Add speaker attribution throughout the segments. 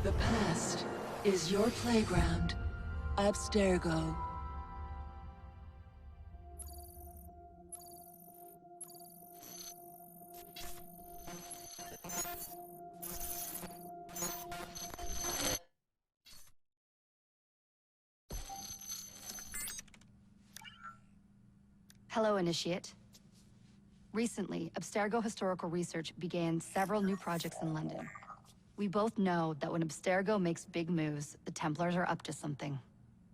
Speaker 1: The past is your playground. Abstergo.
Speaker 2: Hello, Initiate. Recently, Abstergo Historical Research began several new projects in London. We both know that when Abstergo makes big moves, the Templars are up to something.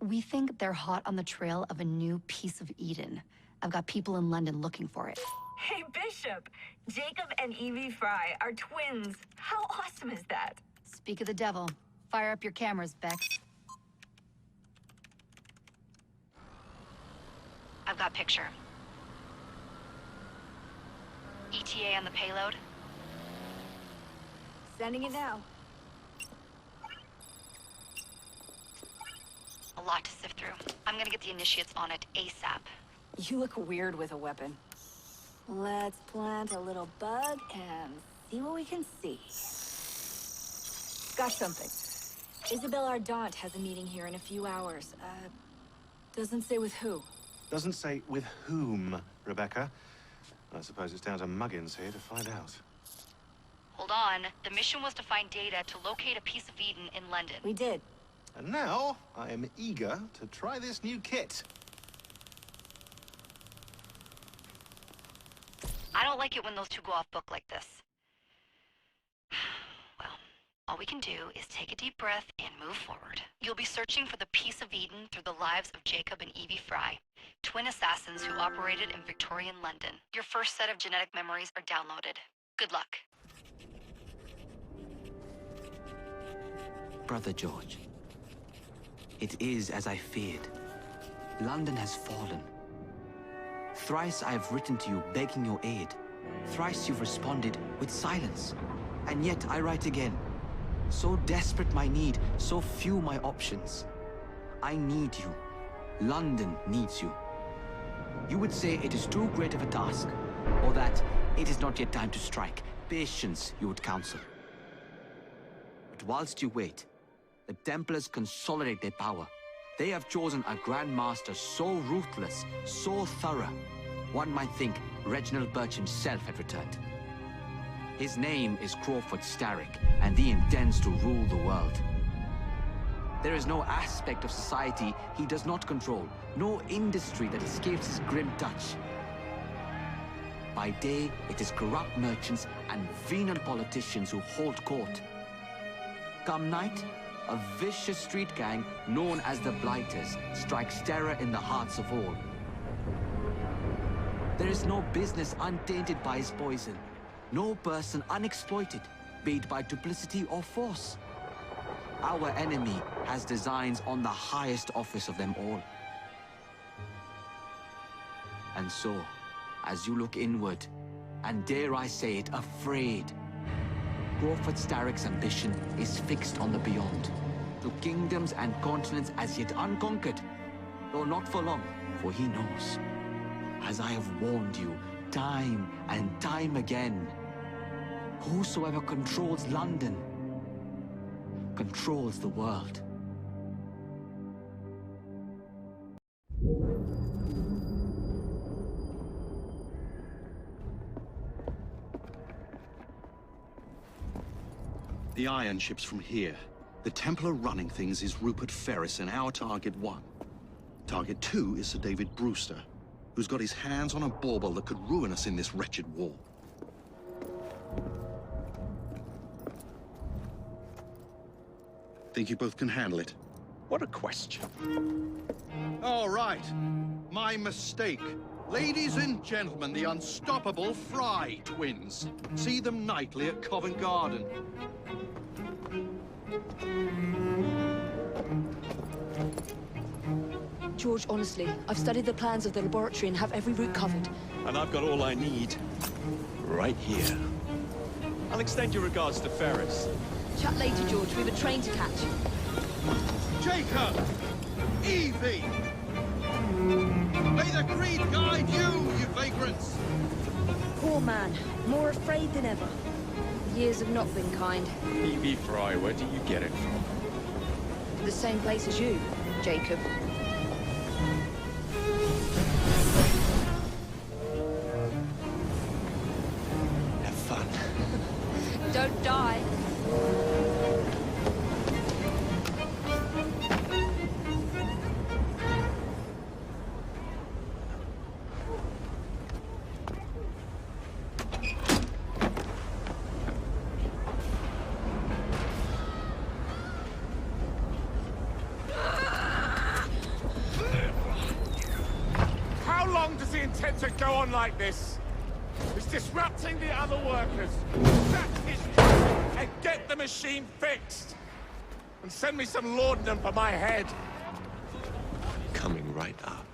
Speaker 2: We think they're hot on the trail of a new piece of Eden. I've got people in London looking for it.
Speaker 3: Hey, Bishop! Jacob and Evie Fry are twins. How awesome is that?
Speaker 2: Speak of the devil. Fire up your cameras, Bex. I've got picture. ETA on the payload?
Speaker 3: Sending it now.
Speaker 2: A lot to sift through. I'm gonna get the Initiates on it ASAP.
Speaker 3: You look weird with a weapon. Let's plant a little bug and see what we can see. Got something. Isabel Ardant has a meeting here in a few hours. Doesn't say with who.
Speaker 4: Doesn't say with whom, Rebecca. I suppose it's down to Muggins here to find out.
Speaker 2: Hold on. The mission was to find data to locate a piece of Eden in London.
Speaker 3: We did.
Speaker 4: And now, I am eager to try this new kit.
Speaker 2: I don't like it when those two go off book like this. Well, all we can do is take a deep breath and move forward. You'll be searching for the piece of Eden through the lives of Jacob and Evie Fry, twin assassins who operated in Victorian London. Your first set of genetic memories are downloaded. Good luck.
Speaker 5: Brother George, it is as I feared. London has fallen. Thrice I have written to you begging your aid. Thrice you've responded with silence. And yet I write again. So desperate my need, so few my options. I need you. London needs you. You would say it is too great of a task, or that it is not yet time to strike. Patience, you would counsel. But whilst you wait, the Templars consolidate their power. They have chosen a Grand Master so ruthless, so thorough, one might think Reginald Birch himself had returned. His name is Crawford Starrick, and he intends to rule the world. There is no aspect of society he does not control, no industry that escapes his grim touch. By day, it is corrupt merchants and venal politicians who hold court. Come night, a vicious street gang known as the Blighters strikes terror in the hearts of all. There is no business untainted by his poison, no person unexploited, be it by duplicity or force. Our enemy has designs on the highest office of them all. And so, as you look inward, and dare I say it, afraid, Crawford Starrick's ambition is fixed on the beyond, to kingdoms and continents as yet unconquered, though not for long, for he knows, as I have warned you time and time again, whosoever controls London controls the world.
Speaker 6: The iron ship's from here. The Templar running things is Rupert Ferris and our target 1. Target 2 is Sir David Brewster, who's got his hands on a bauble that could ruin us in this wretched war. Think you both can handle it?
Speaker 7: What a question.
Speaker 6: All right. My mistake. Ladies and gentlemen, the unstoppable Fry twins. See them nightly at Covent Garden.
Speaker 8: George, honestly, I've studied the plans of the laboratory and have every route covered.
Speaker 7: And I've got all I need right here. I'll extend your regards to Ferris.
Speaker 8: Chat later, George. We've a train to catch.
Speaker 6: Jacob! Evie! May the creed guide you, you vagrants!
Speaker 8: Poor man. More afraid than ever. The years have not been kind.
Speaker 7: Evie Fry, where do you get it from?
Speaker 8: The same place as you, Jacob.
Speaker 7: Have fun.
Speaker 8: Don't die.
Speaker 9: How long does he intend to go on like this? He's disrupting the other workers. Sack his traffic and get the machine fixed. And send me some laudanum for my head.
Speaker 7: Coming right up.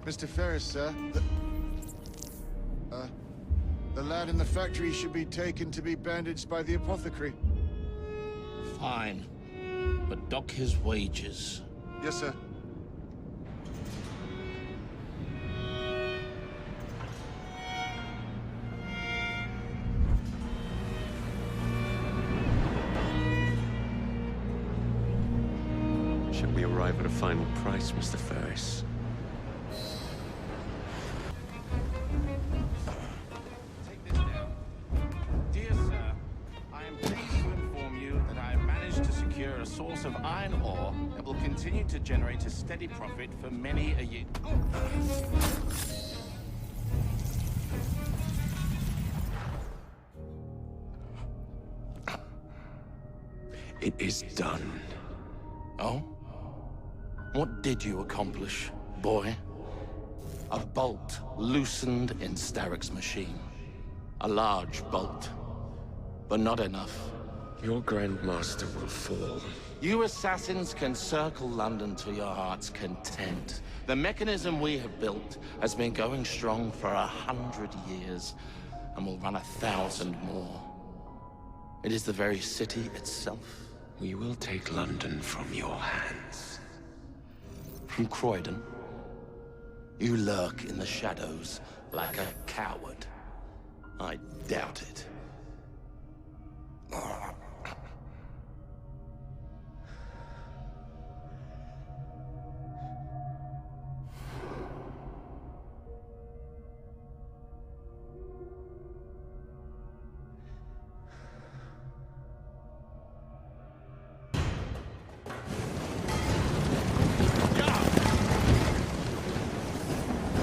Speaker 10: Mr. Ferris, sir. The lad in the factory should be taken to be bandaged by the apothecary.
Speaker 11: Fine. But dock his wages.
Speaker 10: Yes, sir.
Speaker 7: Shall we arrive at a final price, Mr. Ferris?
Speaker 11: Dear sir, I am pleased to inform you that I have managed to secure a source of iron ore that will continue to generate a steady profit for many a year.
Speaker 7: It is done.
Speaker 11: Oh? What did you accomplish, boy? A bolt loosened in Starrick's machine. A large bolt, but not enough.
Speaker 7: Your Grandmaster will fall.
Speaker 11: You assassins can circle London to your heart's content. The mechanism we have built has been going strong for 100 years, and will run 1,000 more. It is the very city itself.
Speaker 7: We will take London from your hands.
Speaker 11: From Croydon? You lurk in the shadows like a coward. I doubt it.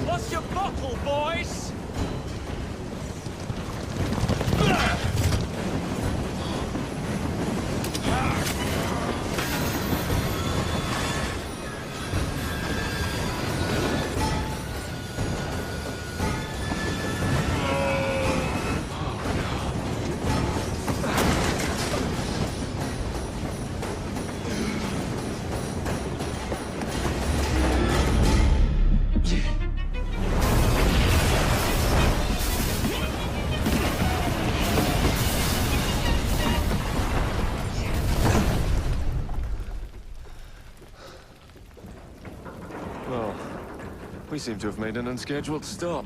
Speaker 9: What's your bottle, boys?
Speaker 7: Well, we seem to have made an unscheduled stop.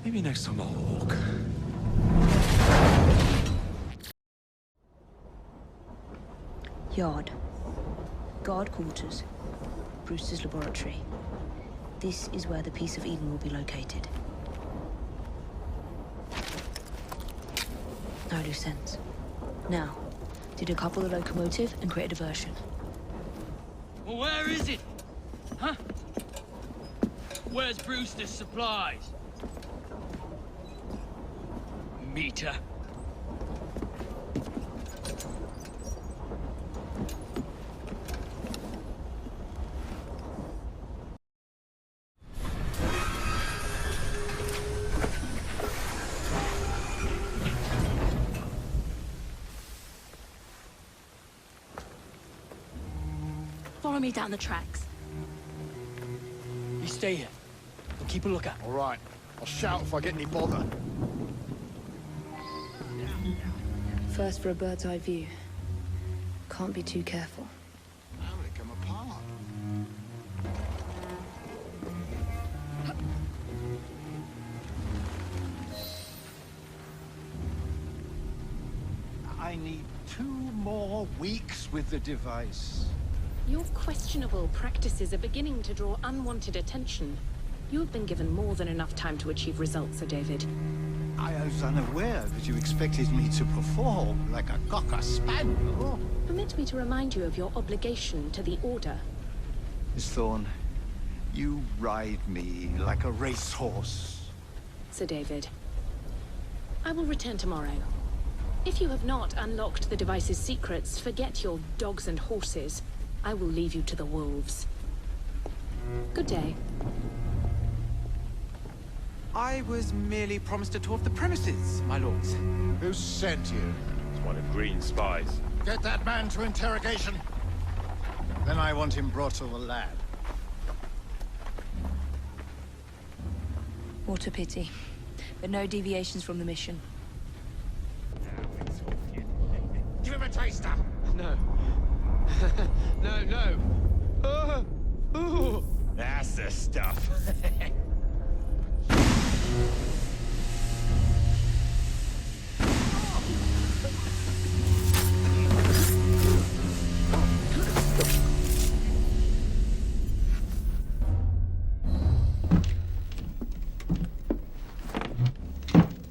Speaker 7: Maybe next time I'll walk.
Speaker 8: Yard. Guard quarters. Brewster's laboratory. This is where the piece of Eden will be located. No loose ends. Now, decouple the locomotive and create a diversion.
Speaker 11: Well, where is it?
Speaker 12: Huh? Where's Brewster's supplies? Meter.
Speaker 8: Follow me down the tracks.
Speaker 12: You stay here. We'll keep a lookout.
Speaker 10: All right. I'll shout if I get any bother.
Speaker 8: First for a bird's eye view. Can't be too careful.
Speaker 10: How will it come apart?
Speaker 13: I need 2 more weeks with the device.
Speaker 14: Your questionable practices are beginning to draw unwanted attention. You have been given more than enough time to achieve results, Sir David.
Speaker 13: I was unaware that you expected me to perform like a cocker spaniel.
Speaker 14: Permit me to remind you of your obligation to the Order.
Speaker 13: Miss Thorne, you ride me like a racehorse.
Speaker 14: Sir David, I will return tomorrow. If you have not unlocked the device's secrets, forget your dogs and horses. I will leave you to the wolves. Good day.
Speaker 5: I was merely promised a tour of the premises, my lords.
Speaker 10: Who sent you?
Speaker 9: It's one of Green's spies.
Speaker 10: Get that man to interrogation.
Speaker 13: Then I want him brought to the lab.
Speaker 8: What a pity. But no deviations from the mission.
Speaker 9: Give him a taster!
Speaker 5: No. No. Ooh.
Speaker 9: That's the stuff.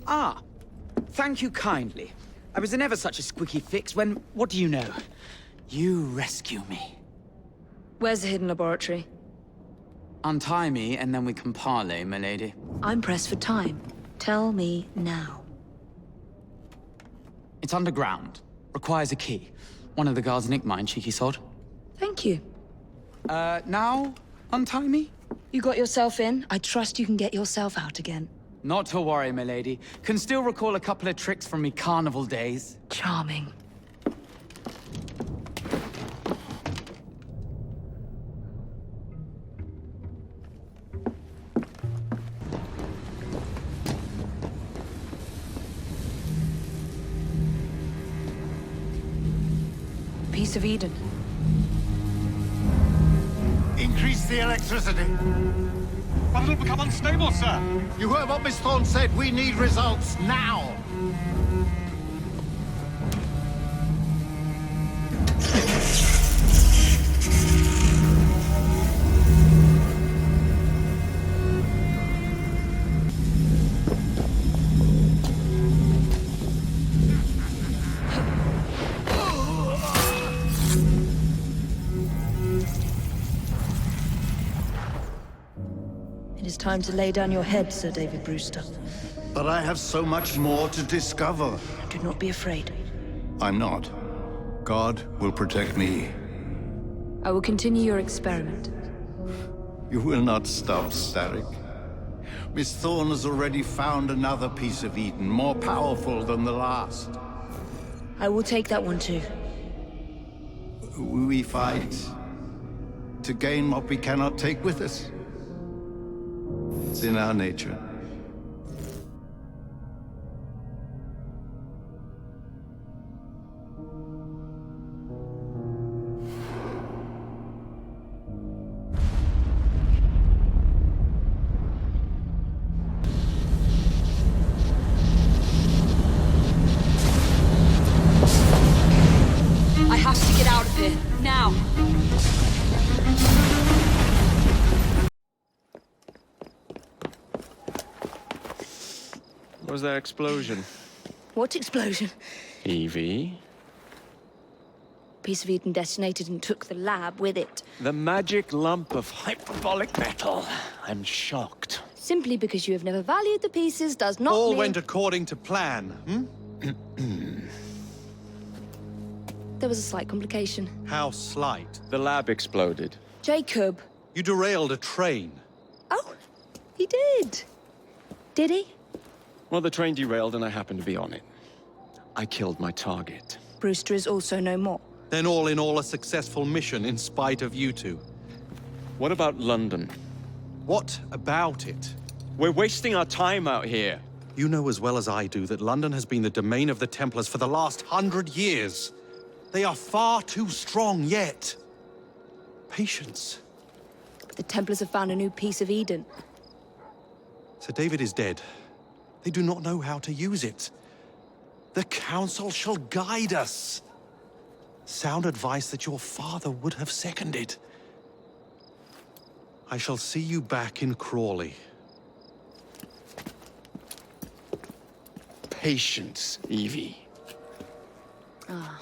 Speaker 5: Ah, thank you kindly. I was in ever such a squeaky fix when, what do you know? You rescue me.
Speaker 8: Where's the hidden laboratory?
Speaker 5: Untie me, and then we can parley, my lady.
Speaker 8: I'm pressed for time. Tell me now.
Speaker 5: It's underground. Requires a key. One of the guards nicked mine, cheeky sod.
Speaker 8: Thank you.
Speaker 5: Now untie me?
Speaker 8: You got yourself in. I trust you can get yourself out again.
Speaker 5: Not to worry, my lady. Can still recall a couple of tricks from me carnival days.
Speaker 8: Charming. Piece of Eden.
Speaker 13: Increase the electricity.
Speaker 9: But it'll become unstable, sir.
Speaker 13: You heard what Miss Thorne said. We need results now.
Speaker 8: It is time to lay down your head, Sir David Brewster.
Speaker 13: But I have so much more to discover.
Speaker 8: Do not be afraid.
Speaker 13: I'm not. God will protect me.
Speaker 8: I will continue your experiment.
Speaker 13: You will not stop, Starrick. Miss Thorne has already found another piece of Eden, more powerful than the last.
Speaker 8: I will take that one too.
Speaker 13: We fight to gain what we cannot take with us. It's in our nature.
Speaker 8: I have to get out of here, now!
Speaker 7: What was that explosion?
Speaker 8: What explosion?
Speaker 7: Evie?
Speaker 8: piece of Eden detonated and took the lab with it.
Speaker 7: The magic lump of hyperbolic metal. I'm shocked.
Speaker 8: Simply because you have never valued the pieces does not
Speaker 6: All
Speaker 8: mean...
Speaker 6: went according to plan, hmm?
Speaker 8: There was a slight complication.
Speaker 6: How slight?
Speaker 7: The lab exploded.
Speaker 8: Jacob.
Speaker 6: You derailed a train.
Speaker 8: Oh, he did. Did he?
Speaker 7: Well, the train derailed and I happened to be on it. I killed my target.
Speaker 8: Brewster is also no more.
Speaker 6: Then all in all, a successful mission in spite of you two.
Speaker 7: What about London?
Speaker 6: What about it?
Speaker 7: We're wasting our time out here.
Speaker 6: You know as well as I do that London has been the domain of the Templars for the last 100 years. They are far too strong yet. Patience.
Speaker 8: But the Templars have found a new piece of Eden.
Speaker 6: Sir David is dead. They do not know how to use it. The Council shall guide us. Sound advice that your father would have seconded. I shall see you back in Crawley.
Speaker 7: Patience, Evie.
Speaker 8: Ah,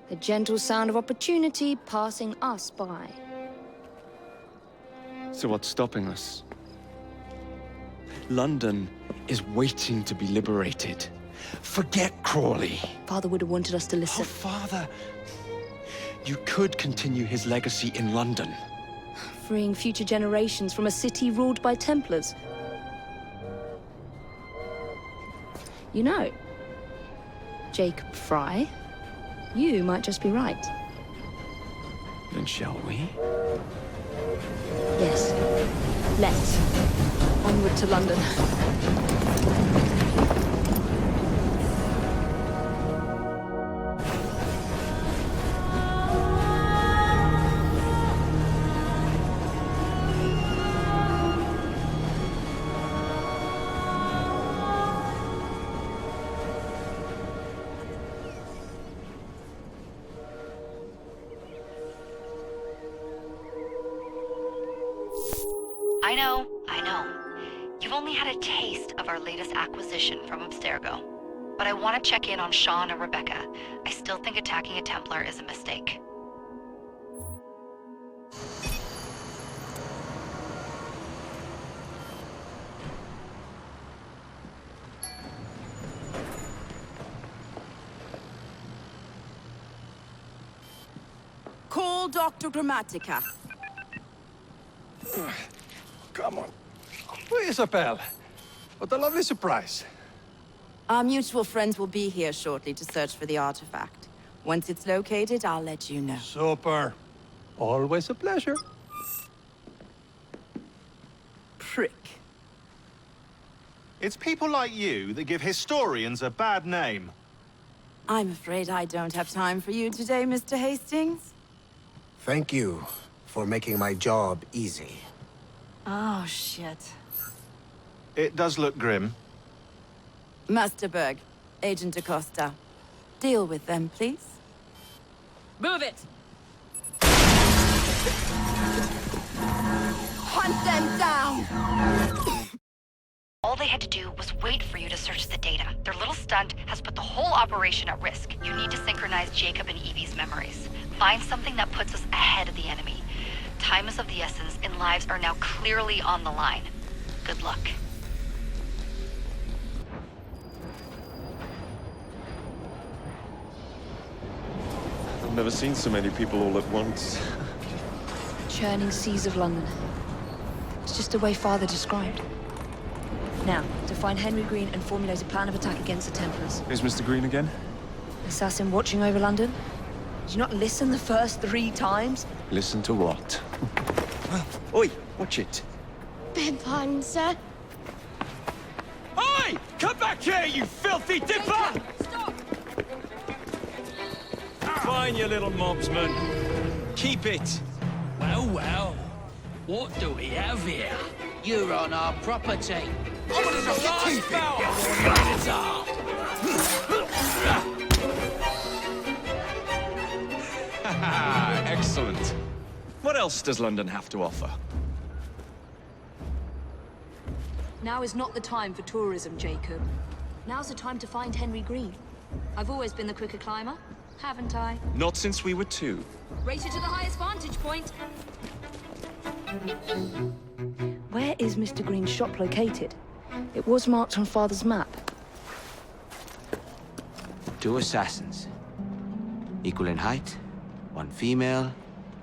Speaker 8: the gentle sound of opportunity passing us by.
Speaker 7: So what's stopping us? London is waiting to be liberated. Forget Crawley.
Speaker 8: Father would have wanted us to listen.
Speaker 7: Oh, Father. You could continue his legacy in London.
Speaker 8: Freeing future generations from a city ruled by Templars. You know, Jacob Fry, you might just be right.
Speaker 7: Then shall we?
Speaker 8: Yes. Let's. Onward to London.
Speaker 2: I know. You've only had a taste of our latest acquisition from Abstergo. But I want to check in on Sean and Rebecca. I still think attacking a Templar is a mistake.
Speaker 15: Call Dr. Grammatica.
Speaker 16: Come on. Isabel. What a lovely surprise.
Speaker 15: Our mutual friends will be here shortly to search for the artifact. Once it's located, I'll let you know.
Speaker 16: Super. Always a pleasure.
Speaker 15: Prick.
Speaker 4: It's people like you that give historians a bad name.
Speaker 15: I'm afraid I don't have time for you today, Mr. Hastings.
Speaker 17: Thank you for making my job easy.
Speaker 15: Oh, shit.
Speaker 4: It does look grim.
Speaker 15: Master Berg, Agent Acosta. Deal with them, please. Move it! Hunt them down!
Speaker 2: All they had to do was wait for you to search the data. Their little stunt has put the whole operation at risk. You need to synchronize Jacob and Evie's memories. Find something that puts us ahead of the enemy. Time is of the essence, and lives are now clearly on the line. Good luck.
Speaker 7: I've never seen so many people all at once.
Speaker 8: Churning seas of London. It's just the way Father described. Now, to find Henry Green and formulate a plan of attack against the Templars.
Speaker 7: Is Mr. Green again?
Speaker 8: Assassin watching over London? Did you not listen the first 3 times?
Speaker 7: Listen to what? Oi, watch it.
Speaker 18: Beg pardon, sir.
Speaker 7: Oi! Come back here, you filthy dipper!
Speaker 18: Stop!
Speaker 7: Fine, you little mobsman. Keep it.
Speaker 12: Well, well. What do we have here?
Speaker 5: You're on our property.
Speaker 12: I'm gonna knock your teeth out!
Speaker 7: Excellent. What else does London have to offer?
Speaker 8: Now is not the time for tourism, Jacob. Now's the time to find Henry Green. I've always been the quicker climber. Haven't I?
Speaker 7: Not since we were 2.
Speaker 8: Race you to the highest vantage point. Where is Mr. Green's shop located? It was marked on Father's map.
Speaker 5: 2 assassins. Equal in height. 1 female,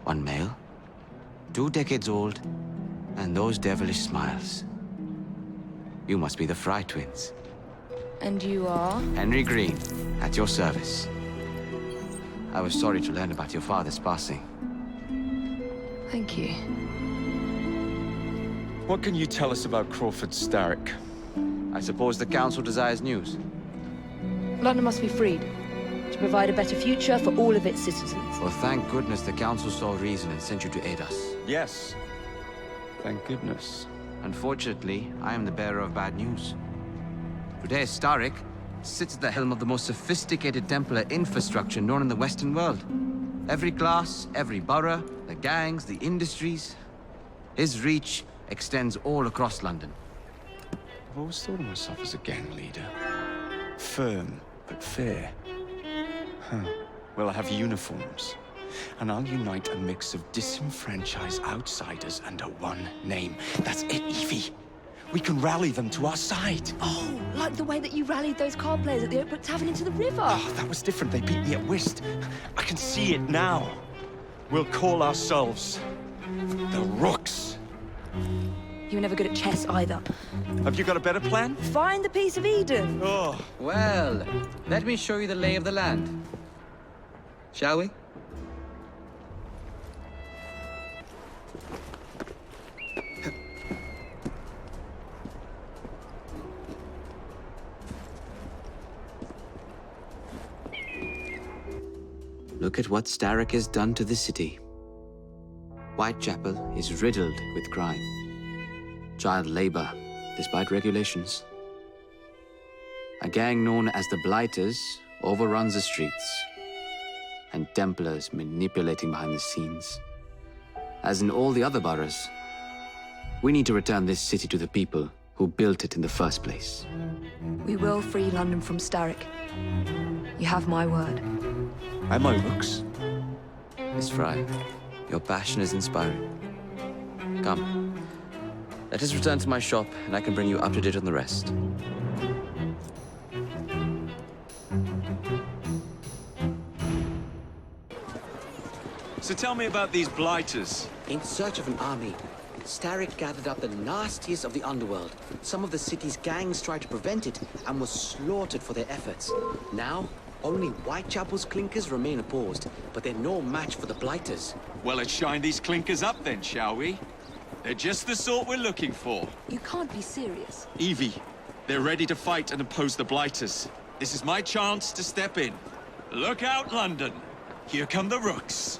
Speaker 5: 1 male. 2 decades old. And those devilish smiles. You must be the Fry twins.
Speaker 8: And you are?
Speaker 5: Henry Green, at your service. I was sorry to learn about your father's passing.
Speaker 8: Thank you.
Speaker 7: What can you tell us about Crawford Starrick?
Speaker 5: I suppose the Council desires news.
Speaker 8: London must be freed, to provide a better future for all of its citizens.
Speaker 5: Well, thank goodness the Council saw reason and sent you to aid us.
Speaker 7: Yes. Thank goodness.
Speaker 5: Unfortunately, I am the bearer of bad news. Today, Starrick sits at the helm of the most sophisticated Templar infrastructure known in the Western world. Every class, every borough, the gangs, the industries. His reach extends all across London.
Speaker 7: I've always thought of myself as a gang leader. Firm, but fair. Huh. Well, I have uniforms. And I'll unite a mix of disenfranchised outsiders under one name. That's it, Evie. We can rally them to our side.
Speaker 8: Oh, like the way that you rallied those card players at the Oakbrook Tavern into the river.
Speaker 7: Oh, that was different. They beat me at whist. I can see it now. We'll call ourselves the Rooks.
Speaker 8: You were never good at chess either.
Speaker 7: Have you got a better plan?
Speaker 8: Find the piece of Eden.
Speaker 7: Oh.
Speaker 5: Well, let me show you the lay of the land. Shall we? Look at what Starrick has done to the city. Whitechapel is riddled with crime. Child labor, despite regulations. A gang known as the Blighters overruns the streets. And Templars manipulating behind the scenes. As in all the other boroughs, we need to return this city to the people who built it in the first place.
Speaker 8: We will free London from Starrick. You have my word.
Speaker 7: And my Rooks.
Speaker 5: Miss Fry, your passion is inspiring. Come, let us return to my shop, and I can bring you up to date on the rest.
Speaker 7: So tell me about these Blighters.
Speaker 5: In search of an army, Starrick gathered up the nastiest of the underworld. Some of the city's gangs tried to prevent it and were slaughtered for their efforts. Now, only Whitechapel's clinkers remain opposed, but they're no match for the Blighters.
Speaker 7: Well, let's shine these clinkers up then, shall we? They're just the sort we're looking for.
Speaker 8: You can't be serious.
Speaker 7: Evie, they're ready to fight and oppose the Blighters. This is my chance to step in. Look out, London. Here come the Rooks.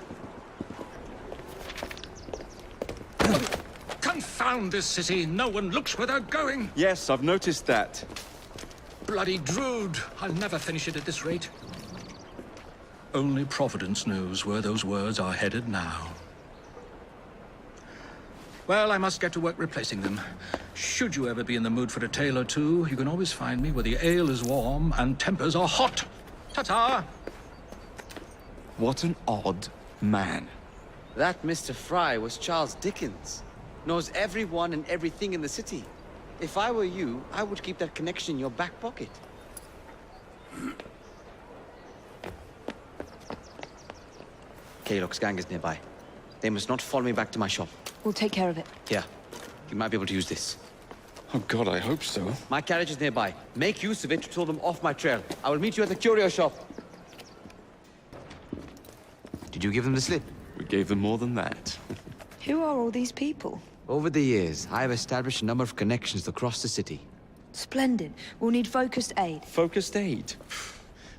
Speaker 19: Confound this city! No one looks where they're going!
Speaker 7: Yes, I've noticed that.
Speaker 19: Bloody Drood! I'll never finish it at this rate. Only Providence knows where those words are headed now. Well, I must get to work replacing them. Should you ever be in the mood for a tale or two, you can always find me where the ale is warm and tempers are hot. Ta-ta!
Speaker 7: What an odd man.
Speaker 5: That Mr. Fry was Charles Dickens. Knows everyone and everything in the city. If I were you, I would keep that connection in your back pocket. Kaylock's gang is nearby. They must not follow me back to my shop.
Speaker 8: We'll take care of it.
Speaker 5: Here, you might be able to use this.
Speaker 7: Oh God, I hope so.
Speaker 5: My carriage is nearby. Make use of it to throw them off my trail. I will meet you at the curio shop. Did you give them the slip?
Speaker 7: We gave them more than that.
Speaker 8: Who are all these people?
Speaker 5: Over the years, I have established a number of connections across the city.
Speaker 8: Splendid. We'll need focused aid.
Speaker 7: Focused aid?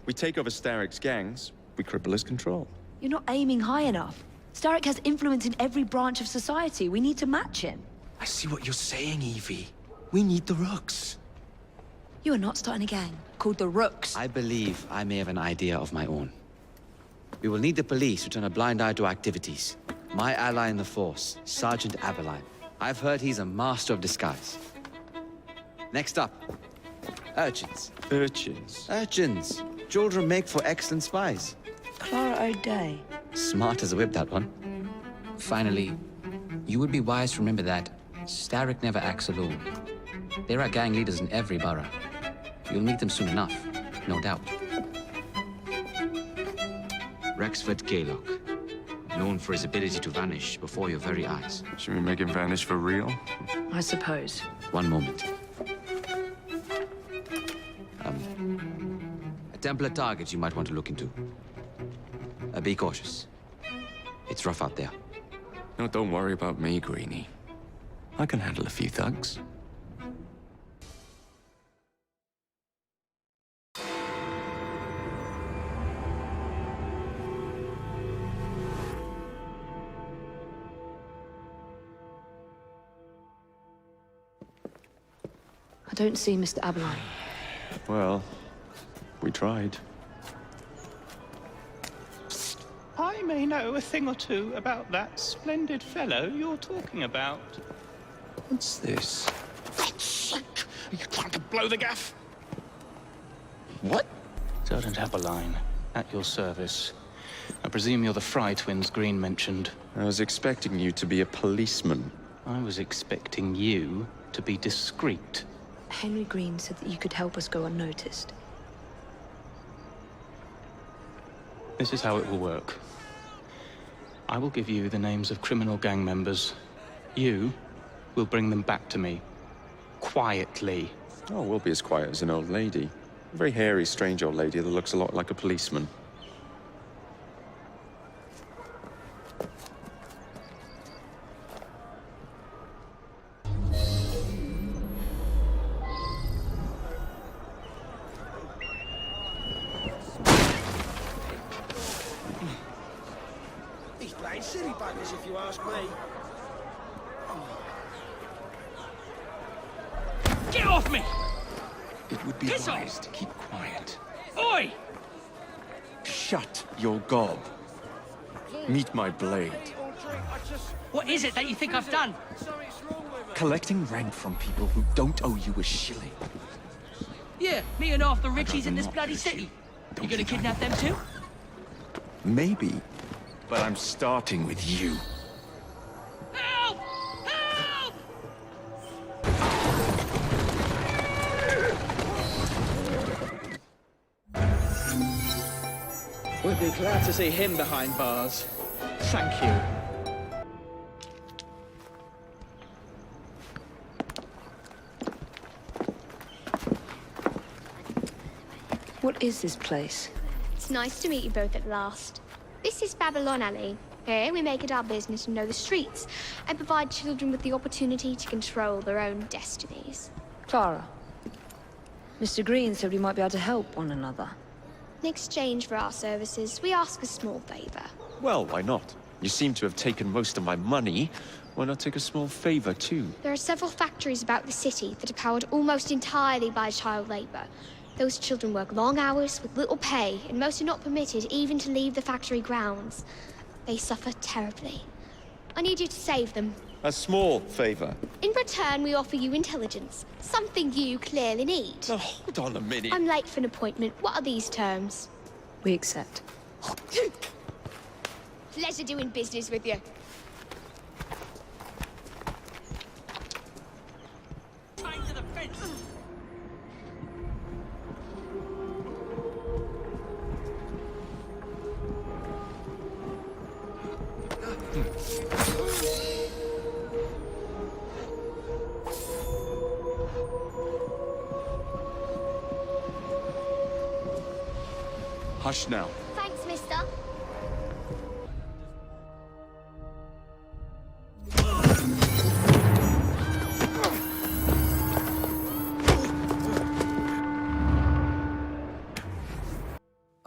Speaker 7: We take over Starrick's gangs, we cripple his control.
Speaker 8: You're not aiming high enough. Starrick has influence in every branch of society. We need to match him.
Speaker 7: I see what you're saying, Evie. We need the Rooks.
Speaker 8: You are not starting a gang called the Rooks.
Speaker 5: I believe I may have an idea of my own. We will need the police to turn a blind eye to activities. My ally in the force, Sergeant Aberline. I've heard he's a master of disguise. Next up, urchins.
Speaker 7: Urchins?
Speaker 5: Urchins. Children make for excellent spies.
Speaker 8: Clara O'Day.
Speaker 5: Smart as a whip, that one. Finally, you would be wise to remember that Starrick never acts alone. There are gang leaders in every borough. You'll meet them soon enough, no doubt. Rexford Gaylock, known for his ability to vanish before your very eyes.
Speaker 7: Should we make him vanish for real?
Speaker 8: I suppose.
Speaker 5: One moment. A Templar target you might want to look into. Be cautious. It's rough out there.
Speaker 7: No, don't worry about me, Greenie. I can handle a few thugs.
Speaker 8: I don't see Mr. Aberline.
Speaker 7: Well, we tried.
Speaker 20: I may know a thing or two about that splendid fellow you're talking about.
Speaker 7: What's this?
Speaker 20: God's sake! Are you trying to blow the gaff?
Speaker 7: What?
Speaker 20: Sergeant Aberline, at your service. I presume you're the Fry twins Green mentioned.
Speaker 7: I was expecting you to be a policeman.
Speaker 20: I was expecting you to be discreet.
Speaker 8: Henry Green said that you could help us go unnoticed.
Speaker 20: This is how it will work. I will give you the names of criminal gang members. You will bring them back to me. Quietly.
Speaker 7: Oh, we'll be as quiet as an old lady. A very hairy, strange old lady that looks a lot like a policeman.
Speaker 12: He's playing silly buggers, if you ask me.
Speaker 16: Get off me!
Speaker 7: It would be
Speaker 16: Piss
Speaker 7: wise
Speaker 16: off.
Speaker 7: to keep quiet.
Speaker 16: Oi!
Speaker 7: Shut your gob. Meet my blade.
Speaker 16: What is it that you think I've done?
Speaker 7: Collecting rent from people who don't owe you a shilling.
Speaker 16: Yeah, me and half the richies in this bloody city. You gonna kidnap them too?
Speaker 7: Maybe, but I'm starting with you.
Speaker 16: Help! Help!
Speaker 12: We'd be glad to see him behind bars.
Speaker 20: Thank you.
Speaker 8: What is this place?
Speaker 18: It's nice to meet you both at last. This is Babylon Alley. Here we make it our business to know the streets and provide children with the opportunity to control their own destinies.
Speaker 8: Clara. Mr. Green said we might be able to help one another.
Speaker 18: In exchange for our services, we ask a small favor.
Speaker 7: Well, why not? You seem to have taken most of my money. Why not take a small favor, too?
Speaker 18: There are several factories about the city that are powered almost entirely by child labor. Those children work long hours with little pay, and most are not permitted even to leave the factory grounds. They suffer terribly. I need you to save them.
Speaker 7: A small favor.
Speaker 18: In return, we offer you intelligence, something you clearly need.
Speaker 7: Now, hold on a minute.
Speaker 18: I'm late for an appointment. What are these terms?
Speaker 8: We accept.
Speaker 18: Pleasure doing business with you.
Speaker 16: Tied to the fence.
Speaker 7: Hush now.
Speaker 18: Thanks, mister.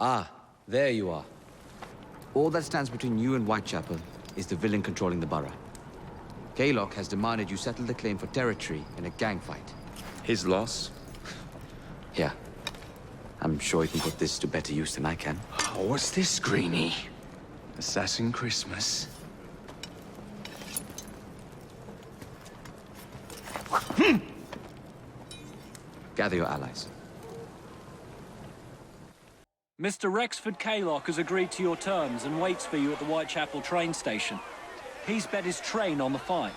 Speaker 5: Ah, there you are. All that stands between you and Whitechapel is the villain controlling the borough. Gaylock has demanded you settle the claim for territory in a gang fight.
Speaker 7: His loss?
Speaker 5: Yeah. I'm sure he can put this to better use than I can.
Speaker 7: Oh, what's this, Greenie? Assassin Christmas?
Speaker 5: Gather your allies.
Speaker 12: Mr. Rexford Kaylock has agreed to your terms and waits for you at the Whitechapel train station. He's bet his train on the fight.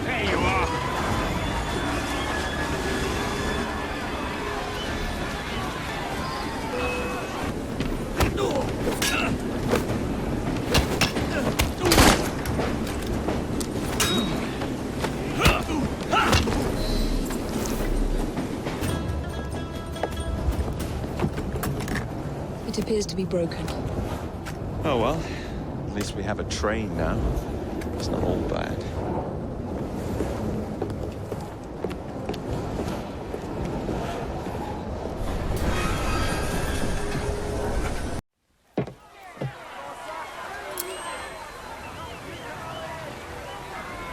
Speaker 9: There you are.
Speaker 8: It appears to be broken.
Speaker 7: Oh well, at least we have a train now. It's not all bad.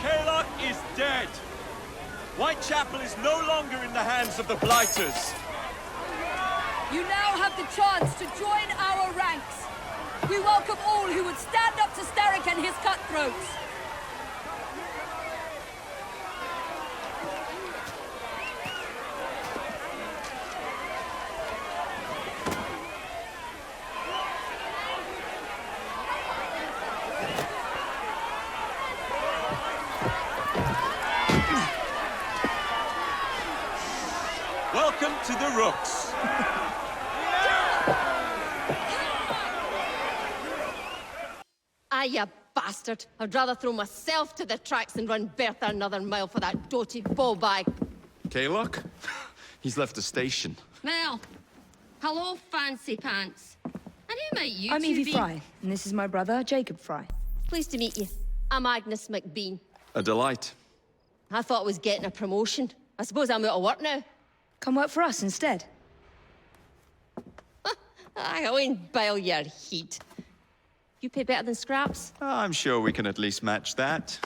Speaker 21: Kaylock is dead. Whitechapel is no longer in the hands of the Blighters.
Speaker 22: You now have the chance to join our ranks. We welcome all who would stand up to Starrick and his cutthroats.
Speaker 21: Welcome to the Rooks.
Speaker 23: Ah, you bastard. I'd rather throw myself to the tracks than run Bertha another mile for that doted ball bag.
Speaker 7: Kaylock? He's left the station.
Speaker 23: Well, hello, fancy pants. And who might you
Speaker 8: I'm
Speaker 23: two
Speaker 8: Evie
Speaker 23: be?
Speaker 8: Fry, and this is my brother, Jacob Fry.
Speaker 23: Pleased to meet you. I'm Agnes MacBean.
Speaker 7: A delight.
Speaker 23: I thought I was getting a promotion. I suppose I'm out of work now.
Speaker 8: Come work for us instead.
Speaker 23: I won't bile your heat. You pay better than scraps?
Speaker 7: I'm sure we can at least match that.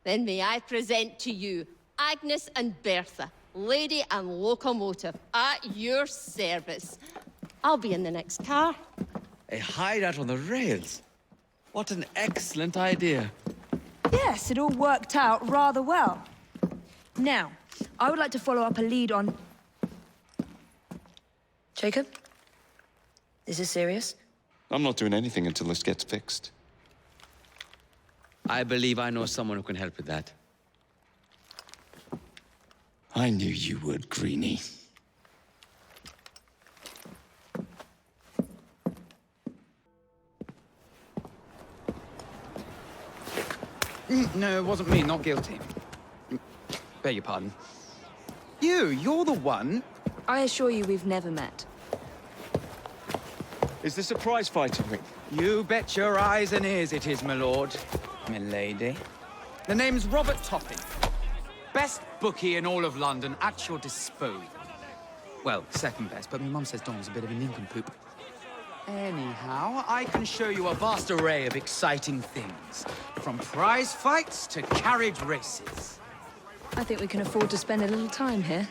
Speaker 23: Then may I present to you Agnes and Bertha, lady and locomotive, at your service. I'll be in the next car.
Speaker 5: A hideout on the rails. What an excellent idea.
Speaker 8: Yes, it all worked out rather well. Now, I would like to follow up a lead on... Jacob? Is this serious?
Speaker 7: I'm not doing anything until this gets fixed.
Speaker 5: I believe I know someone who can help with that.
Speaker 7: I knew you would, Greenie.
Speaker 24: No, it wasn't me, not guilty. Beg your pardon. You're the one...
Speaker 8: I assure you we've never met.
Speaker 7: Is this a prize fighting ring?
Speaker 24: You bet your eyes and ears it is, my lord. Milady. The name's Robert Topping. Best bookie in all of London, at your disposal. Well, second best, but my mum says Dom's a bit of a nincompoop. Anyhow, I can show you a vast array of exciting things. From prize fights to carriage races.
Speaker 8: I think we can afford to spend a little time here.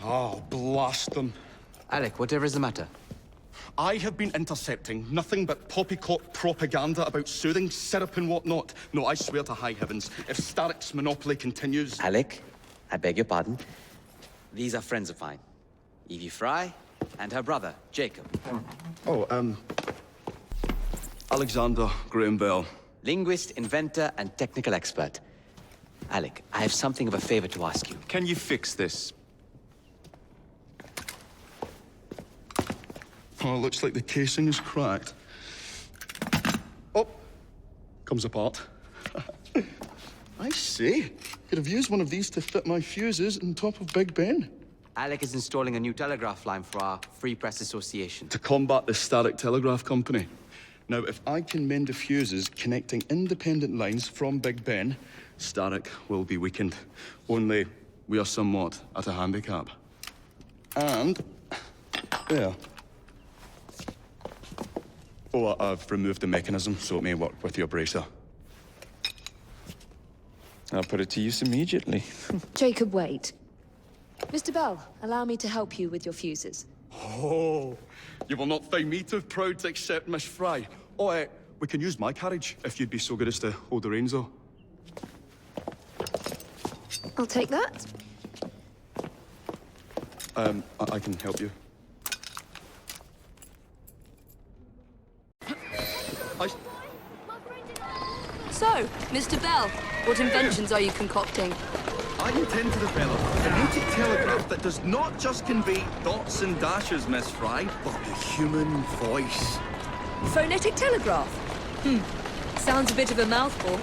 Speaker 6: Oh, blast them.
Speaker 5: Alec, whatever is the matter?
Speaker 6: I have been intercepting nothing but poppycock propaganda about soothing syrup and whatnot. No, I swear to high heavens, if Starrick's monopoly continues...
Speaker 5: Alec, I beg your pardon. These are friends of mine. Evie Fry and her brother, Jacob.
Speaker 6: Oh, Alexander Graham Bell.
Speaker 5: Linguist, inventor, and technical expert. Alec, I have something of a favor to ask you.
Speaker 7: Can you fix this?
Speaker 6: Oh, looks like the casing is cracked. Oh, comes apart. I see. Could have used one of these to fit my fuses on top of Big Ben.
Speaker 5: Alec is installing a new telegraph line for our Free Press Association.
Speaker 6: To combat the Starrick Telegraph Company. Now, if I can mend the fuses connecting independent lines from Big Ben, Starrick will be weakened. Only we are somewhat at a handicap. And... there.
Speaker 7: Oh, I've removed the mechanism so it may work with your bracer. I'll put it to use immediately.
Speaker 8: Jacob, wait. Mr. Bell, allow me to help you with your fuses.
Speaker 7: Oh, you will not find me too proud to accept Miss Fry. Oh, we can use my carriage, if you'd be so good as to hold the reins, though.
Speaker 8: I'll take that.
Speaker 7: I can help you.
Speaker 8: So, Mr. Bell, what inventions are you concocting?
Speaker 6: I intend to develop a phonetic telegraph that does not just convey dots and dashes, Miss Fry, but the human voice.
Speaker 8: Phonetic telegraph? Sounds a bit of a mouthful.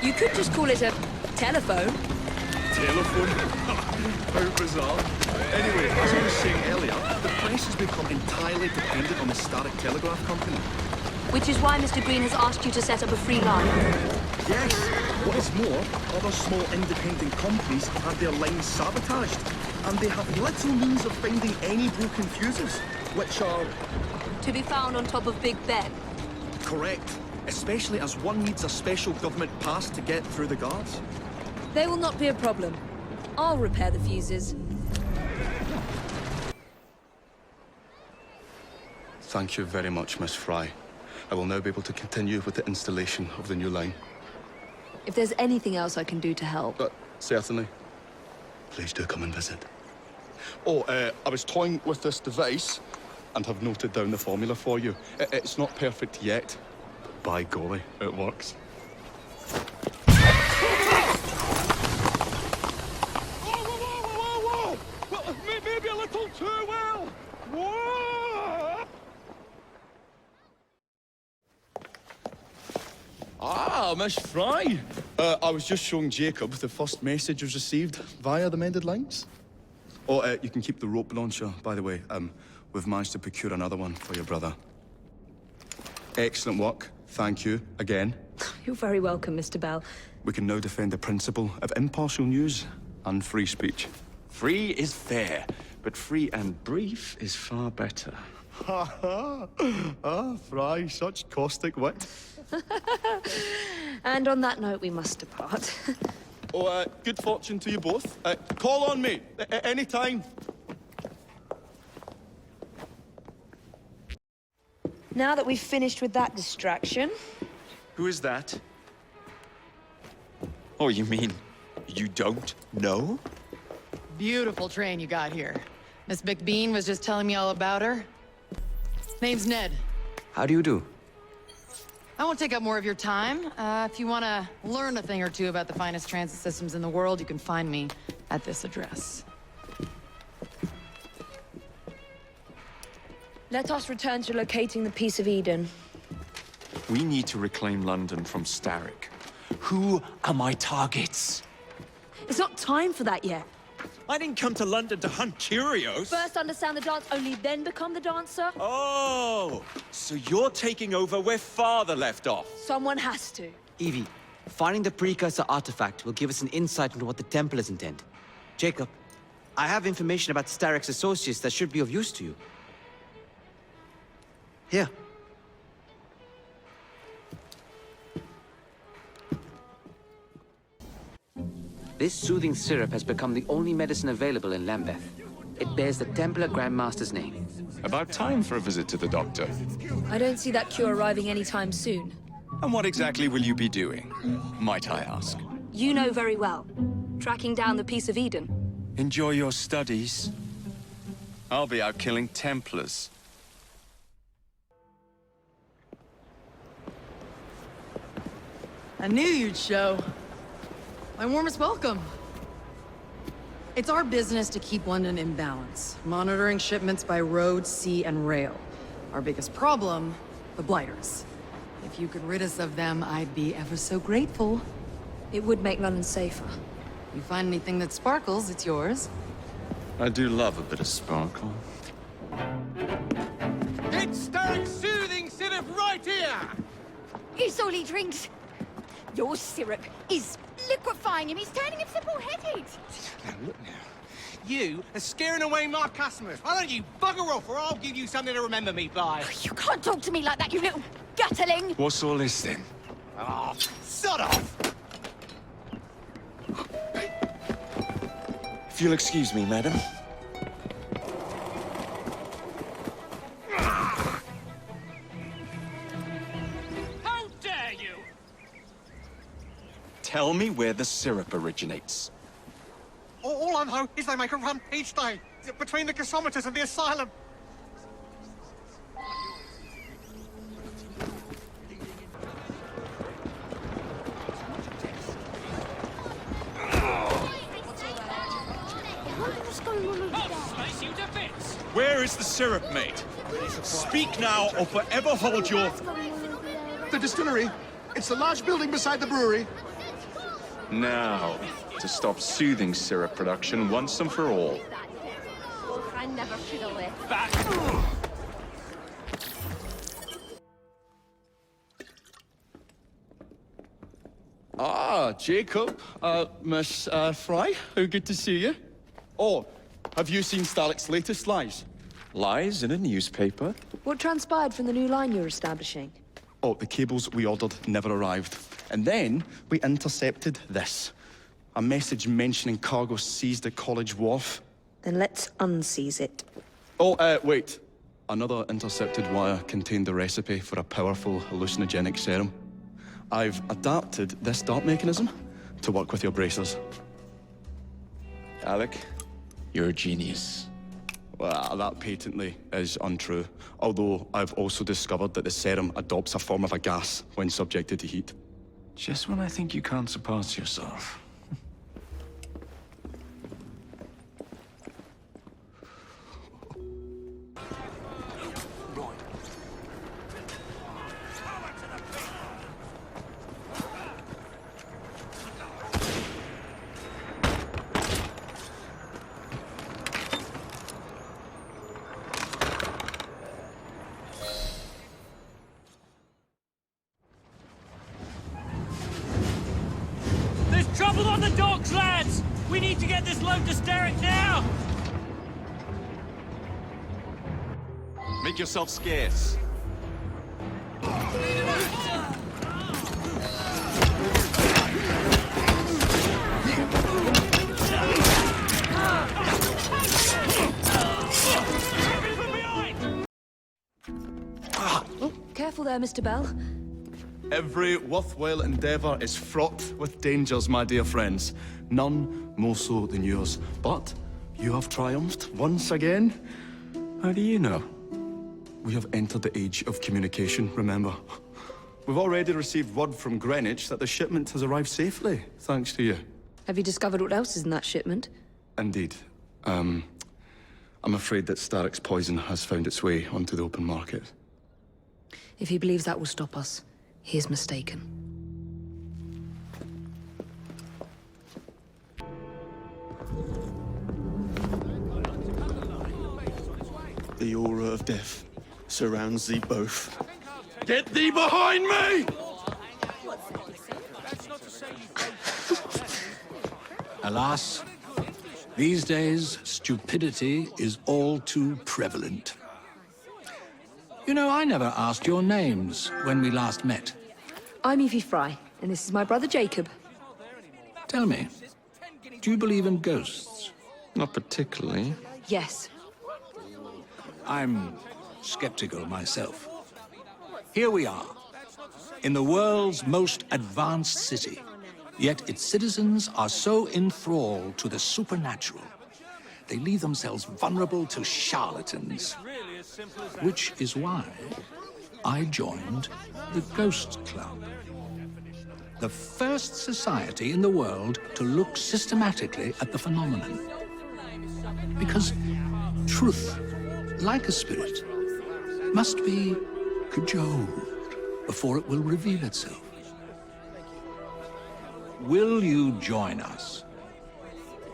Speaker 8: You could just call it a telephone.
Speaker 6: Telephone? How bizarre. Anyway, as I was saying earlier, the press has become entirely dependent on the Static Telegraph Company.
Speaker 8: Which is why Mr. Green has asked you to set up a free line.
Speaker 6: Yes. What is more, other small independent companies have their lines sabotaged, and they have little means of finding any broken fuses, which are...
Speaker 8: To be found on top of Big Ben.
Speaker 6: Correct. Especially as one needs a special government pass to get through the guards.
Speaker 8: They will not be a problem. I'll repair the fuses.
Speaker 7: Thank you very much, Miss Fry. I will now be able to continue with the installation of the new line.
Speaker 8: If there's anything else I can do to help...
Speaker 7: Certainly. Please do come and visit. Oh, I was toying with this device and have noted down the formula for you. It's not perfect yet, but by golly, it works.
Speaker 9: Whoa! Well, maybe a little too well! Whoa!
Speaker 7: Ah, Miss Fry. I was just showing Jacob the first message was received via the mended lines. Oh, you can keep the rope launcher, by the way. We've managed to procure another one for your brother. Excellent work. Thank you, again.
Speaker 8: You're very welcome, Mr. Bell.
Speaker 7: We can now defend the principle of impartial news and free speech.
Speaker 1: Free is fair, but free and brief is far better.
Speaker 7: Ha ha! Ah, Fry, such caustic wit.
Speaker 8: And on that note, we must depart.
Speaker 7: Oh, good fortune to you both. Call on me, any time.
Speaker 8: Now that we've finished with that distraction...
Speaker 1: Who is that? Oh, you mean you don't know?
Speaker 3: Beautiful train you got here. Miss MacBean was just telling me all about her. Name's Ned.
Speaker 5: How do you do?
Speaker 3: I won't take up more of your time. If you want to learn a thing or two about the finest transit systems in the world, you can find me at this address.
Speaker 8: Let us return to locating the Piece of Eden.
Speaker 1: We need to reclaim London from Starrick. Who are my targets?
Speaker 8: It's not time for that yet.
Speaker 21: I didn't come to London to hunt Cheerios.
Speaker 8: First understand the dance, only then become the dancer.
Speaker 21: Oh, so you're taking over where Father left off.
Speaker 8: Someone has to.
Speaker 5: Evie, finding the precursor artifact will give us an insight into what the Templars intend. Jacob, I have information about Starrick's associates that should be of use to you. Here. This soothing syrup has become the only medicine available in Lambeth. It bears the Templar Grandmaster's name.
Speaker 7: About time for a visit to the doctor.
Speaker 8: I don't see that cure arriving anytime soon.
Speaker 7: And what exactly will you be doing, might I ask?
Speaker 8: You know very well. Tracking down the Piece of Eden.
Speaker 7: Enjoy your studies. I'll be out killing Templars.
Speaker 3: I knew you'd show. My warmest welcome. It's our business to keep London in balance, monitoring shipments by road, sea, and rail. Our biggest problem, the blighters. If you could rid us of them, I'd be ever so grateful.
Speaker 8: It would make London safer.
Speaker 3: You find anything that sparkles, it's yours.
Speaker 7: I do love a bit of sparkle.
Speaker 9: It's Starrick's soothing syrup right here!
Speaker 2: It's only drinks.
Speaker 22: Your syrup is liquefying him. He's turning him simple-headed.
Speaker 10: Now, look now. You are scaring away my customers. Why don't you bugger off, or I'll give you something to remember me by.
Speaker 22: You can't talk to me like that, you little gutterling.
Speaker 7: What's all this then?
Speaker 10: Oh, sod off!
Speaker 7: If you'll excuse me, madam.
Speaker 21: How dare you!
Speaker 7: Tell me where the syrup originates.
Speaker 10: All I know is they make a run each day between the gasometers and the asylum.
Speaker 21: Where is the syrup made? Speak now or forever hold your...
Speaker 11: The distillery. It's the large building beside the brewery.
Speaker 7: Now, to stop soothing syrup production once and for all.
Speaker 23: I never should have left.
Speaker 21: Back!
Speaker 13: Ah, Jacob. Miss Fry, how good to see you. Oh, have you seen Starrick's latest lies?
Speaker 7: Lies in a newspaper?
Speaker 8: What transpired from the new line you're establishing?
Speaker 13: Oh, the cables we ordered never arrived. And then we intercepted this. A message mentioning cargo seized at College Wharf.
Speaker 8: Then let's unseize it.
Speaker 13: Oh, wait. Another intercepted wire contained the recipe for a powerful hallucinogenic serum. I've adapted this dart mechanism to work with your bracers.
Speaker 7: Alec, you're a genius.
Speaker 13: Well, that patently is untrue. Although I've also discovered that the serum adopts a form of a gas when subjected to heat.
Speaker 7: Just when I think you can't surpass yourself.
Speaker 21: Trouble on the docks, lads! We need to get this load to Starrick now!
Speaker 7: Make yourself scarce.
Speaker 8: Oh, careful there, Mr. Bell.
Speaker 13: Every worthwhile endeavour is fraught with dangers, my dear friends. None more so than yours. But you have triumphed once again.
Speaker 7: How do you know?
Speaker 13: We have entered the age of communication, remember. We've already received word from Greenwich that the shipment has arrived safely, thanks to you.
Speaker 8: Have you discovered what else is in that shipment?
Speaker 13: Indeed. I'm afraid that Starrick's poison has found its way onto the open market.
Speaker 8: If he believes that will stop us, he is mistaken.
Speaker 11: The aura of death surrounds thee both. Get thee behind me!
Speaker 19: Alas, these days, stupidity is all too prevalent. You know, I never asked your names when we last met.
Speaker 8: I'm Evie Fry, and this is my brother Jacob.
Speaker 19: Tell me, do you believe in ghosts?
Speaker 7: Not particularly.
Speaker 8: Yes.
Speaker 19: I'm skeptical myself. Here we are, in the world's most advanced city, yet its citizens are so enthralled to the supernatural. They leave themselves vulnerable to charlatans. Which is why I joined the Ghost Club. The first society in the world to look systematically at the phenomenon. Because truth, like a spirit, must be cajoled before it will reveal itself. Will you join us?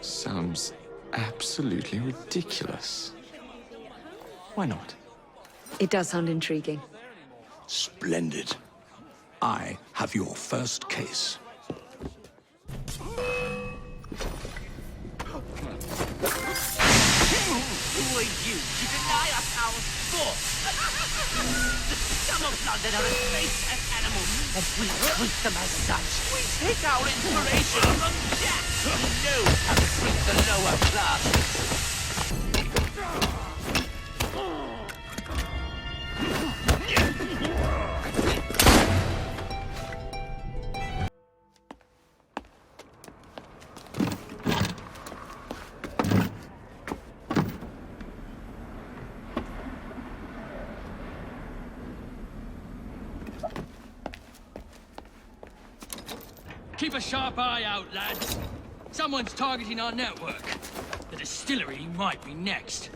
Speaker 7: Sounds absolutely ridiculous. Why not?
Speaker 8: It does sound intriguing.
Speaker 19: Splendid. I have your first case.
Speaker 4: Who are you to deny us our sport? The scum of London are a space animal, and we treat them as such. We take our inspiration from Jack, who knows how to treat the lower classes.
Speaker 14: Keep a sharp eye out, lads. Someone's targeting our network. The distillery might be next.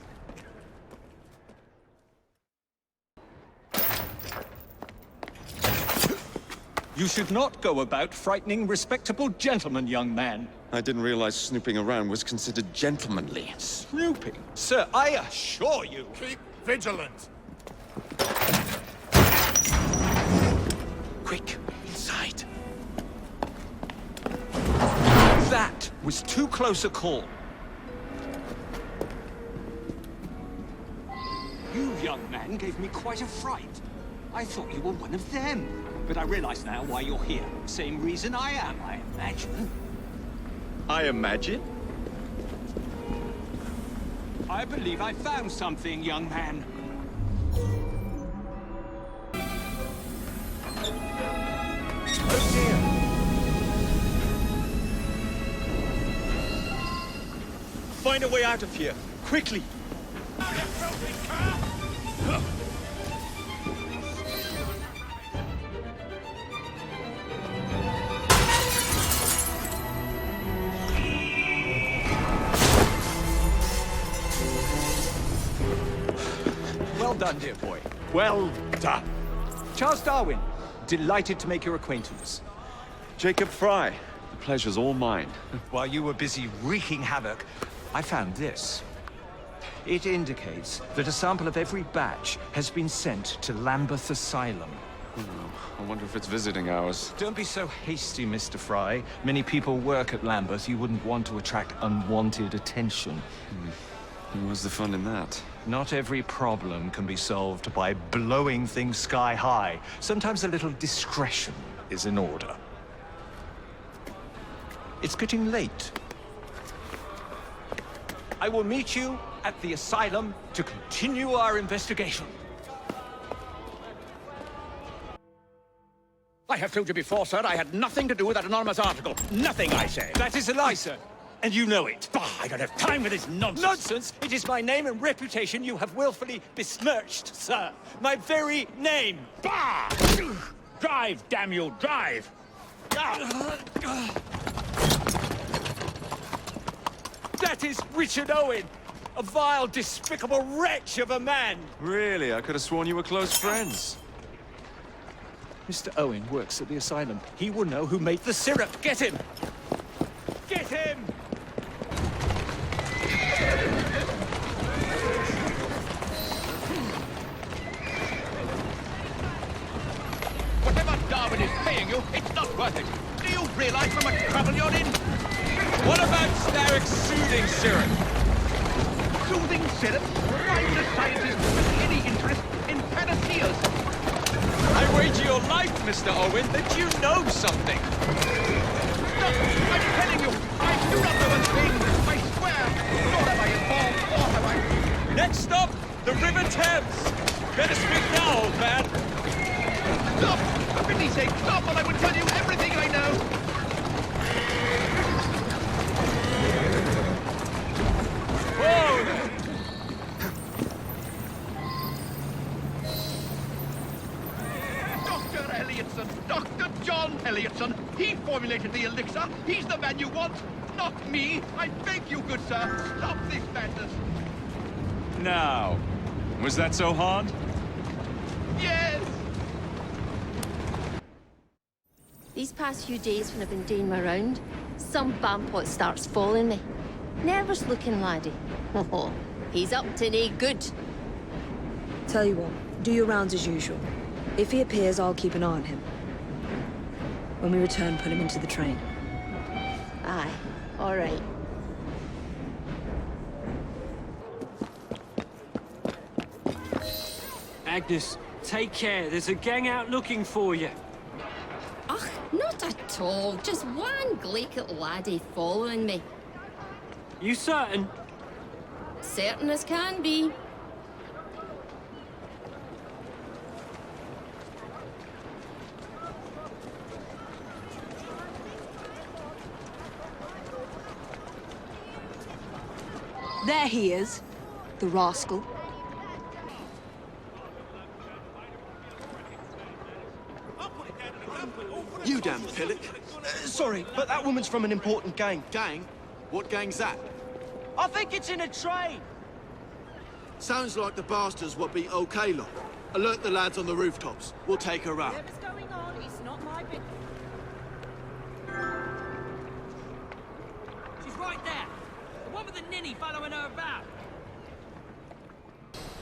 Speaker 21: You should not go about frightening respectable gentlemen, young man.
Speaker 7: I didn't realize snooping around was considered gentlemanly.
Speaker 21: Snooping? Sir, I assure you...
Speaker 9: Keep vigilant.
Speaker 21: Quick, inside. That was too close a call. You, young man, gave me quite a fright. I thought you were one of them. But I realize now why you're here. Same reason I am, I imagine.
Speaker 7: I imagine?
Speaker 21: I believe I found something, young man. Oh dear. Find a way out of here, quickly. Well done, dear boy. Well done. Charles Darwin, delighted to make your acquaintance.
Speaker 7: Jacob Fry, the pleasure's all mine.
Speaker 21: While you were busy wreaking havoc, I found this. It indicates that a sample of every batch has been sent to Lambeth Asylum.
Speaker 7: Oh, I wonder if it's visiting hours.
Speaker 21: Don't be so hasty, Mr. Fry. Many people work at Lambeth. You wouldn't want to attract unwanted attention.
Speaker 7: What's the fun in that?
Speaker 21: Not every problem can be solved by blowing things sky high. Sometimes a little discretion is in order. It's getting late. I will meet you at the asylum to continue our investigation.
Speaker 19: I have told you before, sir, I had nothing to do with that anonymous article. Nothing, I say.
Speaker 21: That is a lie, sir. And you know it.
Speaker 19: Bah, I don't have time for this nonsense.
Speaker 21: Nonsense? It is my name and reputation you have willfully besmirched, sir. My very name.
Speaker 19: Bah! Drive, damn you, drive!
Speaker 21: That is Richard Owen, a vile, despicable wretch of a man.
Speaker 7: Really? I could have sworn you were close friends.
Speaker 21: Mr. Owen works at the asylum. He will know who made the syrup. Get him! Get him!
Speaker 19: Whatever Darwin is paying you, it's not worth it. Do you realize how much trouble you're in?
Speaker 21: What about Starrick's soothing syrup?
Speaker 19: Soothing syrup? Why would a scientist have any interest in panaceas?
Speaker 21: I wager your life, Mr. Owen, that you know something.
Speaker 19: Look, I'm telling you, I do not know a thing. I swear. Nor am I involved, or have I...
Speaker 21: Next stop, the River Thames. Better speak now, old man.
Speaker 19: Stop! For pity's sake, stop, or I will tell you everything I know.
Speaker 21: Whoa there.
Speaker 19: Dr. Elliotson, Dr. John Elliotson. He formulated the elixir. He's the man you want, not me. I beg you, good sir, stop this madness.
Speaker 21: Now, was that so hard?
Speaker 19: Yes!
Speaker 23: These past few days when I've been doing my round, some bampot starts following me. Nervous looking laddie. Oh, he's up to no good.
Speaker 15: Tell you what, do your rounds as usual. If he appears, I'll keep an eye on him.
Speaker 8: When we return, put him into the train.
Speaker 23: Aye, all right.
Speaker 12: Agnes, take care. There's a gang out looking for you.
Speaker 23: Ach, not at all. Just one glaikit laddie following me.
Speaker 12: You certain?
Speaker 23: Certain as can be.
Speaker 8: There he is, the rascal.
Speaker 11: You damn pillock. Sorry, but that woman's from an important gang. Gang? What gang's that?
Speaker 4: I think it's in a train.
Speaker 11: Sounds like the bastards what be okay, look. Alert the lads on the rooftops. We'll take her out.
Speaker 23: Whatever's going on, it's not my business.
Speaker 14: She's right there. The one with the ninny following her about.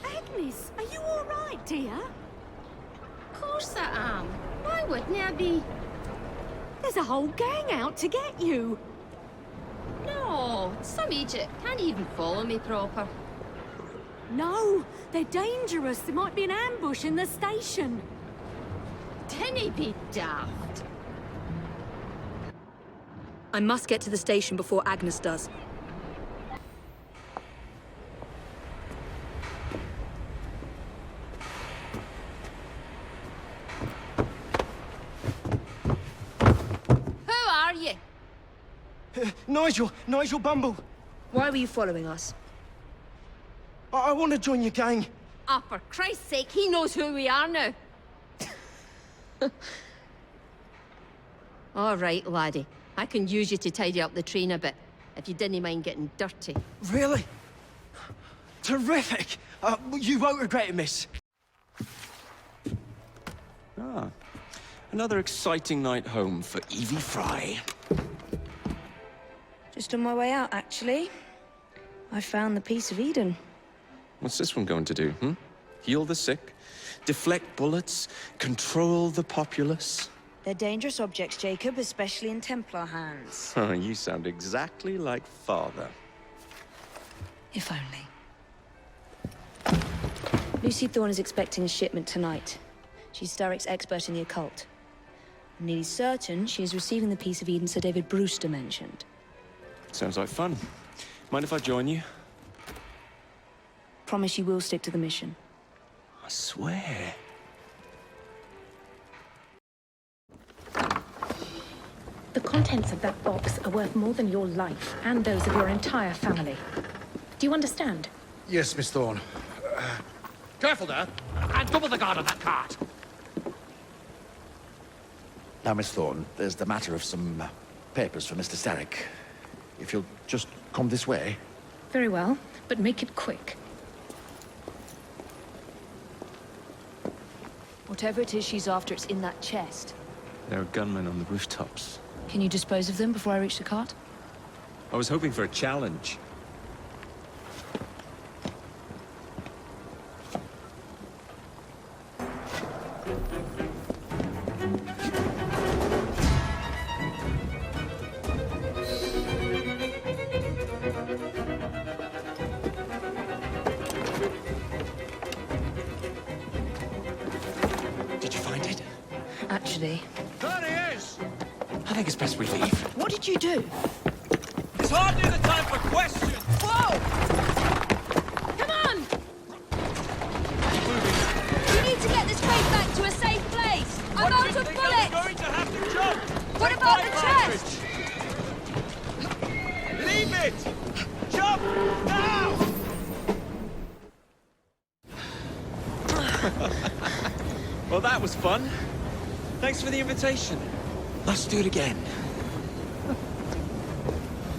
Speaker 23: Agnes, are you all right, dear? Of course I am. Why wouldn't I be?
Speaker 22: There's a whole gang out to get you.
Speaker 23: No, some idiot can't even follow me proper.
Speaker 22: No, they're dangerous. There might be an ambush in the station.
Speaker 23: Dinny be daft.
Speaker 8: I must get to the station before Agnes does.
Speaker 23: Who are you?
Speaker 11: Nigel Bumble.
Speaker 8: Why were you following us?
Speaker 11: I want to join your gang.
Speaker 23: Ah, for Christ's sake, he knows who we are now. All right, laddie. I can use you to tidy up the train a bit, if you didn't mind getting dirty.
Speaker 11: Really? Terrific. You won't regret it, miss.
Speaker 7: Ah, another exciting night home for Evie Fry.
Speaker 8: Just on my way out, actually. I found the piece of Eden.
Speaker 7: What's this one going to do, Heal the sick, deflect bullets, control the populace?
Speaker 8: They're dangerous objects, Jacob, especially in Templar hands.
Speaker 7: Oh, you sound exactly like Father.
Speaker 8: If only. Lucy Thorne is expecting a shipment tonight. She's Starrick's expert in the occult. I'm nearly certain she is receiving the piece of Eden Sir David Brewster mentioned.
Speaker 7: Sounds like fun. Mind if I join you?
Speaker 8: Promise you will stick to the mission.
Speaker 7: I swear.
Speaker 15: The contents of that box are worth more than your life and those of your entire family. Do you understand?
Speaker 16: Yes, Miss Thorne. Careful there!
Speaker 19: And double the guard on that cart!
Speaker 16: Now, Miss Thorne, there's the matter of some papers for Mr. Starrick. If you'll just come this way.
Speaker 15: Very well, but make it quick.
Speaker 8: Whatever it is she's after, it's in that chest.
Speaker 7: There are gunmen on the rooftops.
Speaker 8: Can you dispose of them before I reach the cart?
Speaker 7: I was hoping for a challenge.
Speaker 11: Did you find it?
Speaker 8: Actually.
Speaker 9: There he is!
Speaker 11: I think it's best we leave.
Speaker 8: What did you do?
Speaker 14: It's hardly the time for questions.
Speaker 22: Whoa! Come on! We need to get this train back to a safe place. I'm out of bullets.
Speaker 9: Going to have to jump!
Speaker 22: What about the chest?
Speaker 9: Leave it! Jump! Now!
Speaker 7: Well, that was fun. Thanks for the invitation.
Speaker 11: Let's do it again.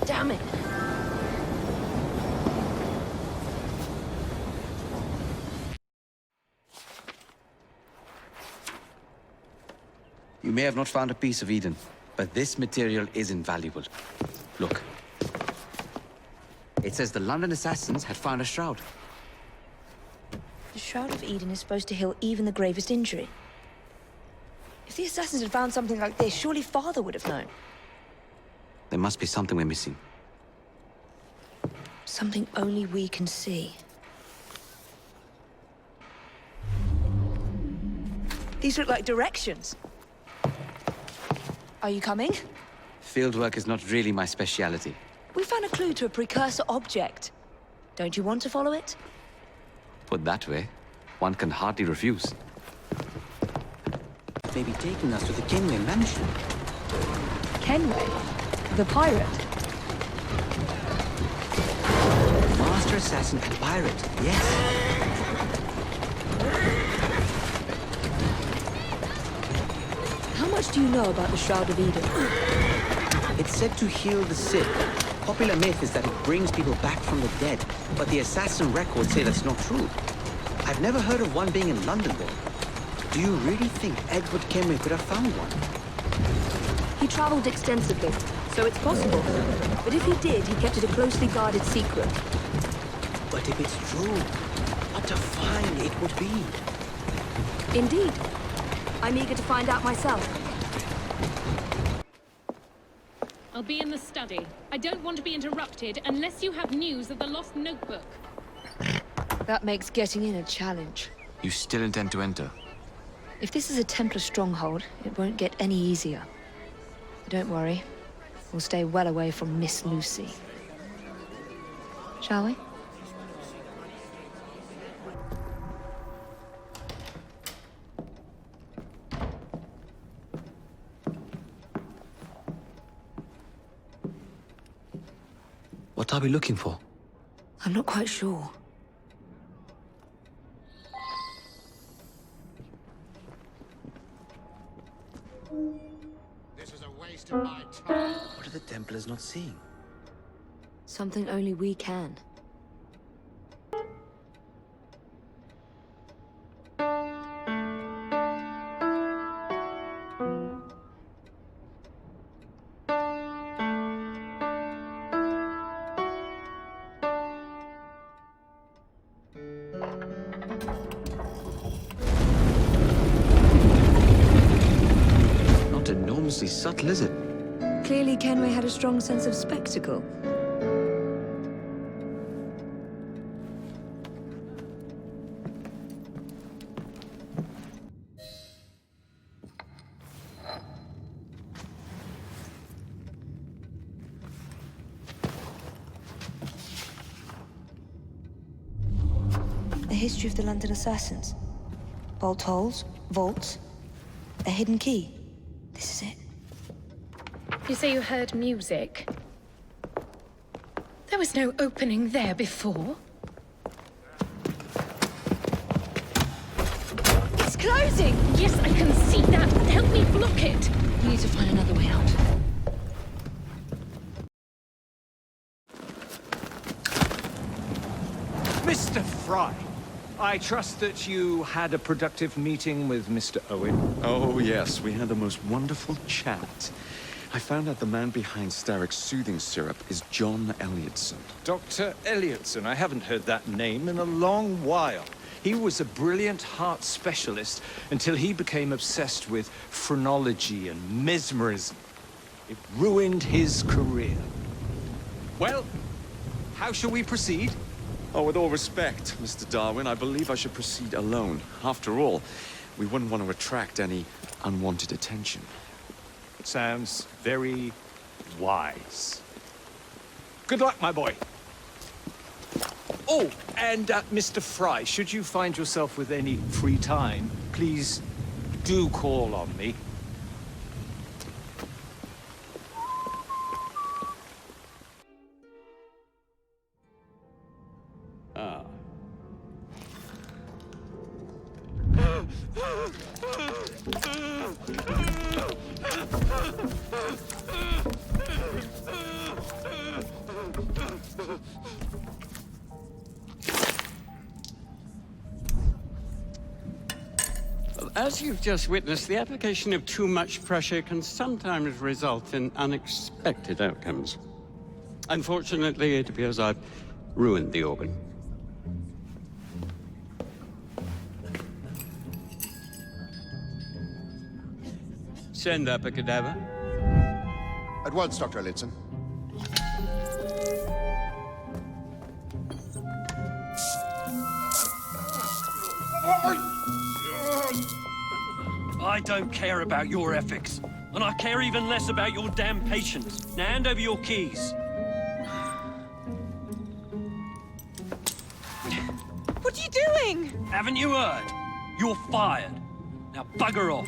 Speaker 8: Damn it.
Speaker 5: You may have not found a piece of Eden, but this material is invaluable. Look. It says the London assassins had found a shroud.
Speaker 8: The Shroud of Eden is supposed to heal even the gravest injury. If the assassins had found something like this, surely Father would have known.
Speaker 5: There must be something we're missing.
Speaker 8: Something only we can see. These look like directions. Are you coming?
Speaker 5: Fieldwork is not really my speciality.
Speaker 8: We found a clue to a precursor object. Don't you want to follow it?
Speaker 5: Put that way, one can hardly refuse. They be taking us to the Kenway mansion.
Speaker 8: Kenway? The pirate?
Speaker 5: Master assassin and pirate, yes.
Speaker 8: How much do you know about the Shroud of Eden?
Speaker 5: It's said to heal the sick. Popular myth is that it brings people back from the dead, but the assassin records say that's not true. I've never heard of one being in London, though. Do you really think Edward Kenway could have found one?
Speaker 8: He traveled extensively, so it's possible. But if he did, he kept it a closely guarded secret.
Speaker 5: But if it's true, what a find it would be.
Speaker 8: Indeed. I'm eager to find out myself.
Speaker 15: I'll be in the study. I don't want to be interrupted unless you have news of the lost notebook.
Speaker 8: That makes getting in a challenge.
Speaker 5: You still intend to enter?
Speaker 8: If this is a Templar stronghold, it won't get any easier. But don't worry. We'll stay well away from Miss Lucy. Shall we?
Speaker 5: What are we looking for?
Speaker 8: I'm not quite sure.
Speaker 9: This is a waste of my time.
Speaker 5: What are the Templars not seeing?
Speaker 8: Something only we can.
Speaker 5: Subtle, is it?
Speaker 8: Clearly, Kenway had a strong sense of spectacle. A history of the London assassins. Bolt holes, vaults, a hidden key. This is it.
Speaker 15: You say you heard music? There was no opening there before.
Speaker 8: It's closing!
Speaker 15: Yes, I can see that. Help me block it.
Speaker 8: We need to find another way out.
Speaker 21: Mr. Fry, I trust that you had a productive meeting with Mr. Owen.
Speaker 7: Oh, yes, we had the most wonderful chat. I found out the man behind Starrick's soothing syrup is John Elliotson.
Speaker 21: Dr. Elliotson, I haven't heard that name in a long while. He was a brilliant heart specialist until he became obsessed with phrenology and mesmerism. It ruined his career. Well, how shall we proceed?
Speaker 7: Oh, with all respect, Mr. Darwin, I believe I should proceed alone. After all, we wouldn't want to attract any unwanted attention.
Speaker 21: Sounds very wise. Good luck, my boy. Oh, and Mr. Fry, should you find yourself with any free time, please do call on me.
Speaker 17: Ah. As you've just witnessed, the application of too much pressure can sometimes result in unexpected outcomes. Unfortunately, it appears I've ruined the organ. Send up a cadaver.
Speaker 6: At once, Dr. Elliotson.
Speaker 12: I don't care about your ethics, and I care even less about your damn patience. Now hand over your keys.
Speaker 18: What are you doing?
Speaker 12: Haven't you heard? You're fired. Now bugger off.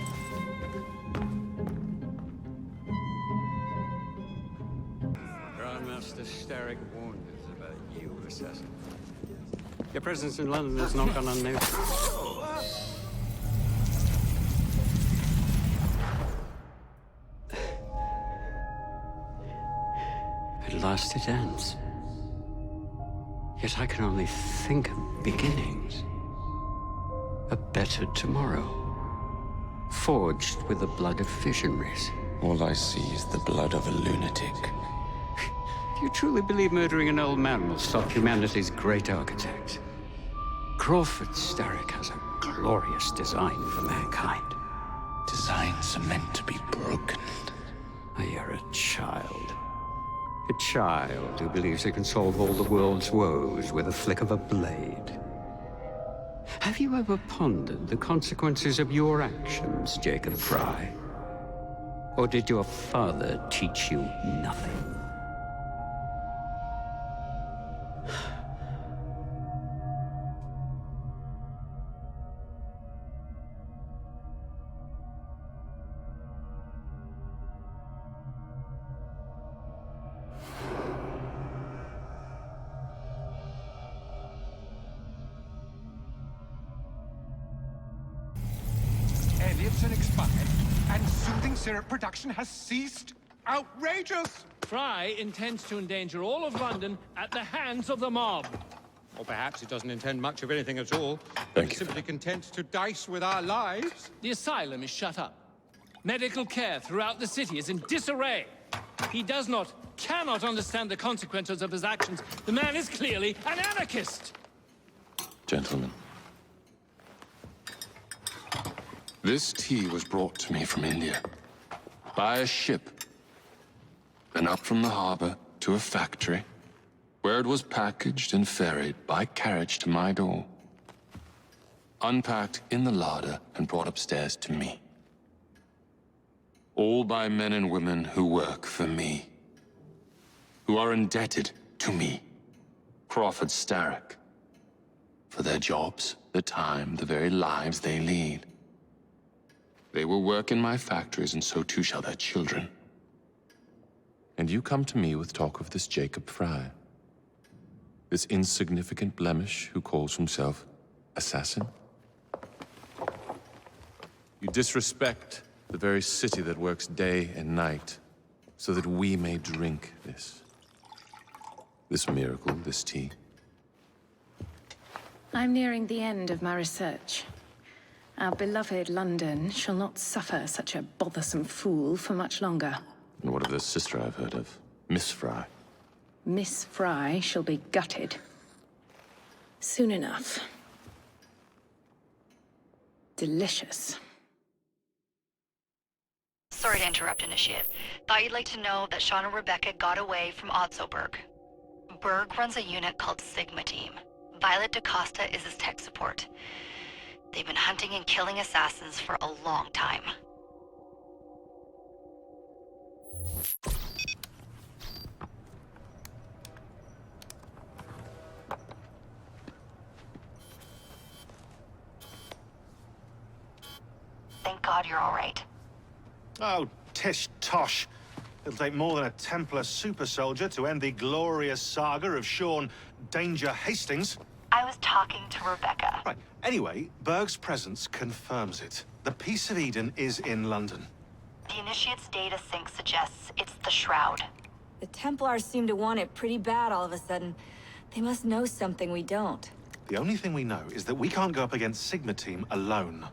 Speaker 17: Grandmaster Starrick warned us about you, assassin. Your presence in London has not gone unnoticed. At last it ends. Yet I can only think of beginnings. A better tomorrow. Forged with the blood of visionaries.
Speaker 7: All I see is the blood of a lunatic.
Speaker 17: Do you truly believe murdering an old man will stop humanity's great architect? Crawford Starrick has a glorious design for mankind.
Speaker 7: Designs are meant to be broken.
Speaker 17: You're a child. A child who believes it can solve all the world's woes with a flick of a blade. Have you ever pondered the consequences of your actions, Jacob Fry? Or did your father teach you nothing?
Speaker 9: Elliotson expired, and soothing syrup production has ceased? Outrageous!
Speaker 14: Fry intends to endanger all of London at the hands of the mob.
Speaker 10: Or perhaps he doesn't intend much of anything at all.
Speaker 7: Thank
Speaker 10: He's
Speaker 7: you.
Speaker 10: simply content to dice with our lives.
Speaker 14: The asylum is shut up. Medical care throughout the city is in disarray. He cannot understand the consequences of his actions. The man is clearly an anarchist!
Speaker 20: Gentlemen, this tea was brought to me from India by a ship, then up from the harbor to a factory, where it was packaged and ferried by carriage to my door, unpacked in the larder and brought upstairs to me. All by men and women who work for me, who are indebted to me, Crawford Starrick, for their jobs, the time, the very lives they lead. They will work in my factories, and so too shall their children. And you come to me with talk of this Jacob Fry, this insignificant blemish who calls himself assassin? You disrespect the very city that works day and night so that we may drink this miracle, this tea.
Speaker 15: I'm nearing the end of my research. Our beloved London shall not suffer such a bothersome fool for much longer.
Speaker 20: And what of the sister I've heard of, Miss Fry?
Speaker 15: Miss Fry shall be gutted. Soon enough. Delicious.
Speaker 2: Sorry to interrupt, Initiate. Thought you'd like to know that Sean and Rebecca got away from Otzoberg. Berg runs a unit called Sigma Team. Violet DaCosta is his tech support. They've been hunting and killing assassins for a long time. Thank God you're all right.
Speaker 24: Oh, tish tosh. It'll take more than a Templar super soldier to end the glorious saga of Sean Danger Hastings.
Speaker 2: I was talking to Rebecca.
Speaker 24: Right. Anyway, Berg's presence confirms it. The Peace of Eden is in London.
Speaker 2: The Initiate's data sync suggests it's the Shroud.
Speaker 25: The Templars seem to want it pretty bad all of a sudden. They must know something we don't.
Speaker 24: The only thing we know is that we can't go up against Sigma Team alone.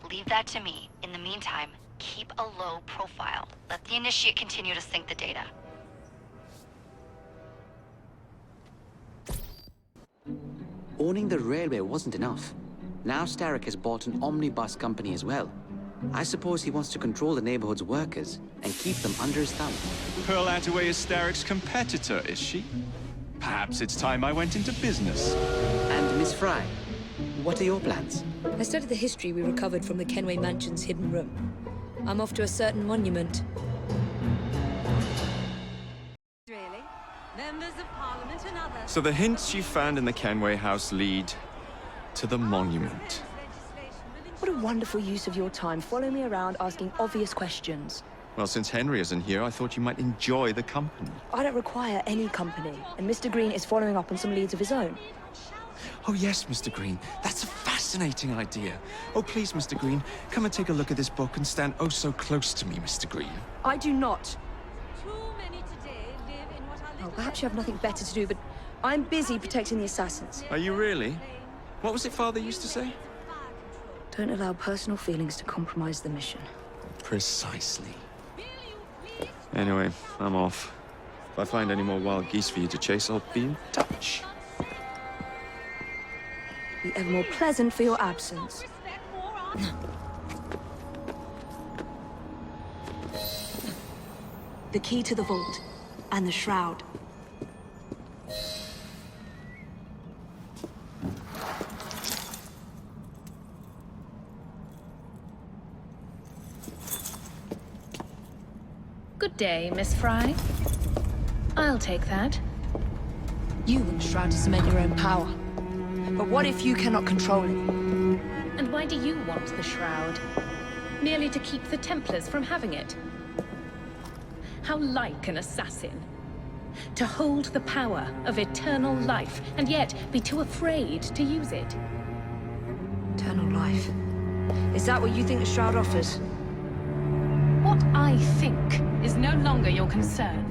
Speaker 2: Leave that to me. In the meantime, keep a low profile. Let the Initiate continue to sync the data.
Speaker 5: Owning the railway wasn't enough. Now Starrick has bought an omnibus company as well. I suppose he wants to control the neighborhood's workers and keep them under his thumb.
Speaker 7: Pearl Attaway is Starrick's competitor, is she? Perhaps it's time I went into business.
Speaker 5: And Miss Fry, what are your plans?
Speaker 8: I studied the history we recovered from the Kenway Mansion's hidden room. I'm off to a certain monument.
Speaker 22: Really? Members of Parliament and others.
Speaker 7: So the hints you found in the Kenway house lead to the monument.
Speaker 8: What a wonderful use of your time, following me around asking obvious questions.
Speaker 7: Well, since Henry isn't here, I thought you might enjoy the company.
Speaker 8: I don't require any company, and Mr. Green is following up on some leads of his own.
Speaker 7: Oh, yes, Mr. Green. That's a fascinating idea. Oh, please, Mr. Green, come and take a look at this book and stand oh so close to me, Mr. Green.
Speaker 8: I do not. Oh, perhaps you have nothing better to do, but I'm busy protecting the assassins.
Speaker 7: Are you really? What was it Father used to say?
Speaker 8: Don't allow personal feelings to compromise the mission.
Speaker 7: Precisely. Anyway, I'm off. If I find any more wild geese for you to chase, I'll be in touch.
Speaker 8: Be ever more pleasant for your absence. The key to the vault and the shroud.
Speaker 1: Good day, Miss Fry. I'll take that.
Speaker 8: You want the shroud to cement your own power. But what if you cannot control it?
Speaker 1: And why do you want the shroud? Merely to keep the Templars from having it? How like an assassin. To hold the power of eternal life, and yet be too afraid to use it.
Speaker 8: Eternal life. Is that what you think the shroud offers?
Speaker 1: What I think is no longer your concern.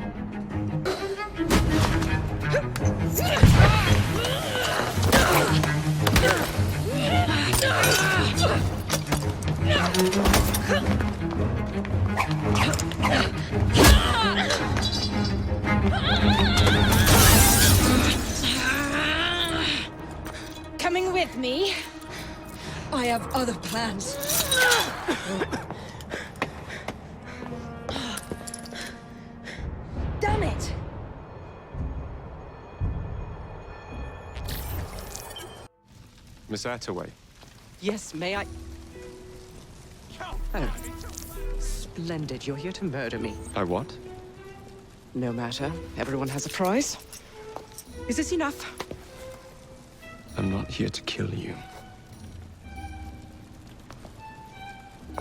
Speaker 22: Coming with me?
Speaker 8: I have other plans. Damn it!
Speaker 7: Miss Attaway.
Speaker 3: Yes, may I? Oh. Splendid. You're here to murder me.
Speaker 7: I what?
Speaker 3: No matter. Everyone has a price. Is this enough?
Speaker 7: I'm not here to kill you.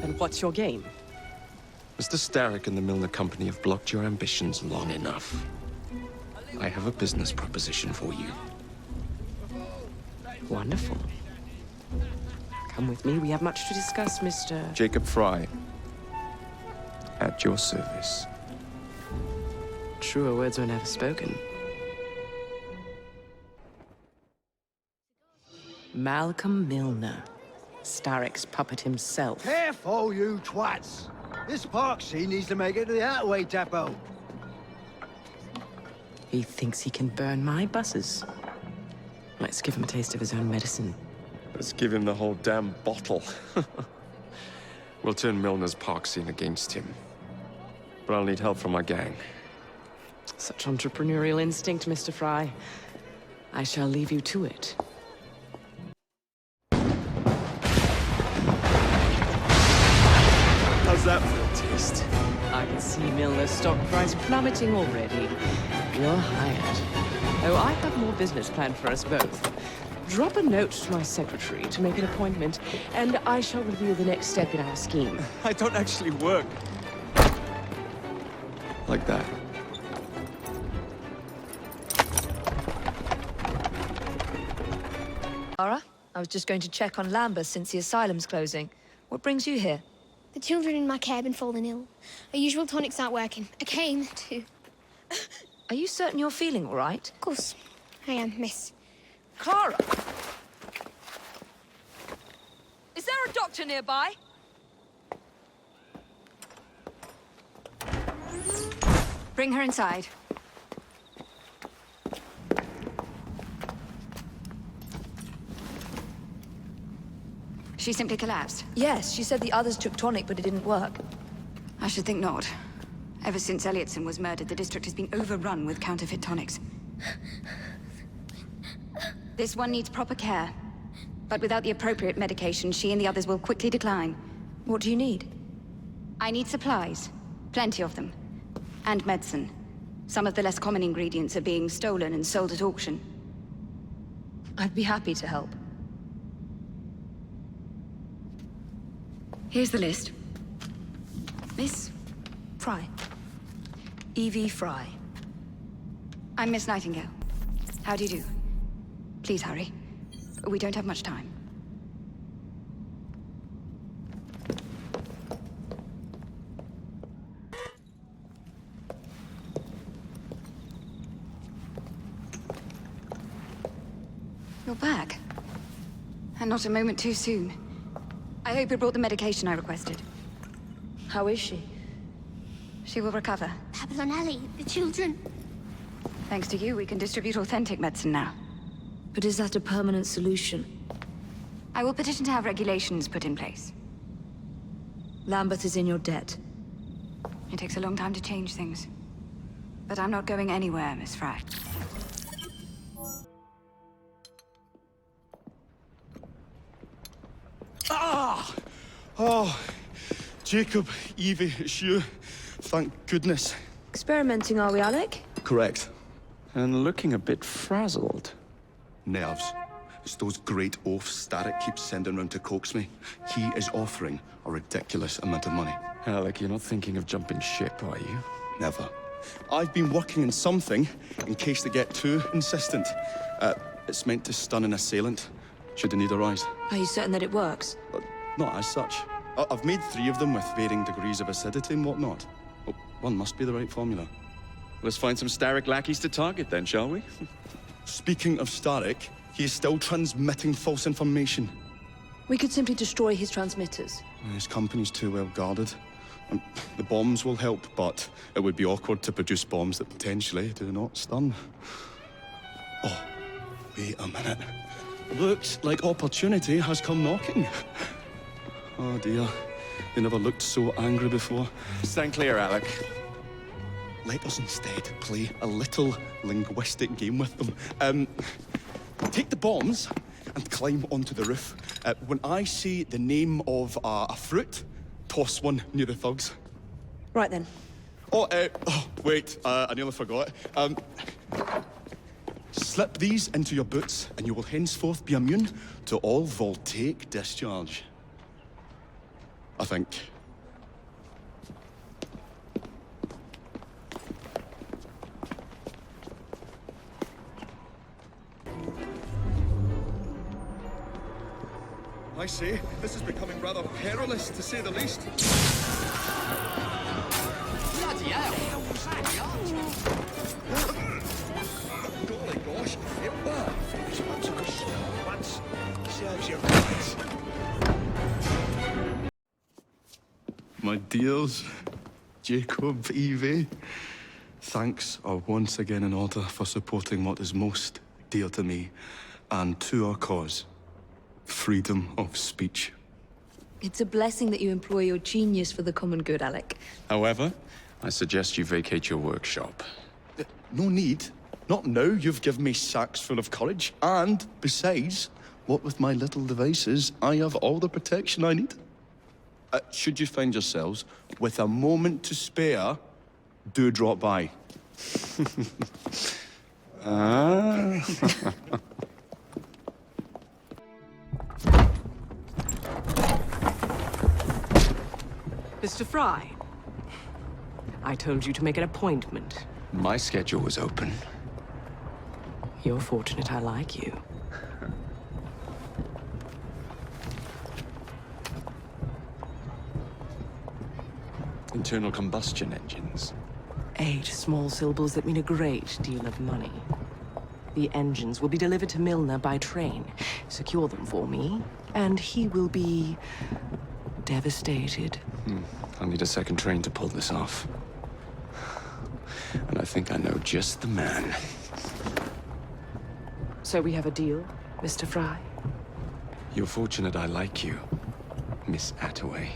Speaker 3: And what's your game?
Speaker 7: Mr. Starrick and the Milner Company have blocked your ambitions long enough. I have a business proposition for you.
Speaker 3: Wonderful. Come with me. We have much to discuss, Mr.
Speaker 7: Jacob Fry. At your service.
Speaker 3: Truer words were never spoken. Malcolm Milner. Starrick's puppet himself.
Speaker 4: Careful, you twats! This park scene needs to make it to the Attaway depot.
Speaker 3: He thinks he can burn my buses. Let's give him a taste of his own medicine.
Speaker 7: Let's give him the whole damn bottle. We'll turn Milner's park scene against him. But I'll need help from my gang.
Speaker 3: Such entrepreneurial instinct, Mr. Fry. I shall leave you to it.
Speaker 7: How's that for a taste?
Speaker 3: I can see Milner's stock price plummeting already. You're hired. Oh, I have more business planned for us both. Drop a note to my secretary to make an appointment, and I shall reveal the next step in our scheme.
Speaker 7: I don't actually work. Like that.
Speaker 8: Lara, I was just going to check on Lambeth since the asylum's closing. What brings you here?
Speaker 13: The children in my care have been falling ill. Our usual tonics aren't working. I came to...
Speaker 8: Are you certain you're feeling all right?
Speaker 13: Of course. I am, miss.
Speaker 22: Clara! Is there a doctor nearby?
Speaker 2: Bring her inside. She simply collapsed?
Speaker 8: Yes, she said the others took tonic, but it didn't work.
Speaker 2: I should think not. Ever since Elliotson was murdered, the district has been overrun with counterfeit tonics. This one needs proper care. But without the appropriate medication, she and the others will quickly decline.
Speaker 8: What do you need?
Speaker 2: I need supplies. Plenty of them. And medicine. Some of the less common ingredients are being stolen and sold at auction.
Speaker 8: I'd be happy to help.
Speaker 2: Here's the list. Miss
Speaker 8: Fry. Evie Fry.
Speaker 2: I'm Miss Nightingale. How do you do? Please hurry. We don't have much time. You're back. And not a moment too soon. I hope you brought the medication I requested.
Speaker 8: How is she?
Speaker 2: She will recover.
Speaker 13: Pablo and Ellie, the children.
Speaker 2: Thanks to you, we can distribute authentic medicine now.
Speaker 8: But is that a permanent solution?
Speaker 2: I will petition to have regulations put in place.
Speaker 8: Lambert is in your debt.
Speaker 2: It takes a long time to change things. But I'm not going anywhere, Miss Fry.
Speaker 7: Ah! Oh, Jacob, Evie, it's you. Thank goodness.
Speaker 8: Experimenting, are we, Alec?
Speaker 7: Correct. And looking a bit frazzled. Nerves. It's those great oafs Starrick keeps sending round to coax me. He is offering a ridiculous amount of money. Alec, you're not thinking of jumping ship, are you? Never. I've been working on something in case they get too insistent. It's meant to stun an assailant, should they need a rise.
Speaker 8: Are you certain that it works?
Speaker 7: Not as such. I've made 3 of them with varying degrees of acidity and whatnot. Well, one must be the right formula. Let's find some Starrick lackeys to target then, shall we? Speaking of Starrick, he is still transmitting false information.
Speaker 8: We could simply destroy his transmitters.
Speaker 7: His company's too well guarded. The bombs will help, but it would be awkward to produce bombs that potentially do not stun. Oh, wait a minute. Looks like opportunity has come knocking. Oh dear, they never looked so angry before. Stand clear, Alec. Let us instead play a little linguistic game with them. Take the bombs and climb onto the roof. When I say the name of a fruit, toss one near the thugs.
Speaker 8: Right then.
Speaker 7: Oh, wait, I nearly forgot. Slip these into your boots, and you will henceforth be immune to all voltaic discharge. I think. I say, this is becoming rather perilous, to say the least.
Speaker 10: Bloody hell!
Speaker 7: Golly gosh,
Speaker 10: Once serves you right.
Speaker 7: My dears, Jacob, Evie, thanks are once again in order for supporting what is most dear to me and to our cause. Freedom of speech.
Speaker 8: It's a blessing that you employ your genius for the common good, Alec.
Speaker 7: However, I suggest you vacate your workshop. No need. Not now. You've given me sacks full of courage. And, besides, what with my little devices, I have all the protection I need. Should you find yourselves with a moment to spare, do drop by.
Speaker 3: Mr. Fry, I told you to make an appointment.
Speaker 7: My schedule was open.
Speaker 3: You're fortunate I like you.
Speaker 7: Internal combustion engines.
Speaker 3: 8 small syllables that mean a great deal of money. The engines will be delivered to Milner by train. Secure them for me, and he will be devastated.
Speaker 7: I'll need a second train to pull this off. And I think I know just the man.
Speaker 3: So we have a deal, Mr. Fry?
Speaker 7: You're fortunate I like you. Miss Attaway.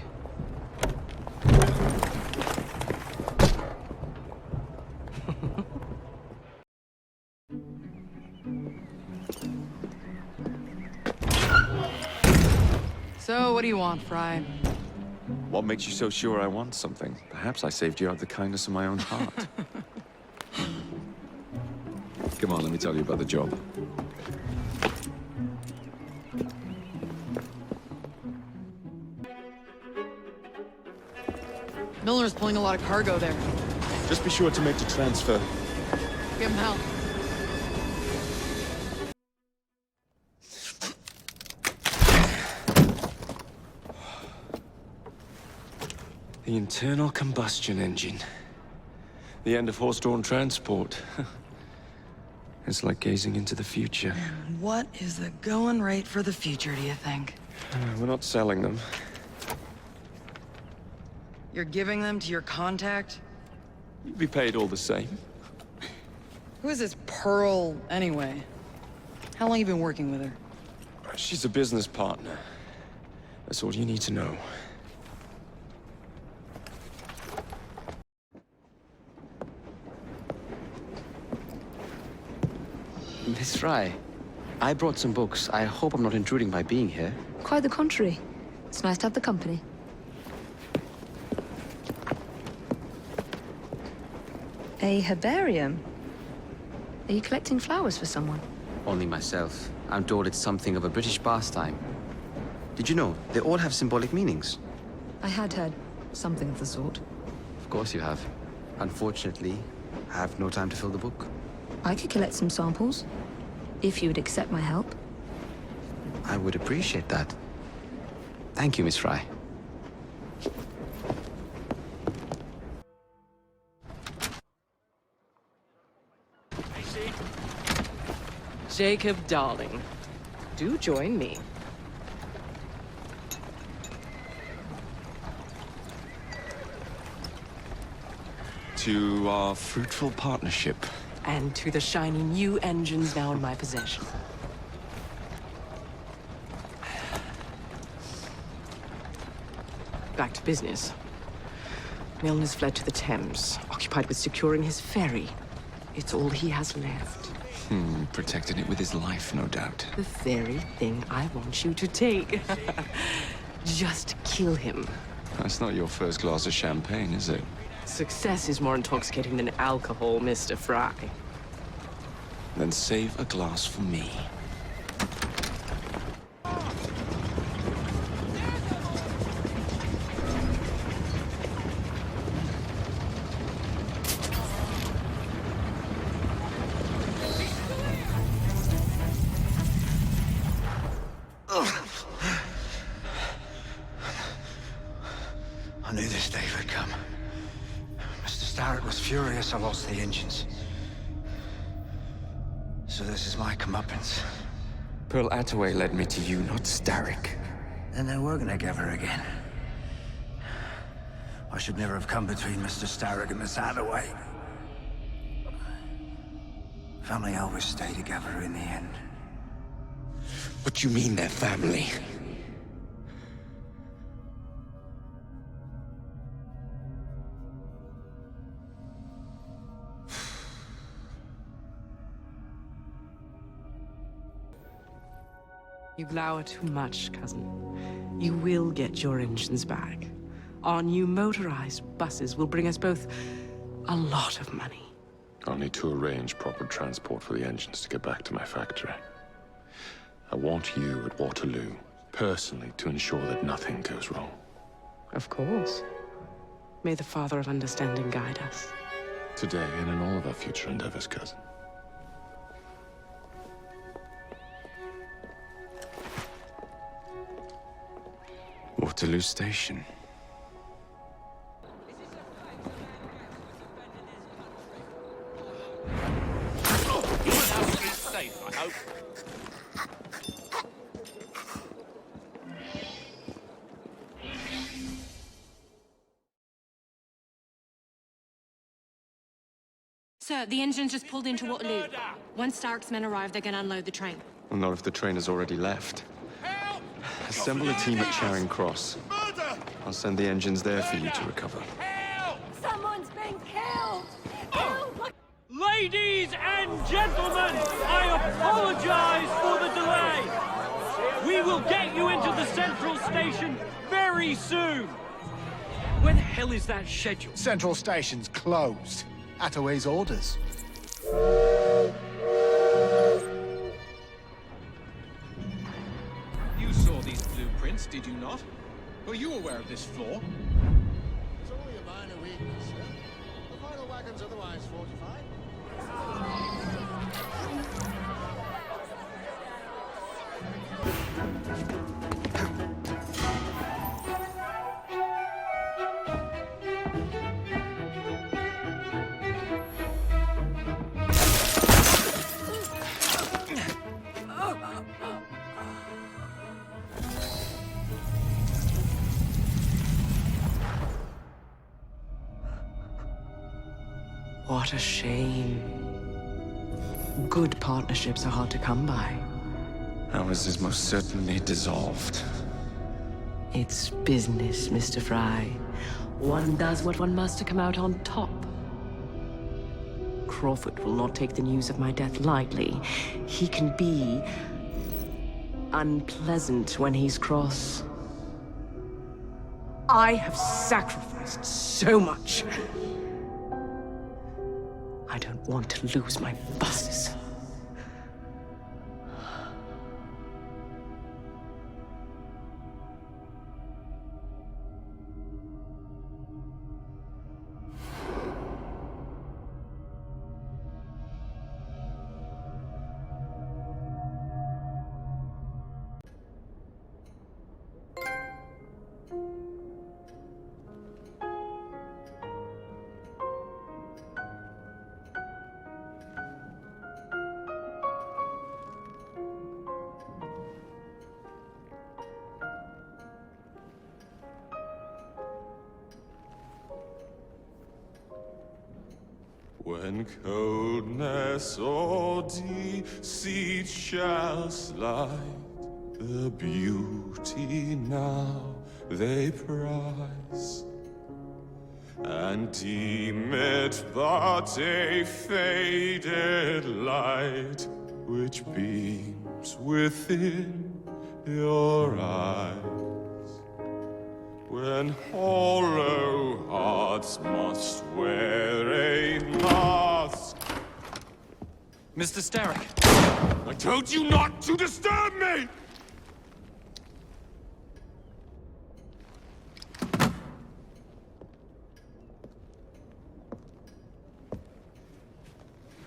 Speaker 11: So, what do you want, Fry?
Speaker 7: What makes you so sure I want something? Perhaps I saved you out of the kindness of my own heart. Come on, let me tell you about the job.
Speaker 11: Milner's pulling a lot of cargo there.
Speaker 7: Just be sure to make the transfer.
Speaker 11: Give him hell.
Speaker 7: The internal combustion engine. The end of horse-drawn transport. It's like gazing into the future.
Speaker 11: What is the going rate for the future, do you think?
Speaker 7: We're not selling them.
Speaker 11: You're giving them to your contact?
Speaker 7: You'd be paid all the same.
Speaker 11: Who is this Pearl, anyway? How long you been working with her?
Speaker 7: She's a business partner. That's all you need to know.
Speaker 5: Miss Fry, I brought some books. I hope I'm not intruding by being here.
Speaker 8: Quite the contrary. It's nice to have the company. A herbarium? Are you collecting flowers for someone?
Speaker 5: Only myself. I'm told it's something of a British pastime. Did you know? They all have symbolic meanings.
Speaker 8: I had heard something of the sort.
Speaker 5: Of course you have. Unfortunately, I have no time to fill the book.
Speaker 8: I could collect some samples, if you would accept my help.
Speaker 5: I would appreciate that. Thank you, Miss Fry.
Speaker 3: Jacob, darling, do join me.
Speaker 7: To our fruitful partnership.
Speaker 3: And to the shiny new engines now in my possession. Back to business. Milner's fled to the Thames, occupied with securing his ferry. It's all he has left.
Speaker 7: Protected it with his life, no doubt.
Speaker 3: The very thing I want you to take. Just kill him.
Speaker 7: That's not your first glass of champagne, is it?
Speaker 3: Success is more intoxicating than alcohol, Mr. Fry.
Speaker 7: Then save a glass for me.
Speaker 4: I knew this day would come. Mr. Starrett was furious I lost the engines. So this is my comeuppance.
Speaker 7: Pearl Attaway led me to you, not Starrick.
Speaker 4: Then they were gonna give her again. I should never have come between Mr. Starrett and Miss Attaway. Family always stay together in the end.
Speaker 7: What you mean, they're family?
Speaker 3: You glower too much, cousin. You will get your engines back. Our new motorized buses will bring us both a lot of money.
Speaker 20: I'll need to arrange proper transport for the engines to get back to my factory. I want you at Waterloo, personally, to ensure that nothing goes wrong.
Speaker 3: Of course. May the Father of Understanding guide us.
Speaker 20: Today and in all of our future endeavors, cousin.
Speaker 7: Waterloo Station.
Speaker 9: Safe, I hope.
Speaker 1: Sir, the engine's just pulled into Waterloo. Once Starrick's men arrive, they're gonna unload the train.
Speaker 7: Well, not if the train has already left. Assemble a team at Charing Cross. I'll send the engines there for you to recover.
Speaker 22: Someone's been killed!
Speaker 12: Ladies and gentlemen, I apologize for the delay. We will get you into the central station very soon. Where the hell is that schedule?
Speaker 6: Central station's closed. Attaway's orders.
Speaker 10: You saw these blueprints, did you not? Were you aware of this flaw?
Speaker 6: It's only a minor weakness, sir. The final wagon's otherwise fortified.
Speaker 3: What a shame. Good partnerships are hard to come by.
Speaker 7: Ours is most certainly dissolved.
Speaker 3: It's business, Mr. Fry. One does what one must to come out on top. Crawford will not take the news of my death lightly. He can be unpleasant when he's cross. I have sacrificed so much. I don't want to lose my buses.
Speaker 20: When coldness or deceit shall slide, the beauty now they prize, and deem it but a faded light which beams within your eyes. When hollow hearts must wear a mask.
Speaker 14: Mr. Starrick.
Speaker 20: I told you not to disturb me!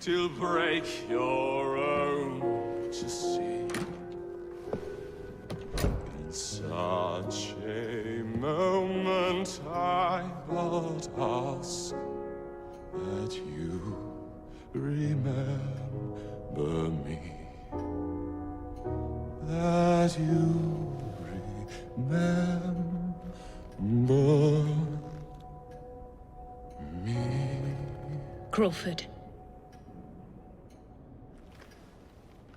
Speaker 20: Till break your own to see. In such a moment I but ask that you remember me. That you remember me.
Speaker 1: Crawford.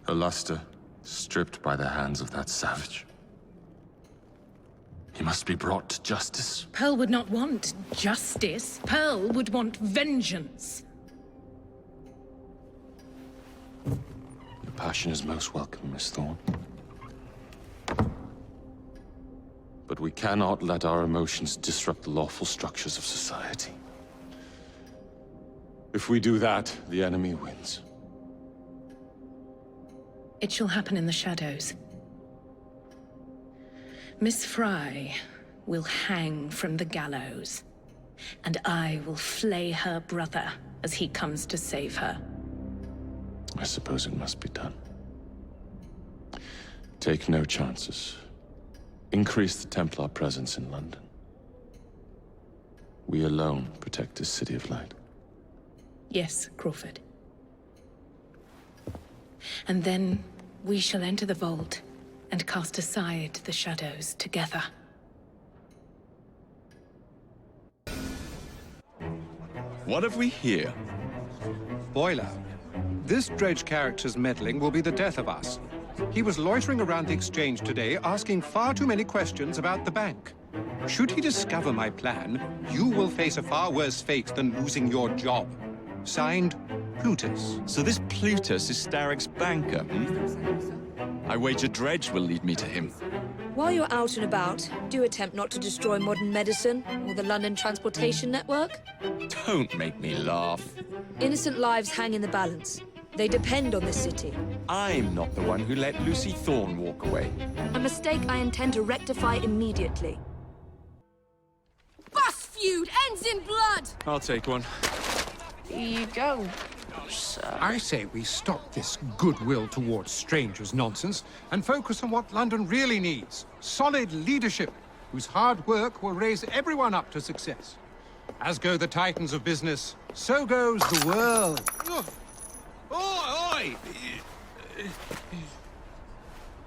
Speaker 20: Her luster stripped by the hands of that savage. He must be brought to justice.
Speaker 1: Pearl would not want justice. Pearl would want vengeance.
Speaker 20: Your passion is most welcome, Miss Thorne. But we cannot let our emotions disrupt the lawful structures of society. If we do that, the enemy wins.
Speaker 1: It shall happen in the shadows. Miss Fry will hang from the gallows, and I will flay her brother as he comes to save her.
Speaker 20: I suppose it must be done. Take no chances. Increase the Templar presence in London. We alone protect this city of light.
Speaker 1: Yes, Crawford. And then we shall enter the vault and cast aside the shadows together.
Speaker 16: What have we here?
Speaker 10: Boiler, this dredge character's meddling will be the death of us.
Speaker 17: He was loitering around the exchange today, asking far too many questions about the bank. Should he discover my plan, you will face a far worse fate than losing your job. Signed, Plutus.
Speaker 16: So this Plutus is Starrick's banker, hmm? I wager Dredge will lead me to him.
Speaker 22: While you're out and about, do attempt not to destroy modern medicine or the London transportation network.
Speaker 16: Don't make me laugh.
Speaker 22: Innocent lives hang in the balance. They depend on this city.
Speaker 16: I'm not the one who let Lucy Thorne walk away.
Speaker 22: A mistake I intend to rectify immediately. Bus feud ends in blood!
Speaker 16: I'll take one.
Speaker 8: Here you go, sir.
Speaker 17: I say we stop this goodwill towards strangers nonsense and focus on what London really needs. Solid leadership, whose hard work will raise everyone up to success. As go the titans of business, so goes the world.
Speaker 9: Oi!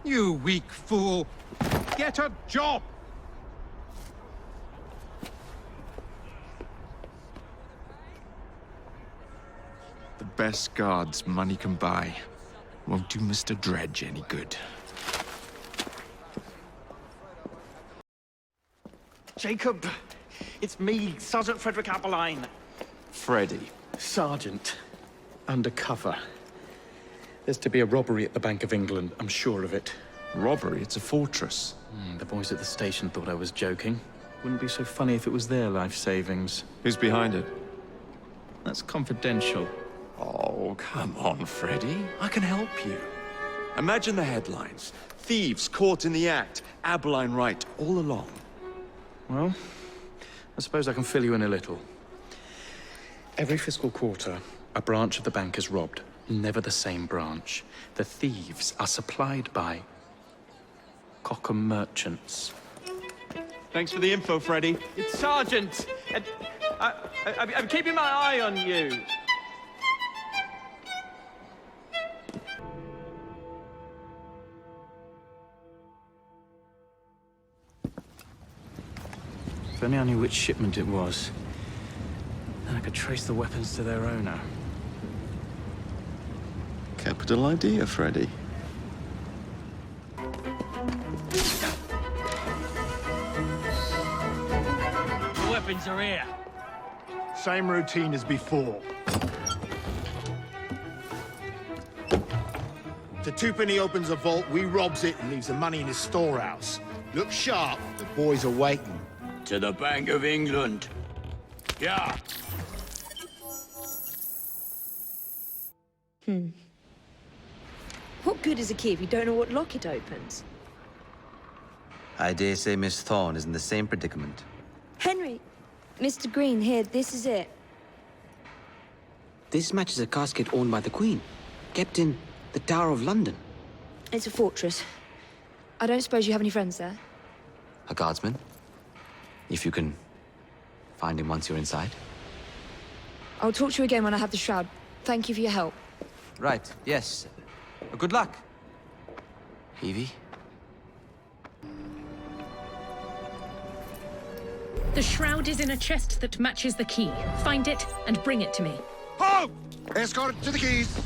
Speaker 17: You weak fool. Get a job!
Speaker 16: The best guards money can buy won't do Mr. Dredge any good.
Speaker 18: Jacob, it's me, Sergeant Frederick Aberline.
Speaker 16: Freddy.
Speaker 18: Sergeant. Undercover. There's to be a robbery at the Bank of England, I'm sure of it.
Speaker 16: Robbery? It's a fortress.
Speaker 18: The boys at the station thought I was joking. Wouldn't be so funny if it was their life savings.
Speaker 16: Who's behind it?
Speaker 18: That's confidential.
Speaker 16: Oh, come on, Freddy. I can help you. Imagine the headlines. Thieves caught in the act. Aberline right, all along.
Speaker 18: Well, I suppose I can fill you in a little. Every fiscal quarter, a branch of the bank is robbed. Never the same branch. The thieves are supplied by Cockham merchants.
Speaker 16: Thanks for the info, Freddy.
Speaker 18: It's Sergeant! I'm keeping my eye on you. If only I knew which shipment it was, then I could trace the weapons to their owner.
Speaker 16: Capital idea, Freddy.
Speaker 12: The weapons are here.
Speaker 6: Same routine as before. The twopenny opens a vault, we robs it and leaves the money in his storehouse. Look sharp, the boys are waiting.
Speaker 19: To the Bank of England. Yeah.
Speaker 22: What good is a key if you don't know what lock it opens?
Speaker 5: I dare say Miss Thorne is in the same predicament.
Speaker 22: Henry! Mr. Green, here, this is it.
Speaker 5: This matches a casket owned by the Queen, kept in the Tower of London.
Speaker 22: It's a fortress. I don't suppose you have any friends there?
Speaker 5: A guardsman? If you can find him once you're inside.
Speaker 22: I'll talk to you again when I have the shroud. Thank you for your help.
Speaker 5: Right, yes. Good luck. Evie?
Speaker 1: The shroud is in a chest that matches the key. Find it and bring it to me.
Speaker 6: Halt! Escort to the keys.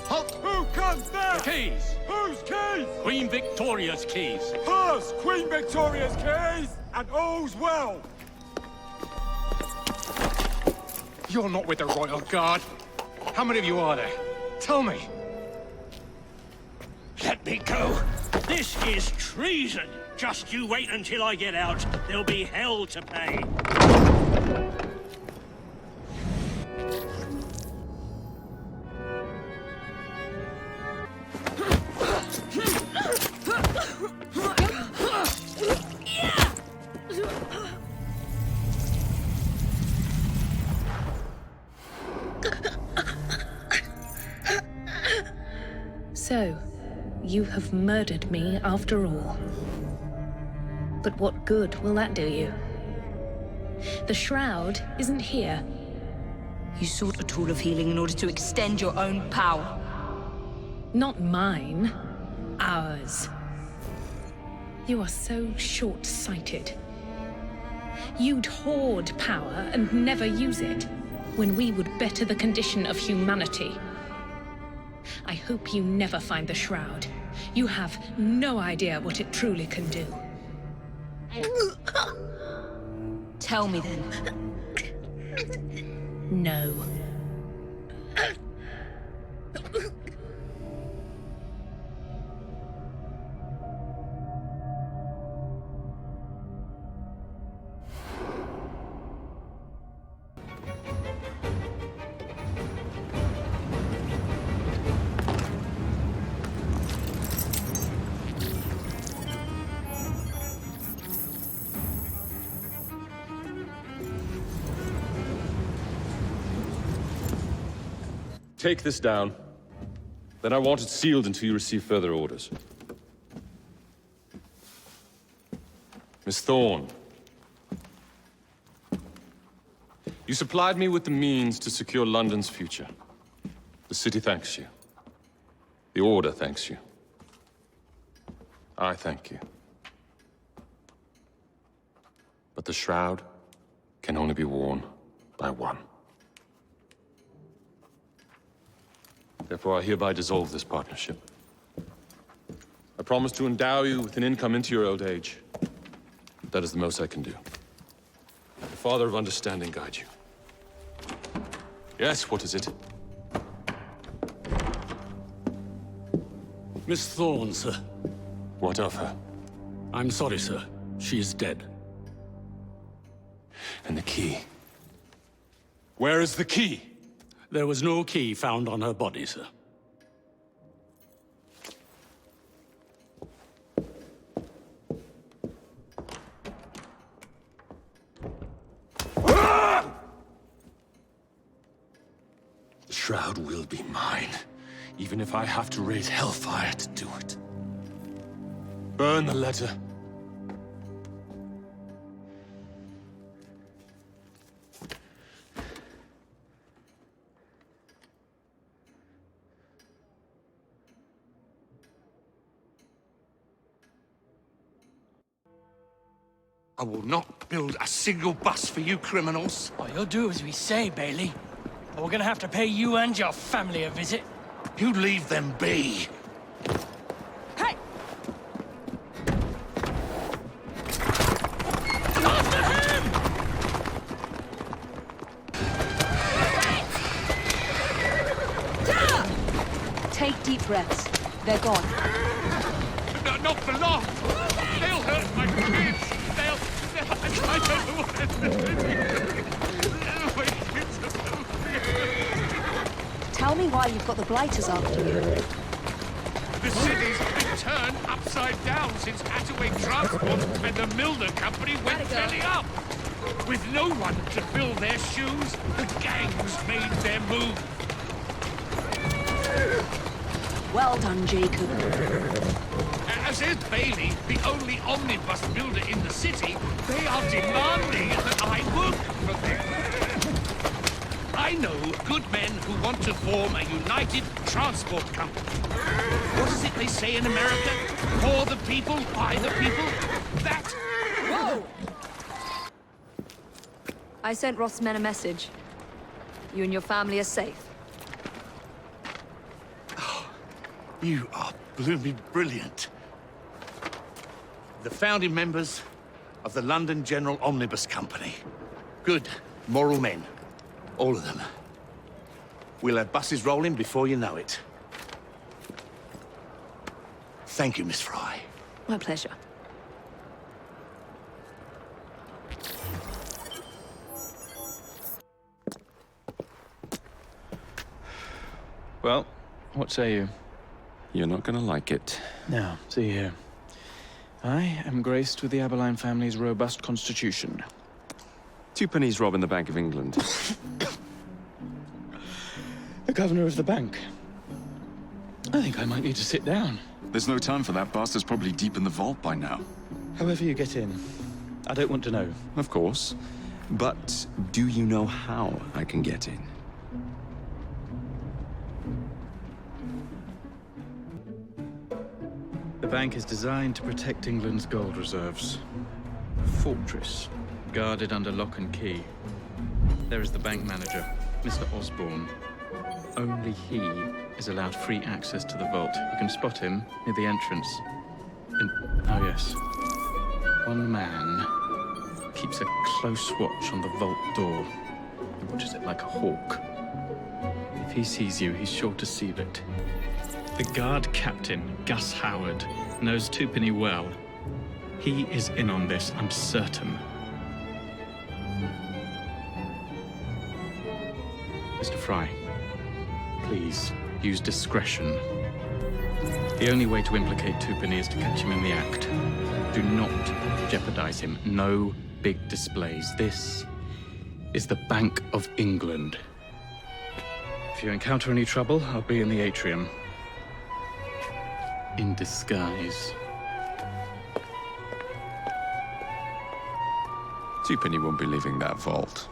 Speaker 6: Halt!
Speaker 9: Who comes there?
Speaker 14: The keys!
Speaker 9: Whose keys?
Speaker 14: Queen Victoria's keys.
Speaker 9: Hers! Queen Victoria's keys! And all's well!
Speaker 17: You're not with the Royal Guard. How many of you are there? Tell me.
Speaker 12: Let me go. This is treason. Just you wait until I get out. There'll be hell to pay.
Speaker 1: So, you have murdered me after all. But what good will that do you? The shroud isn't here.
Speaker 22: You sought a tool of healing in order to extend your own power.
Speaker 1: Not mine. Ours. You are so short-sighted. You'd hoard power and never use it, when we would better the condition of humanity. I hope you never find the shroud, You have no idea what it truly can do.
Speaker 8: Tell me then.
Speaker 1: No.
Speaker 16: Take this down. Then I want it sealed until you receive further orders. Miss Thorne. You supplied me with the means to secure London's future. The city thanks you. The Order thanks you. I thank you. But the shroud can only be worn by one. Therefore, I hereby dissolve this partnership. I promise to endow you with an income into your old age. That is the most I can do. The Father of Understanding guide you. Yes, what is it?
Speaker 19: Miss Thorne, sir.
Speaker 16: What of her?
Speaker 19: I'm sorry, sir. She is dead.
Speaker 16: And the key? Where is the key?
Speaker 19: There was no key found on her body, sir.
Speaker 16: The shroud will be mine, even if I have to raise hellfire to do it. Burn the letter.
Speaker 19: I will not build a single bus for you criminals.
Speaker 12: Oh, you'll do as we say, Bailey. Or we're gonna have to pay you and your family a visit.
Speaker 19: You leave them be.
Speaker 12: Hey!
Speaker 8: Take deep breaths. They're gone.
Speaker 9: No, not for long. They'll hurt my kids. I don't know what
Speaker 8: Tell me why you've got the blighters after you.
Speaker 9: The city's been turned upside down since Attaway Transport and the Milner Company went belly up. With no one to fill their shoes, the gangs made their move.
Speaker 8: Well done, Jacob.
Speaker 9: As is Bailey, the only omnibus builder in the city, they are demanding that I work for them. I know good men who want to form a united transport company. What is it they say in America? For the people, by the people? That...
Speaker 8: Whoa! I sent Roth's men a message. You and your family are safe.
Speaker 19: You are blooming brilliant. The founding members of the London General Omnibus Company. Good, moral men. All of them. We'll have buses rolling before you know it. Thank you, Miss Fry.
Speaker 8: My pleasure.
Speaker 18: Well, what say you?
Speaker 7: You're not gonna like it.
Speaker 18: Now, see here. I am graced with the Aberline family's robust constitution.
Speaker 7: 2 pennies robbing the Bank of England.
Speaker 18: The governor of the bank. I think I might need to sit down.
Speaker 7: There's no time for that. Bastard's probably deep in the vault by now.
Speaker 18: However you get in, I don't want to know.
Speaker 7: Of course. But do you know how I can get in?
Speaker 18: The bank is designed to protect England's gold reserves. A fortress, guarded under lock and key. There is the bank manager, Mr. Osborne. only he is allowed free access to the vault. You can spot him near the entrance. Oh yes. One man keeps a close watch on the vault door. He watches it like a hawk. If he sees you, he's sure to seal it. The guard captain, Gus Howard, knows Twopenny well. He is in on this, I'm certain. Mr. Fry, please use discretion. The only way to implicate Twopenny is to catch him in the act. Do not jeopardize him. No big displays. This is the Bank of England. If you encounter any trouble, I'll be in the atrium. In disguise.
Speaker 7: Twopenny won't be leaving that vault.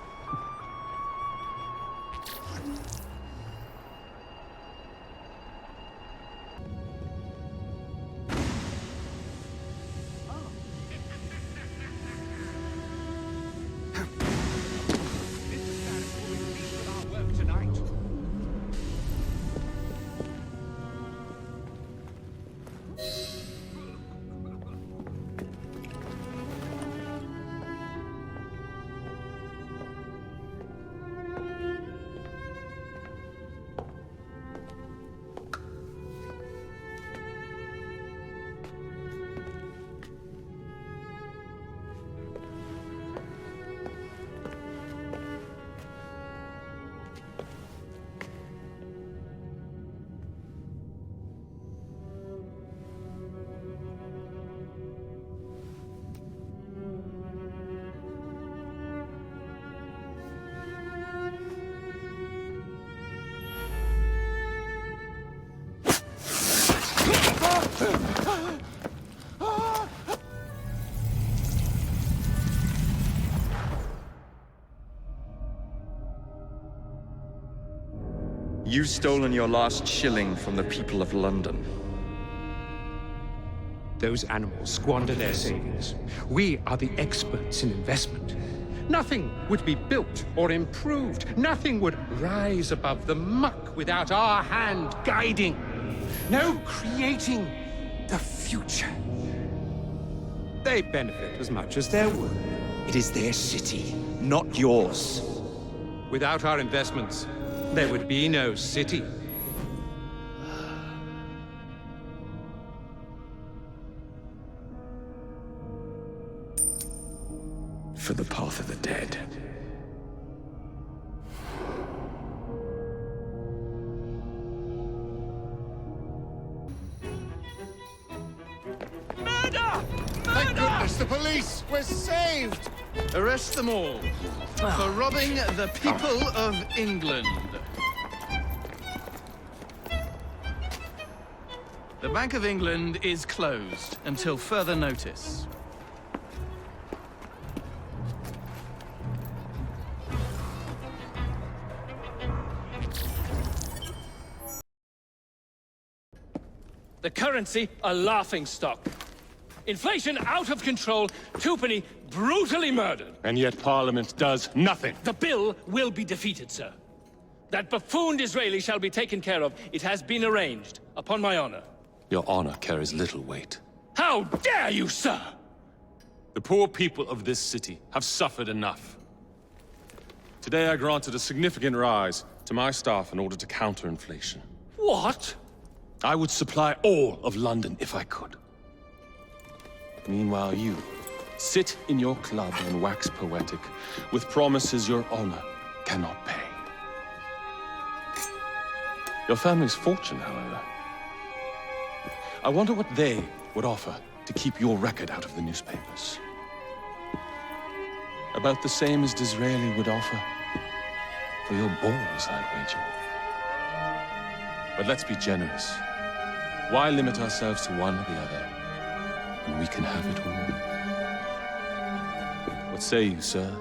Speaker 15: You've stolen your last shilling from the people of London.
Speaker 17: Those animals squander their savings. We are the experts in investment. Nothing would be built or improved. Nothing would rise above the muck without our hand guiding. No creating the future. They benefit as much as their work.
Speaker 15: It is their city, not yours.
Speaker 17: Without our investments, there would be no city.
Speaker 15: For the path of the dead.
Speaker 19: Thank goodness, the police! We're saved!
Speaker 18: Arrest them all for robbing the people of England. The Bank of England is closed until further notice.
Speaker 14: The currency a laughingstock. Inflation out of control, Twopenny brutally murdered.
Speaker 16: And yet Parliament does nothing.
Speaker 14: The bill will be defeated, sir. That buffoon Disraeli shall be taken care of. It has been arranged, upon my honor.
Speaker 16: Your honor carries little weight.
Speaker 14: How dare you, sir!
Speaker 16: The poor people of this city have suffered enough. Today I granted a significant rise to my staff in order to counter inflation.
Speaker 14: What?
Speaker 16: I would supply all of London if I could. Meanwhile, you sit in your club and wax poetic with promises your honor cannot pay. Your family's fortune, however. I wonder what they would offer to keep your record out of the newspapers. About the same as Disraeli would offer for your balls, I'd wager. But let's be generous. Why limit ourselves to one or the other when we can have it all? What say you, sir?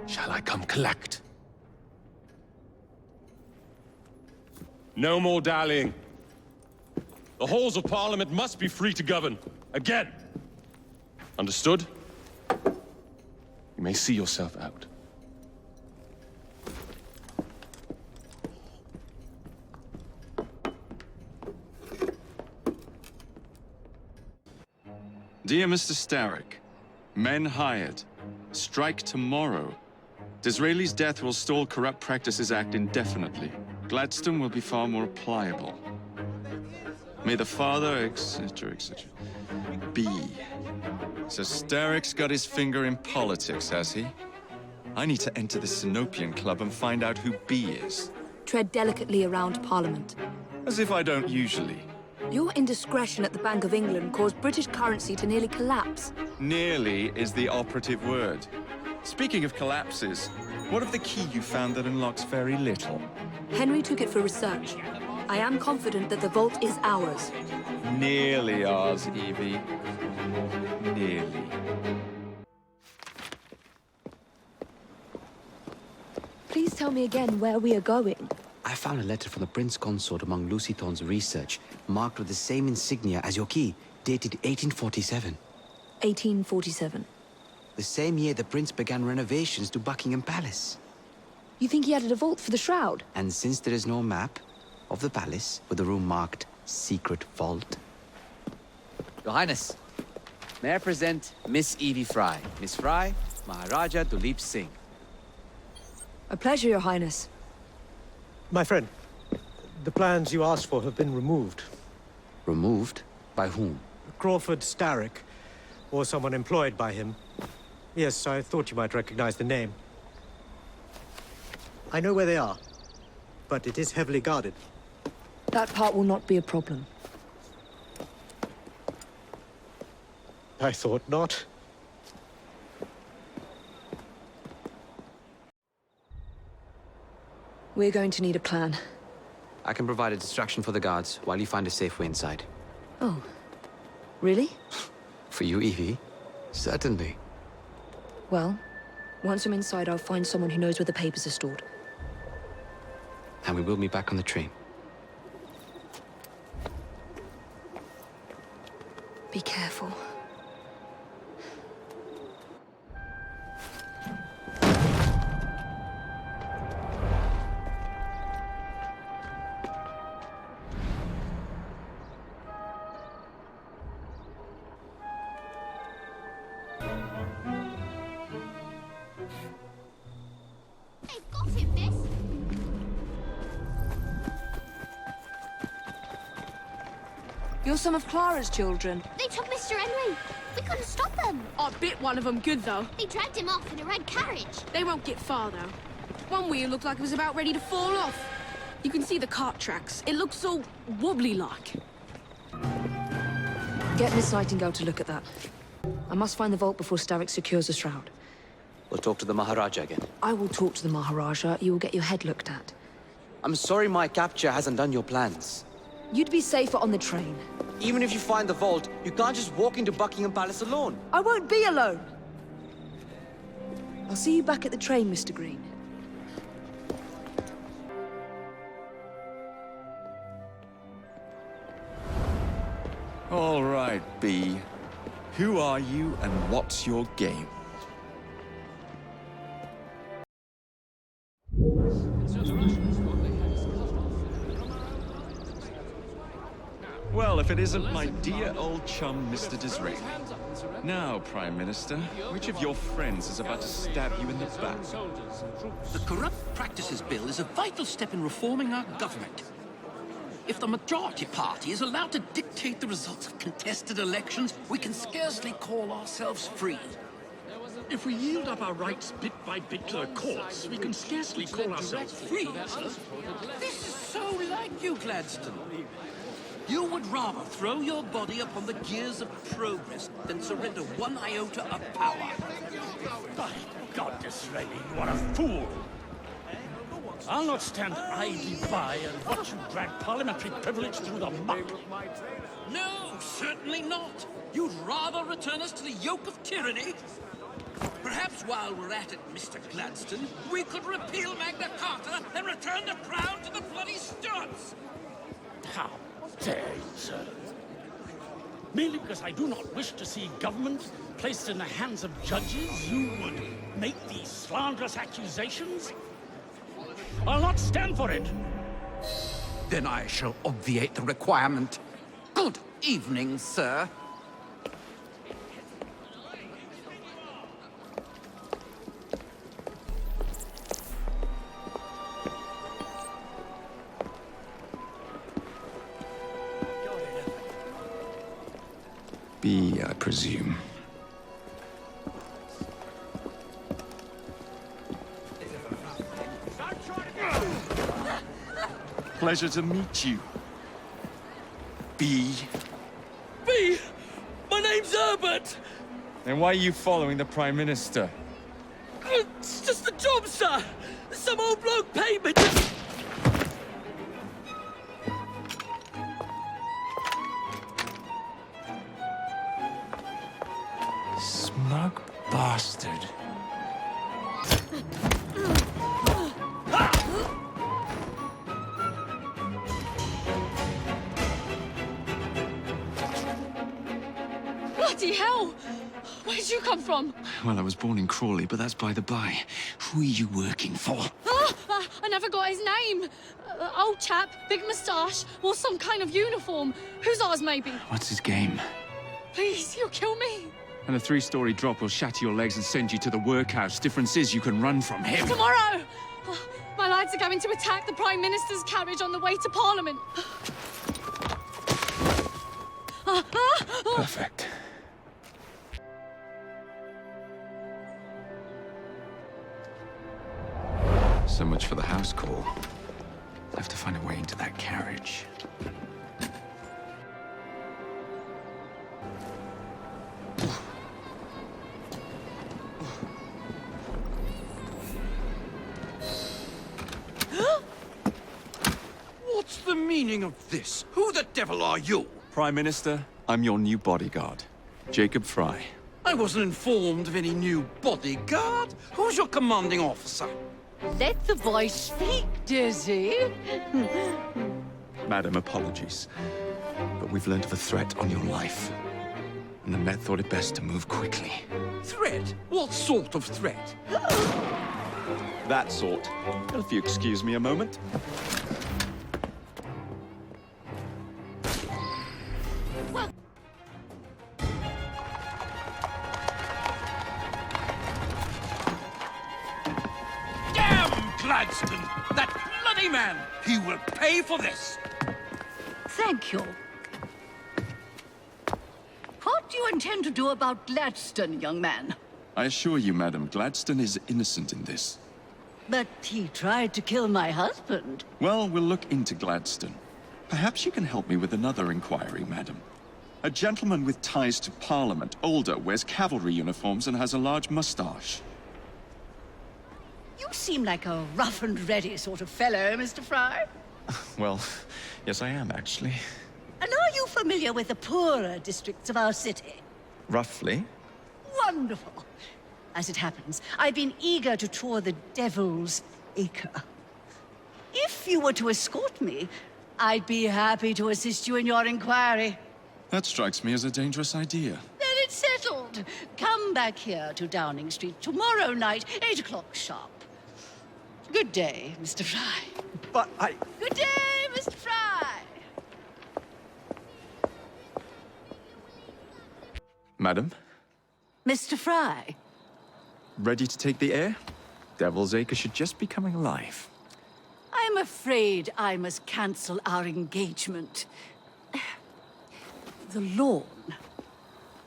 Speaker 16: Shall I come collect? No more dallying. The halls of Parliament must be free to govern. Again. Understood? You may see yourself out.
Speaker 15: Dear Mr. Starrick, men hired. Strike tomorrow. Disraeli's death will stall Corrupt Practices Act indefinitely. Gladstone will be far more pliable. May the father, etc., etc. B. So Starrick's got his finger in politics, has he? I need to enter the Sinopian Club and find out who B is.
Speaker 8: Tread delicately around Parliament.
Speaker 15: As if I don't usually.
Speaker 8: Your indiscretion at the Bank of England caused British currency to nearly collapse.
Speaker 15: Nearly is the operative word. Speaking of collapses, what of the key you found that unlocks very little?
Speaker 8: Henry took it for research. I am confident that the vault is ours.
Speaker 15: Nearly ours, Evie. Nearly.
Speaker 8: Please tell me again where we are going.
Speaker 5: I found a letter from the Prince Consort among Lucy Thorne's research, marked with the same insignia as your key, dated 1847.
Speaker 8: 1847.
Speaker 5: The same year the Prince began renovations to Buckingham Palace.
Speaker 8: You think he added a vault for the shroud?
Speaker 5: And since there is no map of the palace with the room marked Secret Vault...
Speaker 13: Your Highness, may I present Miss Evie Fry. Miss Fry, Maharaja Duleep Singh.
Speaker 8: A pleasure, Your Highness.
Speaker 21: My friend, the plans you asked for have been removed.
Speaker 5: Removed? By whom?
Speaker 21: Crawford Starrick, or someone employed by him. Yes, I thought you might recognize the name. I know where they are, but it is heavily guarded.
Speaker 8: That part will not be a problem.
Speaker 21: I thought not.
Speaker 8: We're going to need a plan.
Speaker 5: I can provide a distraction for the guards while you find a safe way inside.
Speaker 8: Oh. Really?
Speaker 5: For you, Evie? Certainly.
Speaker 8: Well, once I'm inside, I'll find someone who knows where the papers are stored.
Speaker 5: And we will meet back on the train.
Speaker 8: Be careful. You're some of Clara's children.
Speaker 23: They took Mr. Henry. We couldn't stop them.
Speaker 24: I bit one of them good, though.
Speaker 23: They dragged him off in a red carriage.
Speaker 24: They won't get far, though. One wheel looked like it was about ready to fall off. You can see the cart tracks. It looks so wobbly-like.
Speaker 8: Get Miss Nightingale to look at that. I must find the vault before Starrick secures the shroud.
Speaker 5: We'll talk to the Maharaja again.
Speaker 8: I will talk to the Maharaja. You will get your head looked at.
Speaker 5: I'm sorry my capture hasn't done your plans.
Speaker 8: You'd be safer on the train.
Speaker 5: Even if you find the vault, you can't just walk into Buckingham Palace alone.
Speaker 8: I won't be alone! I'll see you back at the train, Mr. Green.
Speaker 15: All right, B. Who are you and what's your game? Well, if it isn't my dear old chum, Mr. Disraeli. Now, Prime Minister, which of your friends is about to stab you in the back?
Speaker 25: The Corrupt Practices Bill is a vital step in reforming our government. If the majority party is allowed to dictate the results of contested elections, we can scarcely call ourselves free.
Speaker 26: If we yield up our rights bit by bit to the courts, we can scarcely call ourselves free, sir.
Speaker 25: This is so like you, Gladstone. You would rather throw your body upon the gears of progress than surrender one iota of power.
Speaker 26: By God, Disraeli, you are a fool! I'll not stand idly by and watch you drag parliamentary privilege through the muck.
Speaker 25: No, certainly not. You'd rather return us to the yoke of tyranny? Perhaps while we're at it, Mr. Gladstone, we could repeal Magna Carta and return the crown to the bloody Stuarts!
Speaker 26: How dare you, sir? Merely because I do not wish to see government placed in the hands of judges, you would make these slanderous accusations? I'll not stand for it.
Speaker 25: Then I shall obviate the requirement. Good evening, sir.
Speaker 7: B, I presume.
Speaker 15: Pleasure to meet you. B.
Speaker 25: B! My name's Herbert!
Speaker 7: Then why are you following the Prime Minister?
Speaker 25: It's just a job, sir! Some old bloke paid me to...
Speaker 7: Smug bastard.
Speaker 24: Bloody hell! Where'd you come from?
Speaker 7: Well, I was born in Crawley, but that's by the by. Who are you working for?
Speaker 24: I never got his name. Old chap, big moustache, wore some kind of uniform. Whose ours, maybe?
Speaker 7: What's his game?
Speaker 24: Please, you'll kill me.
Speaker 7: And a 3-story drop will shatter your legs and send you to the workhouse. Difference is you can run from him.
Speaker 24: Tomorrow! My lads are going to attack the Prime Minister's carriage on the way to Parliament.
Speaker 7: Perfect. So much for the house call. I have to find a way into that carriage.
Speaker 19: What's the meaning of this? Who the devil are you?
Speaker 7: Prime Minister, I'm your new bodyguard, Jacob Fry.
Speaker 19: I wasn't informed of any new bodyguard. Who's your commanding officer?
Speaker 22: Let the boy speak, Dizzy.
Speaker 7: Madam, apologies. But we've learned of a threat on your life. And the Met thought it best to move quickly.
Speaker 19: Threat? What sort of threat?
Speaker 7: That sort. If you excuse me a moment.
Speaker 19: Gladstone! That bloody man! He will pay for this!
Speaker 22: Thank you. What do you intend to do about Gladstone, young man?
Speaker 7: I assure you, Madam, Gladstone is innocent in this.
Speaker 22: But he tried to kill my husband.
Speaker 7: Well, we'll look into Gladstone. Perhaps you can help me with another inquiry, Madam. A gentleman with ties to Parliament, older, wears cavalry uniforms and has a large moustache.
Speaker 22: You seem like a rough and ready sort of fellow, Mr. Fry.
Speaker 7: Well, yes I am, actually.
Speaker 22: And are you familiar with the poorer districts of our city?
Speaker 7: Roughly.
Speaker 22: Wonderful. As it happens, I've been eager to tour the Devil's Acre. If you were to escort me, I'd be happy to assist you in your inquiry.
Speaker 7: That strikes me as a dangerous idea.
Speaker 22: Then it's settled. Come back here to Downing Street tomorrow night, 8 o'clock sharp. Good day, Mr. Fry.
Speaker 7: But I...
Speaker 22: Good day, Mr. Fry!
Speaker 7: Madam?
Speaker 22: Mr. Fry?
Speaker 7: Ready to take the air? Devil's Acre should just be coming alive.
Speaker 22: I'm afraid I must cancel our engagement. The lawn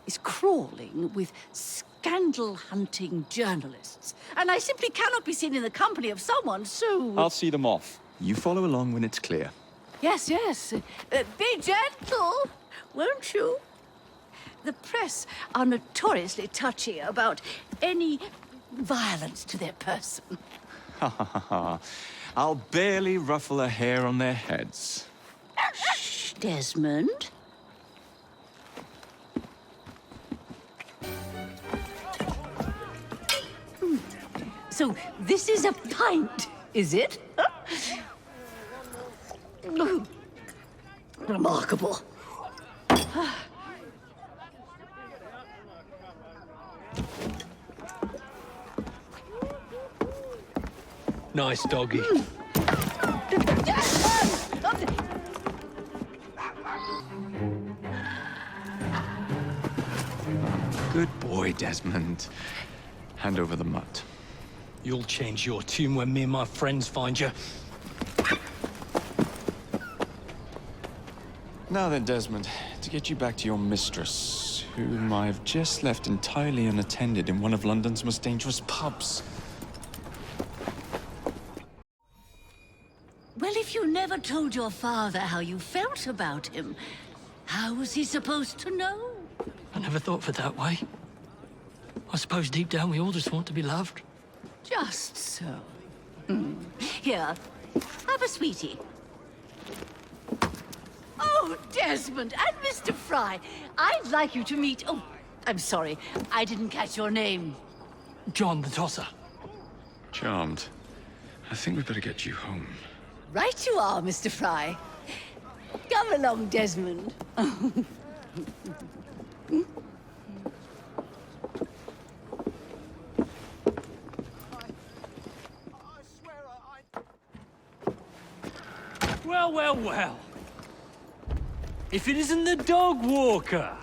Speaker 22: is crawling with scandal-hunting journalgenalists, and I simply cannot be seen in the company of someone so...
Speaker 7: I'll see them off. You follow along when it's clear.
Speaker 22: Yes, yes. Be gentle, won't you? The press are notoriously touchy about any violence to their person.
Speaker 7: Ha ha ha ha. I'll barely ruffle a hair on their heads.
Speaker 22: Shh, Desmond. So, this is a pint, is it? Huh? Remarkable.
Speaker 12: Nice doggy.
Speaker 7: Good boy, Desmond. Hand over the mutt.
Speaker 12: You'll change your tune when me and my friends find you.
Speaker 7: Now then, Desmond, to get you back to your mistress, whom I've just left entirely unattended in one of London's most dangerous pubs.
Speaker 22: Well, if you never told your father how you felt about him, how was he supposed to know?
Speaker 2: I never thought of it that way. I suppose deep down we all just want to be loved.
Speaker 22: Just so. Here, have a sweetie. Oh, Desmond and Mr. Fry, I'd like you to meet... Oh, I'm sorry, I didn't catch your name.
Speaker 2: John the Tosser.
Speaker 7: Charmed. I think we'd better get you home.
Speaker 22: Right you are, Mr. Fry. Come along, Desmond.
Speaker 12: Well, well, well. If it isn't the dog walker.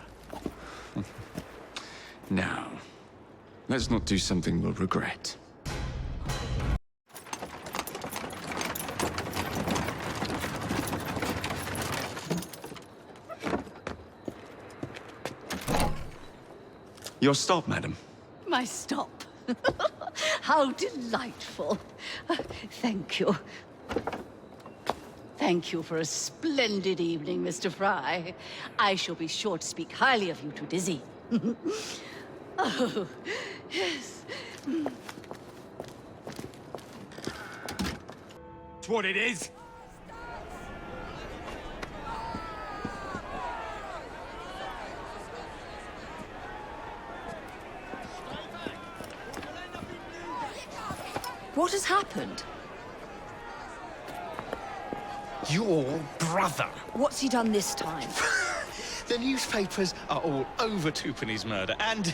Speaker 7: Now, let's not do something we'll regret. Your stop, madam.
Speaker 22: My stop. How delightful. Thank you. Thank you for a splendid evening, Mr. Fry. I shall be sure to speak highly of you to Dizzy. Oh, yes.
Speaker 12: It's what it is.
Speaker 8: What has happened?
Speaker 3: Your brother.
Speaker 8: What's he done this time?
Speaker 3: The newspapers are all over Twopenny's murder, and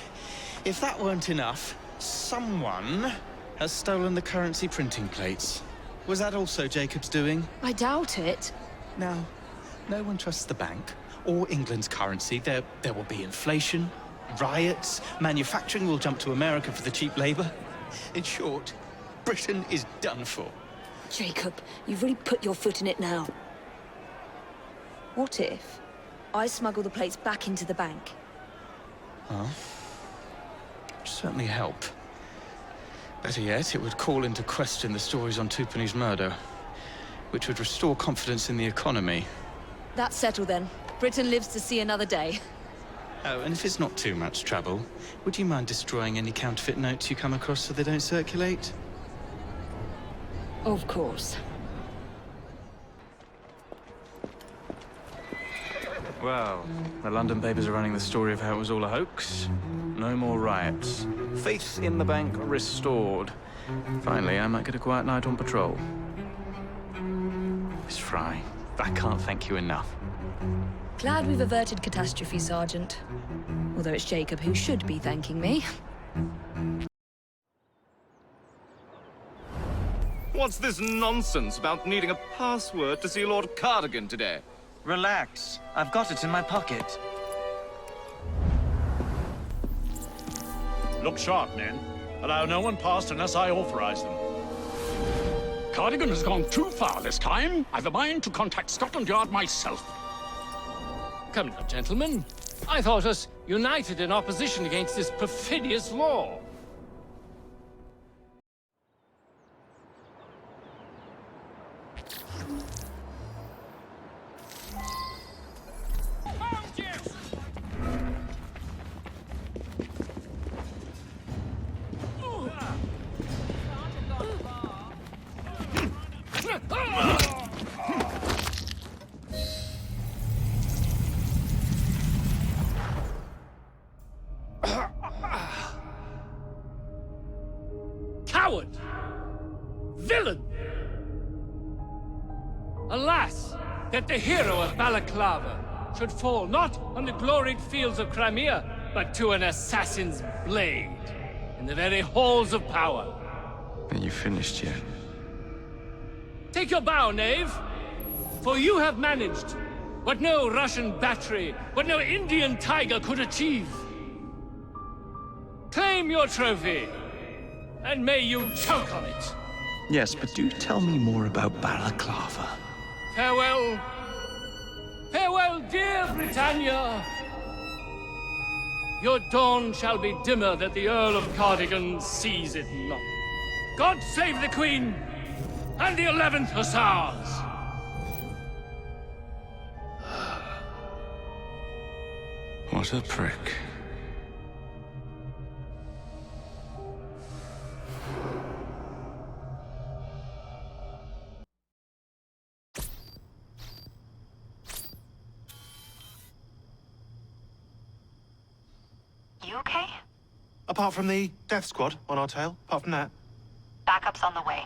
Speaker 3: if that weren't enough, someone has stolen the currency printing plates. Was that also Jacob's doing?
Speaker 8: I doubt it.
Speaker 3: Now, no one trusts the bank or England's currency. There will be inflation, riots, manufacturing will jump to America for the cheap labor. In short, Britain is done for.
Speaker 8: Jacob, you've really put your foot in it now. What if I smuggle the plates back into the bank?
Speaker 3: Well, it'd certainly help. Better yet, it would call into question the stories on Twopenny's murder, which would restore confidence in the economy.
Speaker 8: That's settled then. Britain lives to see another day.
Speaker 3: Oh, and if it's not too much trouble, would you mind destroying any counterfeit notes you come across so they don't circulate?
Speaker 8: Of course.
Speaker 18: Well, the London papers are running the story of how it was all a hoax. No more riots. Faith in the bank restored. Finally, I might get a quiet night on patrol. Miss Fry, I can't thank you enough.
Speaker 8: Glad we've averted catastrophe, Sergeant. Although it's Jacob who should be thanking me.
Speaker 4: What's this nonsense about needing a password to see Lord Cardigan today?
Speaker 10: Relax. I've got it in my pocket.
Speaker 26: Look sharp, men. Allow no one past unless I authorize them. Cardigan has gone too far this time. I've a mind to contact Scotland Yard myself.
Speaker 14: Come now, gentlemen. I thought us united in opposition against this perfidious law.
Speaker 12: Coward! Villain!
Speaker 14: Alas, that the hero of Balaclava should fall not on the gloried fields of Crimea, but to an assassin's blade in the very halls of power.
Speaker 7: Are you finished yet?
Speaker 14: Take your bow, knave, for you have managed what no Russian battery, what no Indian tiger could achieve. Claim your trophy, and may you choke on it.
Speaker 7: Yes, but do tell me more about Balaclava.
Speaker 14: Farewell. Farewell, dear Britannia. your dawn shall be dimmer that the Earl of Cardigan sees it not. God save the Queen and the 11th Hussars!
Speaker 15: What a prick.
Speaker 1: You okay?
Speaker 6: Apart from the death squad on our tail, apart from that.
Speaker 1: Backup's on the way.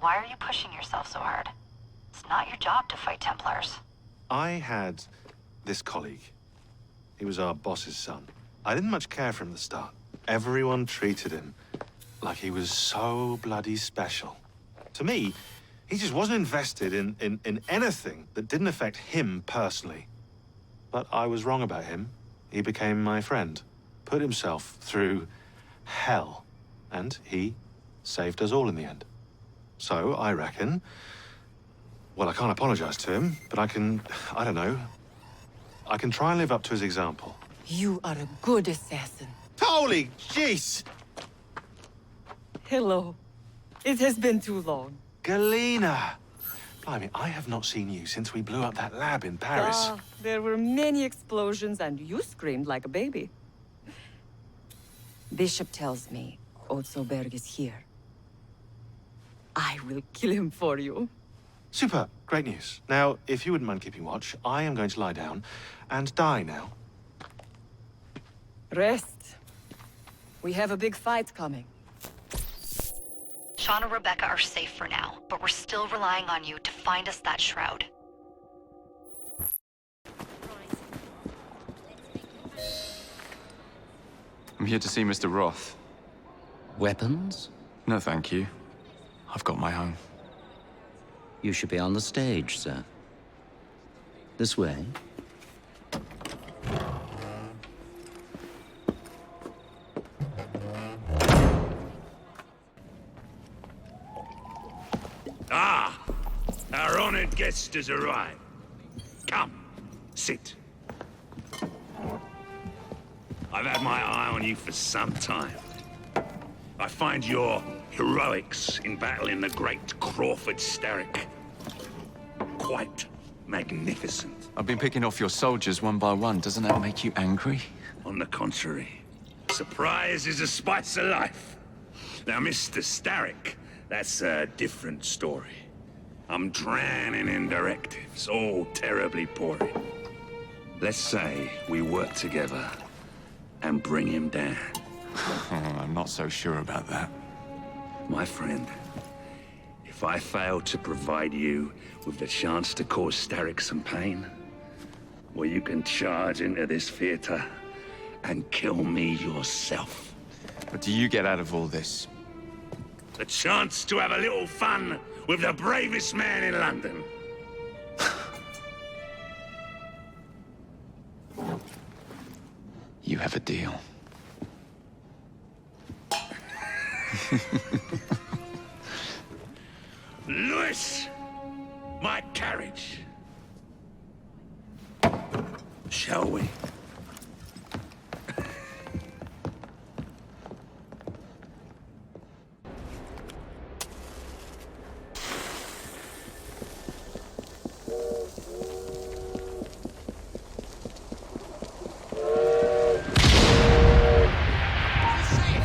Speaker 1: Why are you pushing yourself so hard? It's not your job to fight Templars.
Speaker 6: I had this colleague. He was our boss's son. I didn't much care for him at the start. Everyone treated him like he was so bloody special. To me, he just wasn't invested in anything that didn't affect him personally. But I was wrong about him. He became my friend, put himself through hell, and he saved us all in the end. So I reckon, well, I can't apologize to him, but I can try and live up to his example.
Speaker 9: You are a good assassin.
Speaker 6: Holy jeez!
Speaker 9: Hello. It has been too long.
Speaker 6: Galena! Blimey, I have not seen you since we blew up that lab in Paris.
Speaker 9: There were many explosions and you screamed like a baby. Bishop tells me Otzoberg is here. I will kill him for you.
Speaker 6: Super, great news. Now, if you wouldn't mind keeping watch, I am going to lie down and die now.
Speaker 9: Rest. We have a big fight coming.
Speaker 1: Sean and Rebecca are safe for now, but we're still relying on you to find us that shroud.
Speaker 7: I'm here to see Mr. Roth.
Speaker 11: Weapons?
Speaker 7: No, thank you. I've got my own.
Speaker 11: You should be on the stage, sir. This way.
Speaker 19: Ah! Our honored guest has arrived. Come, sit. I've had my eye on you for some time. I find your heroics in battling the great Crawford Starrick quite magnificent.
Speaker 7: I've been picking off your soldiers one by one. Doesn't that make you angry?
Speaker 19: On the contrary, surprise is a spice of life. Now, Mr. Starrick, that's a different story. I'm drowning in directives, all terribly boring. Let's say we work together and bring him down.
Speaker 7: I'm not so sure about that.
Speaker 19: My friend, if I fail to provide you with the chance to cause Starrick some pain, well, you can charge into this theater and kill me yourself.
Speaker 7: What do you get out of all this?
Speaker 19: The chance to have a little fun with the bravest man in London.
Speaker 7: You have a deal.
Speaker 19: Lewis! My carriage. Shall we?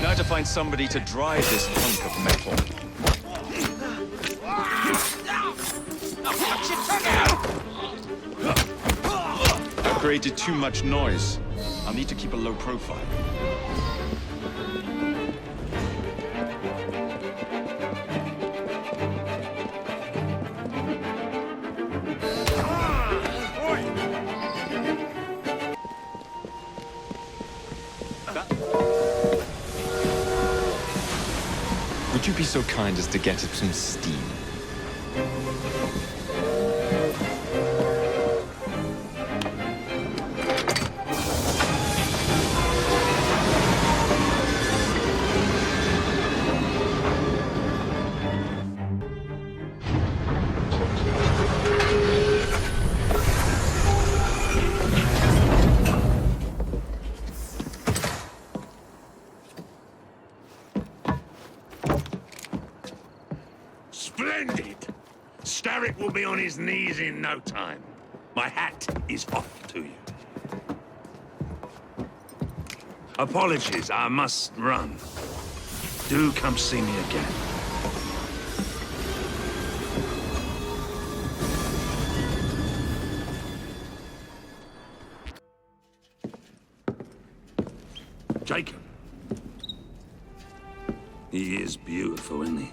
Speaker 7: Now to find somebody to drive this hunk of metal. I've created too much noise. I'll need to keep a low profile. Would you be so kind as to get us some steam?
Speaker 19: will be on his knees in no time. My hat is off to you. Apologies, I must run. Do come see me again. Jacob. He is beautiful, isn't he?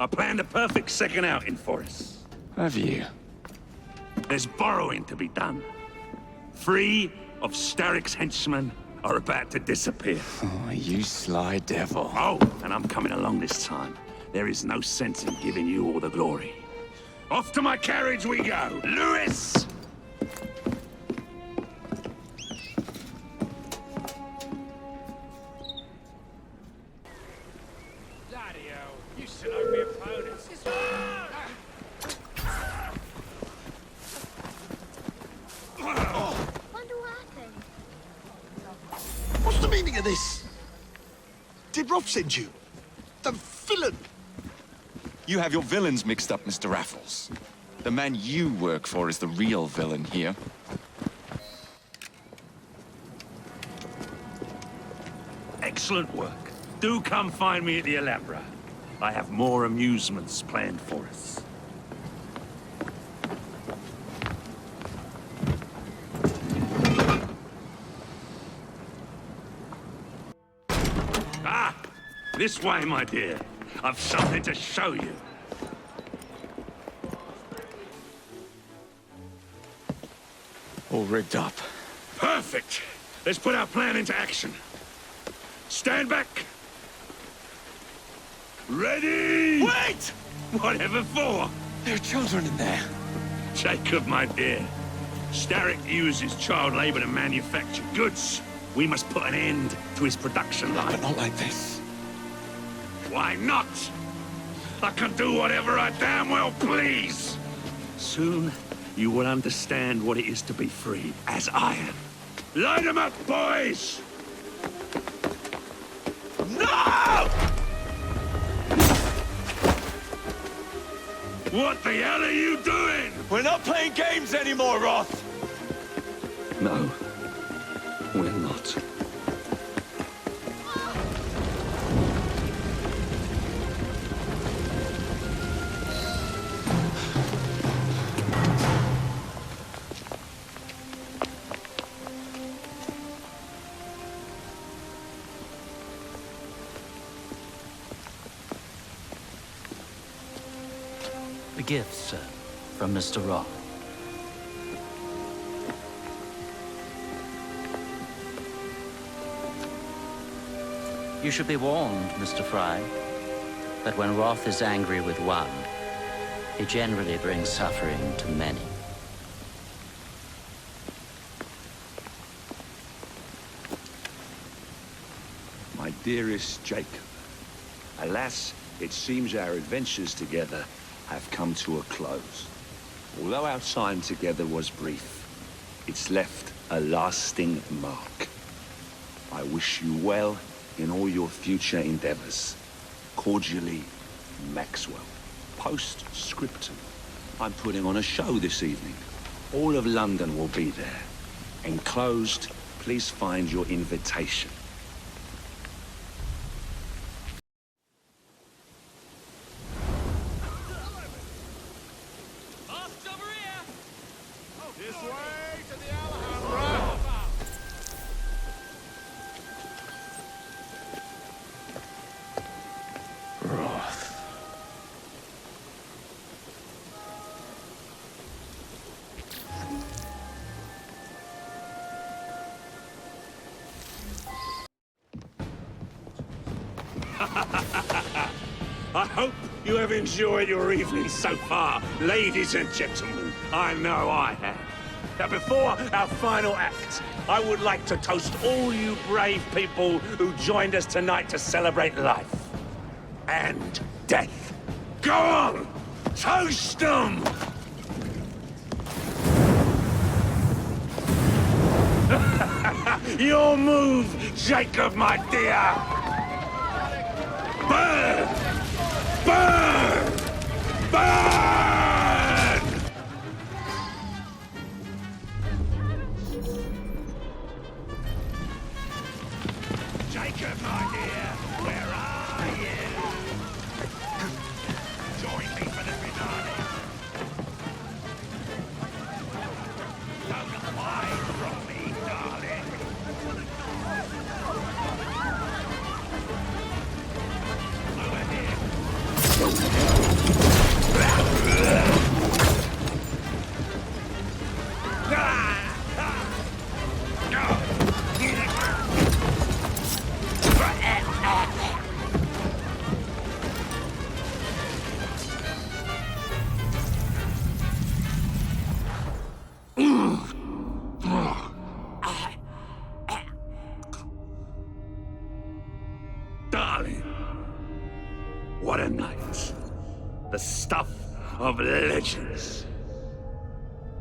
Speaker 19: I planned a perfect second outing for us.
Speaker 7: Have you?
Speaker 19: There's borrowing to be done. 3 of Starrick's henchmen are about to disappear.
Speaker 7: Oh, you sly devil.
Speaker 19: Oh, and I'm coming along this time. There is no sense in giving you all the glory. Off to my carriage we go. Lewis!
Speaker 12: You still owe me a bonus.
Speaker 13: What's the meaning of this? Did Roth send you? The villain?
Speaker 7: You have your villains mixed up, Mr. Raffles. The man you work for is the real villain here.
Speaker 19: Excellent work. Do come find me at the Alhambra. I have more amusements planned for us. Ah! This way, my dear. I've something to show you.
Speaker 7: All rigged up.
Speaker 19: Perfect! Let's put our plan into action. Stand back! Ready?
Speaker 13: Wait!
Speaker 19: Whatever for?
Speaker 7: There are children in there.
Speaker 19: Jacob, my dear. Starrick uses child labor to manufacture goods. We must put an end to his production line.
Speaker 7: But not like this.
Speaker 19: Why not? I can do whatever I damn well please. Soon, you will understand what it is to be free, as I am. Light 'em up, boys! No! What the hell are you doing?
Speaker 7: We're not playing games anymore, Roth!
Speaker 19: No, we're not.
Speaker 11: A gift, sir, from Mr. Roth. You should be warned, Mr. Fry, that when Roth is angry with one, he generally brings suffering to many.
Speaker 16: My dearest Jacob, alas, it seems our adventures together have come to a close. Although our time together was brief, it's left a lasting mark. I wish you well in all your future endeavors. Cordially, Maxwell. Postscriptum. I'm putting on a show this evening. All of London will be there. Enclosed, please find your invitation. I hope you have enjoyed your evening so far, ladies and gentlemen. I know I have. Now, before our final act, I would like to toast all you brave people who joined us tonight to celebrate life and death. Go on! Toast them! Your move, Jacob, my dear! Bird! Darling, what a night. The stuff of legends.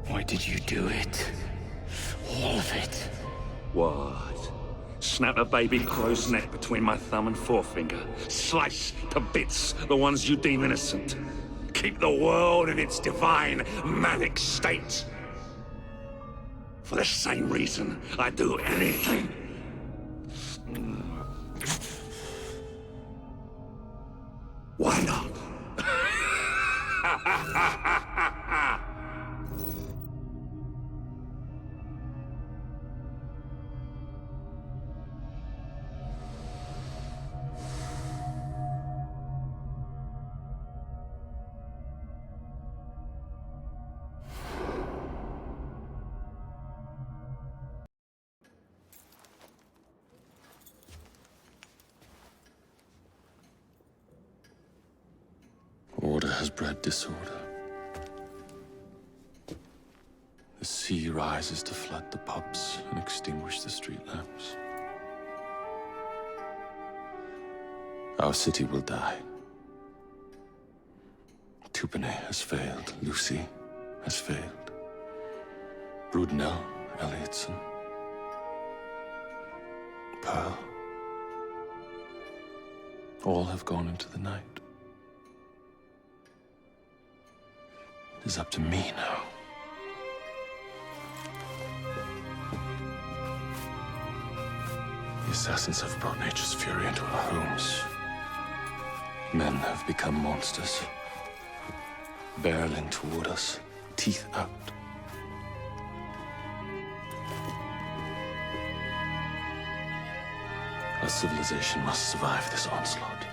Speaker 13: Why did you do it? All of it.
Speaker 16: What? Snap a baby crow's neck between my thumb and forefinger. Slice to bits the ones you deem innocent. Keep the world in its divine, manic state. For the same reason, I'd do anything. Why not?
Speaker 5: Order has bred disorder. The sea rises to flood the pubs and extinguish the street lamps. Our city will die. Tupene has failed. Lucy has failed. Brudnell, Elliotson, Pearl. All have gone into the night. It is up to me now. The assassins have brought nature's fury into our homes. Men have become monsters, barreling toward us, teeth out. Our civilization must survive this onslaught.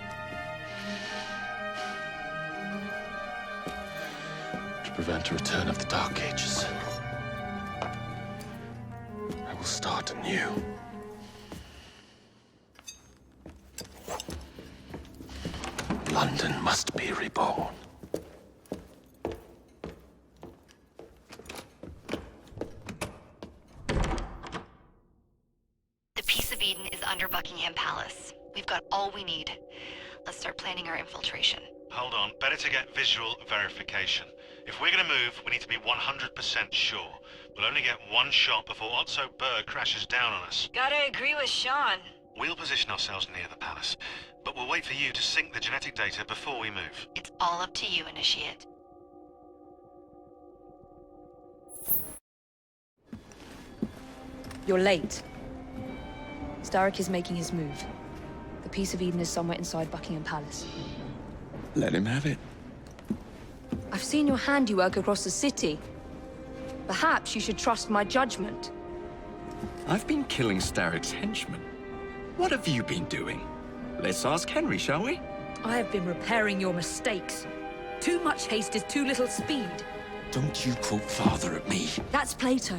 Speaker 5: To prevent a return of the Dark Ages, I will start anew. London must be reborn.
Speaker 1: The Peace of Eden is under Buckingham Palace. We've got all we need. Let's start planning our infiltration.
Speaker 6: Hold on, better to get visual verification. If we're gonna move, we need to be 100% sure. We'll only get one shot before Otto Berg crashes down on us.
Speaker 1: Gotta agree with Sean.
Speaker 6: We'll position ourselves near the palace, but we'll wait for you to sync the genetic data before we move.
Speaker 1: It's all up to you, Initiate.
Speaker 8: You're late. Starrick is making his move. The Peace of Eden is somewhere inside Buckingham Palace.
Speaker 7: Let him have it.
Speaker 8: I've seen your handiwork across the city. Perhaps you should trust my judgment.
Speaker 7: I've been killing Starrick's henchmen. What have you been doing? Let's ask Henry, shall we?
Speaker 8: I have been repairing your mistakes. Too much haste is too little speed.
Speaker 7: Don't you quote Father at me.
Speaker 8: That's Plato.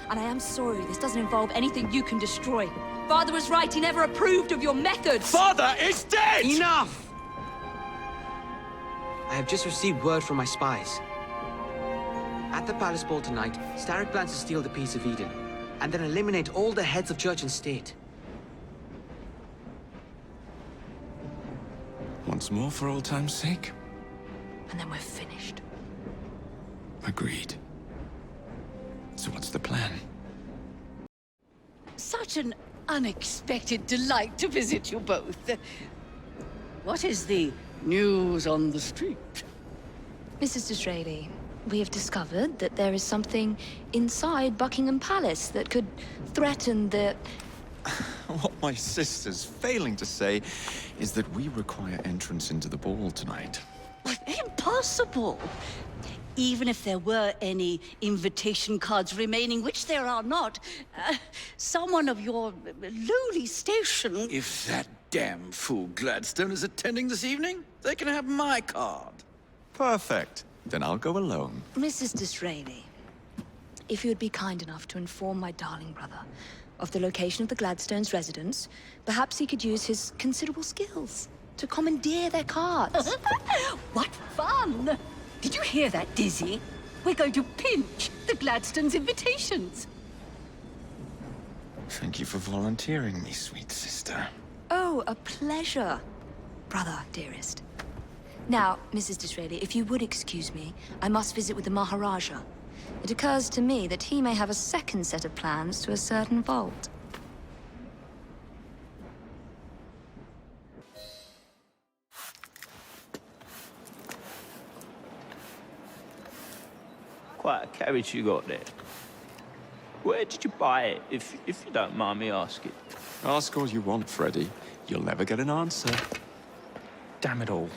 Speaker 8: And I am sorry, this doesn't involve anything you can destroy. Father was right, he never approved of your methods!
Speaker 7: Father is dead!
Speaker 10: Enough! I have just received word from my spies. At the Palace Ball tonight, Starrick plans to steal the Peace of Eden, and then eliminate all the heads of church and state.
Speaker 7: Once more for old time's sake?
Speaker 8: And then we're finished.
Speaker 7: Agreed. So what's the plan?
Speaker 22: Such an unexpected delight to visit you both. What is the news on the street?
Speaker 8: Mrs. Disraeli, we have discovered that there is something inside Buckingham Palace that could threaten the...
Speaker 7: What my sister's failing to say is that we require entrance into the ball tonight.
Speaker 22: Impossible! Even if there were any invitation cards remaining, which there are not, someone of your lowly station...
Speaker 19: If that
Speaker 17: damn fool Gladstone is attending this evening. They can have my card.
Speaker 15: Perfect. Then I'll go alone.
Speaker 8: Mrs. Disraeli, if you would be kind enough to inform my darling brother of the location of the Gladstones' residence, perhaps he could use his considerable skills to commandeer their cards.
Speaker 22: What fun! Did you hear that, Dizzy? We're going to pinch the Gladstones' invitations.
Speaker 7: Thank you for volunteering me, sweet sister.
Speaker 8: Oh, a pleasure, brother, dearest. Now, Mrs. Disraeli, if you would excuse me, I must visit with the Maharaja. It occurs to me that he may have a second set of plans to a certain vault.
Speaker 20: Quite a carriage you got there. Where did you buy it, if you don't mind me asking?
Speaker 15: Ask all you want, Freddy. You'll never get an answer.
Speaker 18: Damn it all.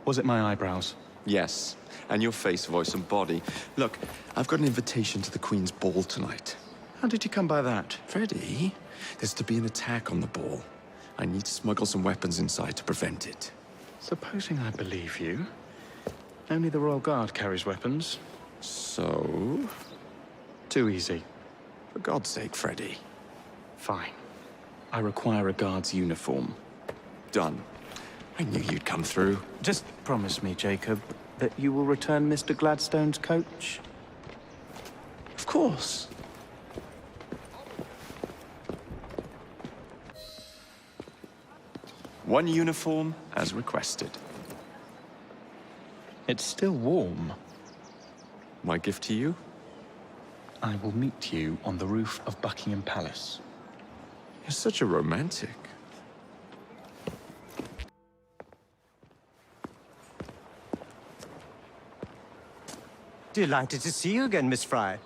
Speaker 18: Was it my eyebrows?
Speaker 15: Yes, and your face, voice, and body. Look, I've got an invitation to the Queen's ball tonight.
Speaker 18: How did you come by that?
Speaker 15: Freddy, there's to be an attack on the ball. I need to smuggle some weapons inside to prevent it.
Speaker 18: Supposing I believe you, only the Royal Guard carries weapons.
Speaker 15: So?
Speaker 18: Too easy.
Speaker 15: For God's sake, Freddy.
Speaker 18: Fine. I require a guard's uniform.
Speaker 15: Done. I knew you'd come through.
Speaker 18: Just promise me, Jacob, that you will return Mr. Gladstone's coach.
Speaker 15: Of course. One uniform, as requested.
Speaker 18: It's still warm.
Speaker 15: My gift to you?
Speaker 18: I will meet you on the roof of Buckingham Palace.
Speaker 15: You're such a romantic.
Speaker 21: Delighted to see you again, Miss Fry.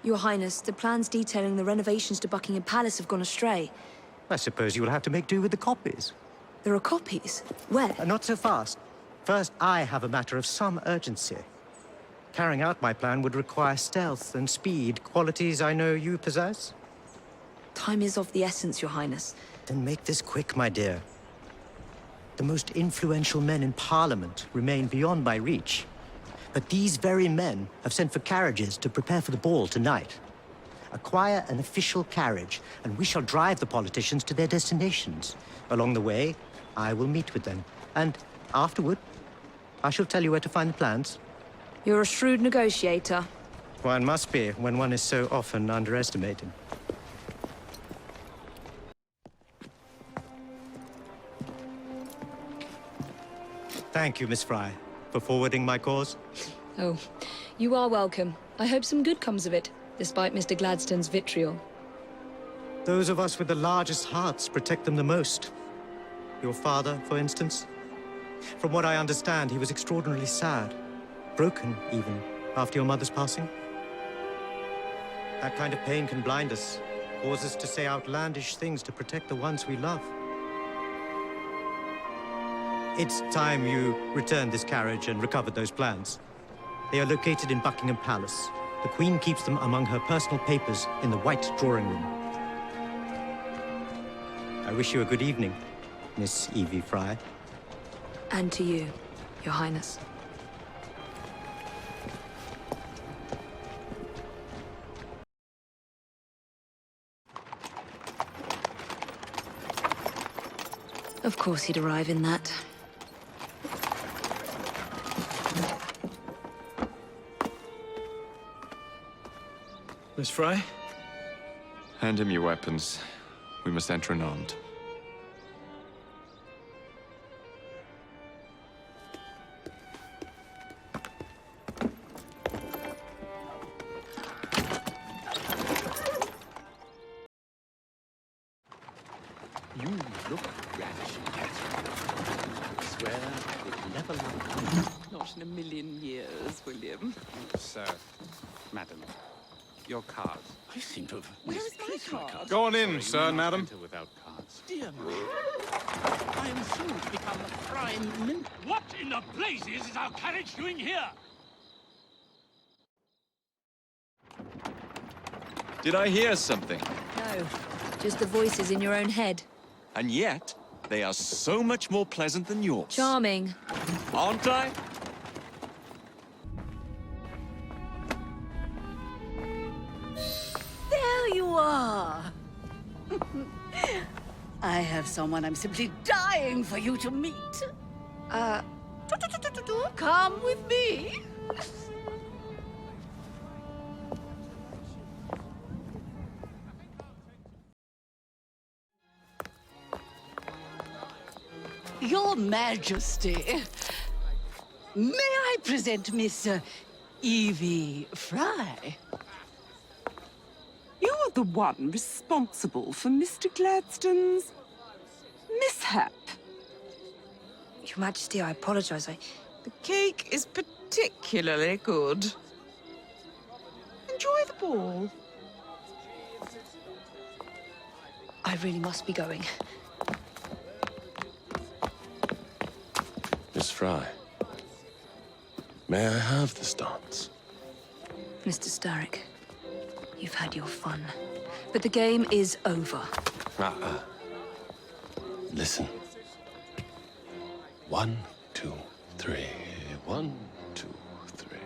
Speaker 8: Your Highness, the plans detailing the renovations to Buckingham Palace have gone astray.
Speaker 21: I suppose you will have to make do with the copies.
Speaker 8: There are copies? Where?
Speaker 21: Not so fast. First, I have a matter of some urgency. Carrying out my plan would require stealth and speed, qualities I know you possess.
Speaker 8: Time is of the essence, Your Highness.
Speaker 21: Then make this quick, my dear. The most influential men in Parliament remain beyond my reach. But these very men have sent for carriages to prepare for the ball tonight. Acquire an official carriage, and we shall drive the politicians to their destinations. Along the way, I will meet with them. And afterward, I shall tell you where to find the plans.
Speaker 8: You're a shrewd negotiator.
Speaker 21: One must be when one is so often underestimated. Thank you, Miss Fry, for forwarding my cause.
Speaker 8: Oh, you are welcome. I hope some good comes of it, despite Mr. Gladstone's vitriol.
Speaker 21: Those of us with the largest hearts protect them the most. Your father, for instance. From what I understand, he was extraordinarily sad. Broken, even, after your mother's passing. That kind of pain can blind us, cause us to say outlandish things to protect the ones we love. It's time you returned this carriage and recovered those plans. They are located in Buckingham Palace. The Queen keeps them among her personal papers in the White Drawing Room. I wish you a good evening, Miss Evie Fry.
Speaker 8: And to you, Your Highness. Of course he'd arrive in that.
Speaker 18: Miss Fry?
Speaker 15: Hand him your weapons. We must enter unarmed.
Speaker 17: You look ravishing, Catherine. I swear I would never love you.
Speaker 9: Not in a million years, William.
Speaker 23: Sir, madam, your card.
Speaker 26: I seem to have
Speaker 9: Where is my
Speaker 26: misplaced my
Speaker 9: card?
Speaker 23: Go
Speaker 26: card.
Speaker 23: on in, sir, madam.
Speaker 26: Enter without cards. Dear me. I am soon to become the prime min...
Speaker 12: What in the blazes is our carriage doing here?
Speaker 15: Did I hear something?
Speaker 8: No, just the voices in your own head.
Speaker 7: And yet, they are so much more pleasant than yours.
Speaker 8: Charming.
Speaker 7: Aren't I?
Speaker 22: There you are. I have someone I'm simply dying for you to meet. Come with me. Your Majesty, may I present Miss Evie Fry?
Speaker 2: You're the one responsible for Mr. Gladstone's mishap.
Speaker 8: Your Majesty, I apologize.
Speaker 2: The cake is particularly good. Enjoy the ball.
Speaker 8: I really must be going.
Speaker 5: Miss Fry, may I have this dance?
Speaker 8: Mr. Starrick, you've had your fun. But the game is over.
Speaker 5: Listen. 1, 2, 3. 1, 2, 3.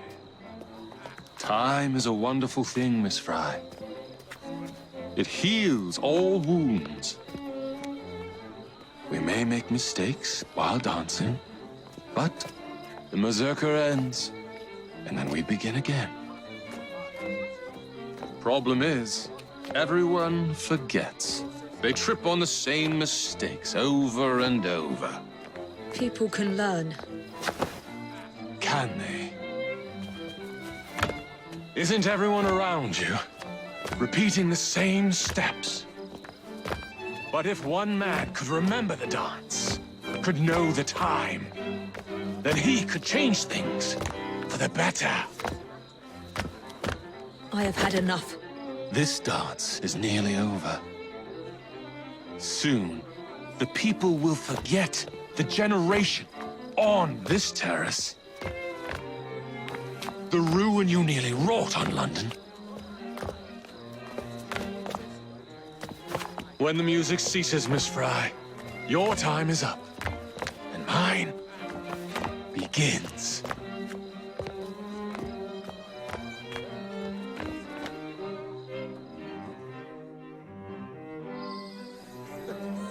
Speaker 5: Time is a wonderful thing, Miss Fry. It heals all wounds. We may make mistakes while dancing, but the mazurka ends, and then we begin again. Problem is, everyone forgets. They trip on the same mistakes over and over.
Speaker 8: People can learn.
Speaker 5: Can they? Isn't everyone around you repeating the same steps? But if one man could remember the dance, could know the time, then he could change things for the better.
Speaker 8: I have had enough.
Speaker 5: This dance is nearly over. Soon, the people will forget the generation on this terrace. The ruin you nearly wrought on London. When the music ceases, Miss Fry, your time is up, and mine begins.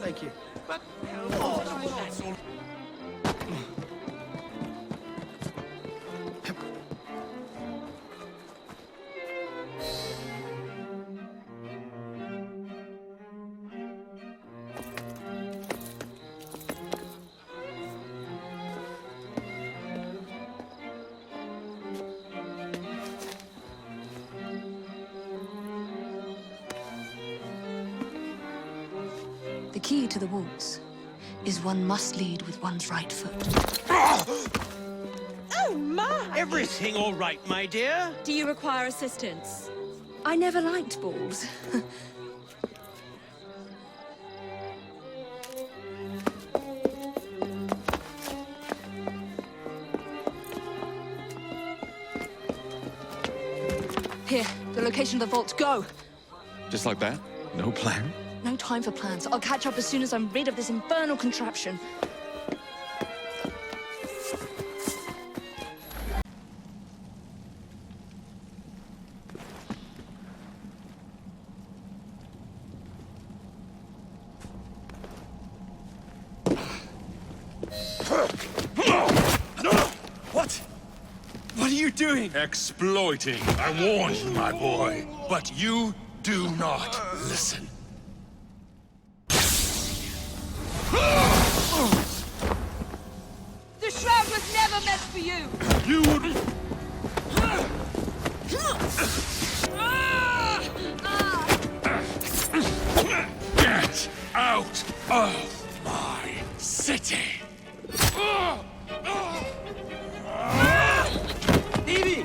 Speaker 13: Thank you.
Speaker 8: The key to the waltz is one must lead with one's right foot.
Speaker 2: Oh, my!
Speaker 12: Everything all right, my dear?
Speaker 8: Do you require assistance? I never liked balls. Here, the location of the vault. Go!
Speaker 7: Just like that? No plan?
Speaker 8: No time for plans. I'll catch up as soon as I'm rid of this infernal contraption.
Speaker 7: What? What are you doing?
Speaker 5: Exploiting. I warned you, my boy. But you do not listen.
Speaker 2: The shroud was never meant for you!
Speaker 5: You would... Get out of my city!
Speaker 2: Evie!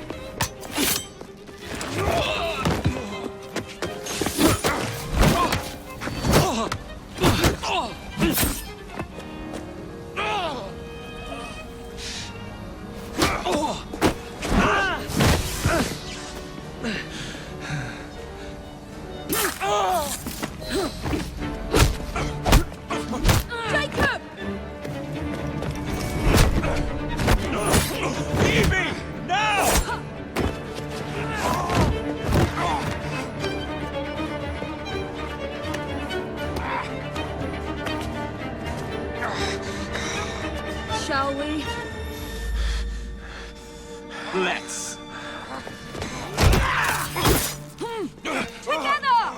Speaker 5: Let's.
Speaker 8: Together!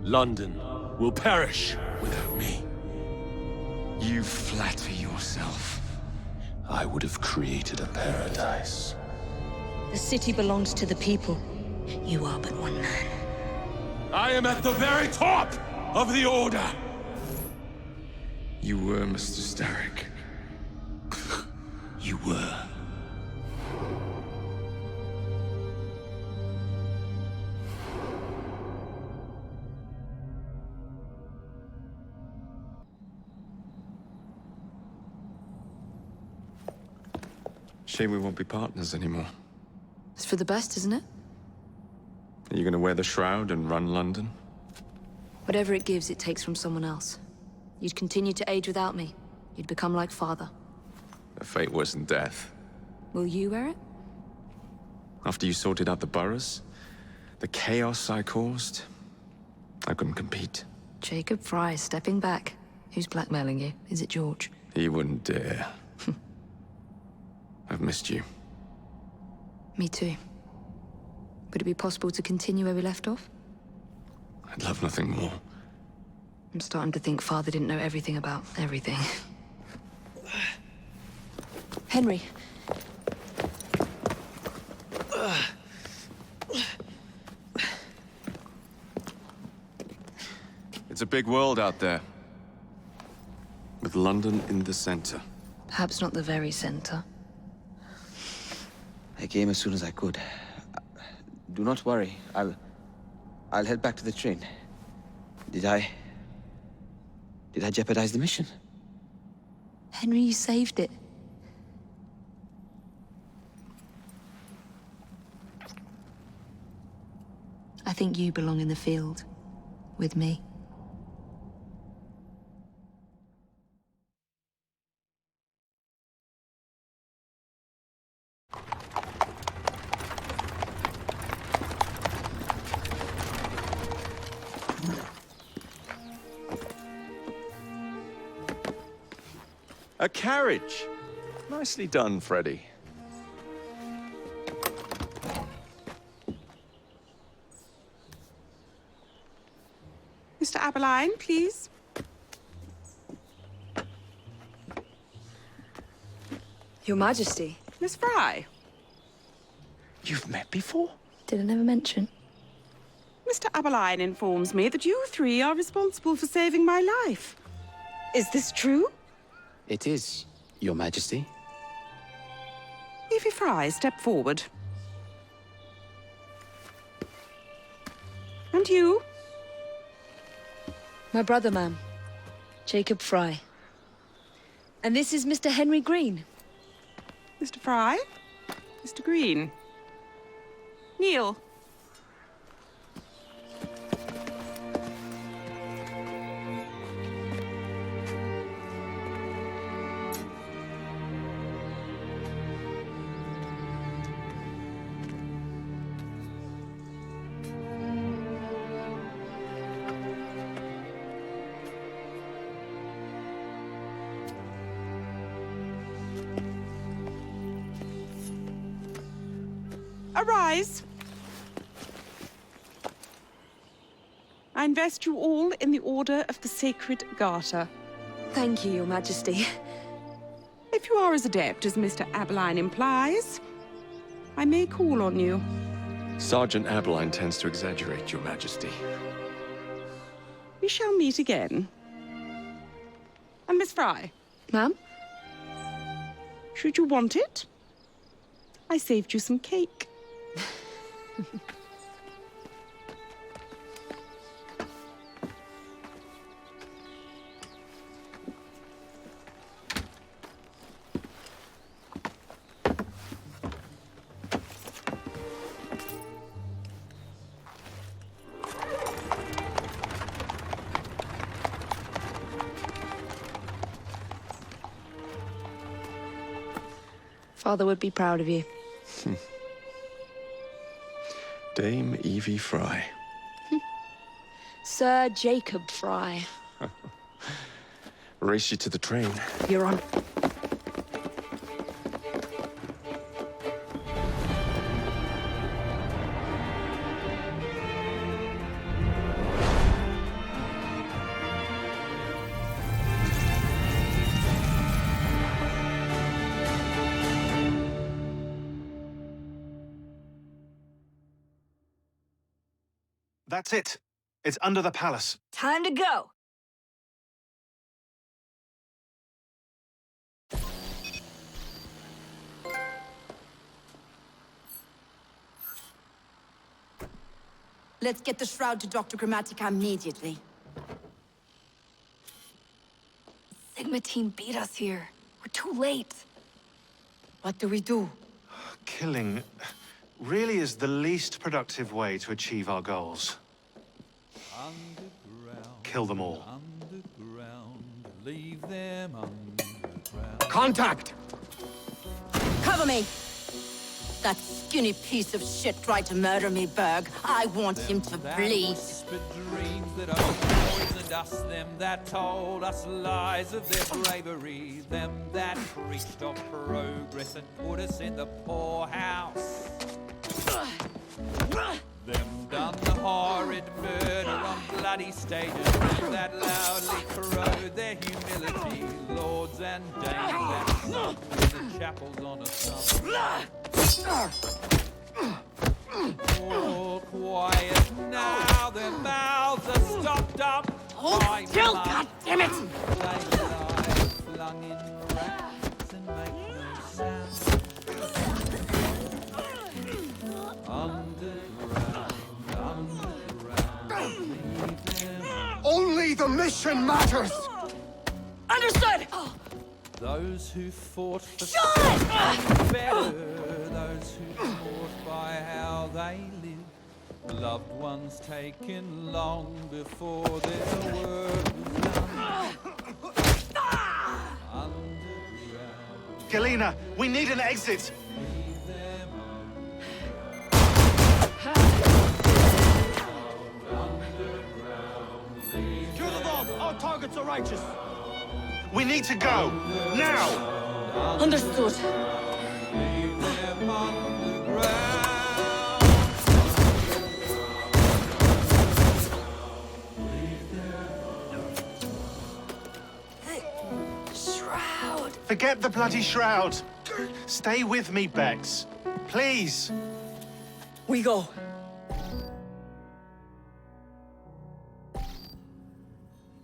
Speaker 5: London will perish without me.
Speaker 15: You flatter yourself.
Speaker 5: I would have created a paradise.
Speaker 8: The city belongs to the people. You are but one man.
Speaker 5: I am at the very top of the Order!
Speaker 15: You were, Mr. Starrick.
Speaker 5: You were.
Speaker 15: Shame we won't be partners anymore.
Speaker 8: It's for the best, isn't it?
Speaker 15: Are you gonna wear the shroud and run London?
Speaker 8: Whatever it gives, it takes from someone else. You'd continue to age without me. You'd become like father.
Speaker 15: A fate worse than death.
Speaker 8: Will you wear it?
Speaker 15: After you sorted out the boroughs, the chaos I caused, I couldn't compete.
Speaker 8: Jacob Fry stepping back. Who's blackmailing you? Is it George?
Speaker 15: He wouldn't dare. I've missed you.
Speaker 8: Me too. Would it be possible to continue where we left off?
Speaker 15: I'd love nothing more.
Speaker 8: I'm starting to think Father didn't know everything about everything. Henry.
Speaker 15: It's a big world out there. With London in the center.
Speaker 8: Perhaps not the very center.
Speaker 10: I came as soon as I could. Do not worry. I'll head back to the train. Did I jeopardize the mission?
Speaker 8: Henry, you saved it. I think you belong in the field. With me.
Speaker 15: A carriage! Nicely done, Freddy.
Speaker 2: Mr. Aberline, please.
Speaker 8: Your Majesty.
Speaker 2: Miss Fry.
Speaker 15: You've met before?
Speaker 8: Did I never mention?
Speaker 2: Mr. Aberline informs me that you three are responsible for saving my life. Is this true?
Speaker 10: It is, Your Majesty.
Speaker 2: Evie Fry, step forward. And you?
Speaker 8: My brother, ma'am. Jacob Fry. And this is Mr. Henry Green.
Speaker 2: Mr. Fry? Mr. Green? Kneel. Arise. I invest you all in the Order of the Sacred Garter.
Speaker 8: Thank you, Your Majesty.
Speaker 2: If you are as adept as Mr. Aberline implies, I may call on you.
Speaker 15: Sergeant Aberline tends to exaggerate, Your Majesty.
Speaker 2: We shall meet again. And Miss Fry?
Speaker 8: Ma'am?
Speaker 2: Should you want it, I saved you some cake.
Speaker 8: Father would be proud of you.
Speaker 5: Dame Evie Fry.
Speaker 8: Sir Jacob Fry.
Speaker 5: Race you to the train.
Speaker 8: You're on.
Speaker 6: That's it. It's under the palace.
Speaker 8: Time to go.
Speaker 3: Let's get the shroud to Dr. Grammatica immediately.
Speaker 8: Sigma team beat us here. We're too late.
Speaker 3: What do we do?
Speaker 6: Killing really is the least productive way to achieve our goals. Kill them all.
Speaker 4: Leave them underground.
Speaker 3: Contact! Cover me! That skinny piece of shit tried to murder me, Berg. I want him to bleed.
Speaker 4: Whispered dreams that poisoned us, them that told us lies of their bravery, them that preached of progress and put us in the poorhouse. Them done the horrid murder on bloody stages that loudly corrode their humility, lords and dames that sung in the chapels on a summer. All quiet now, their mouths are stopped up.
Speaker 3: Hold still, goddammit!
Speaker 4: They lie flung in racks and make no sound.
Speaker 13: Only the mission matters!
Speaker 3: Understood!
Speaker 4: Those who fought for better, those who fought by how they lived, loved ones taken long before their word was done.
Speaker 6: Galena, we need an exit!
Speaker 13: Kill them all! Our targets are righteous!
Speaker 6: We need to go! Now!
Speaker 3: Understood.
Speaker 8: Shroud.
Speaker 6: Forget the bloody shroud! Stay with me, Bex. Please!
Speaker 3: We go.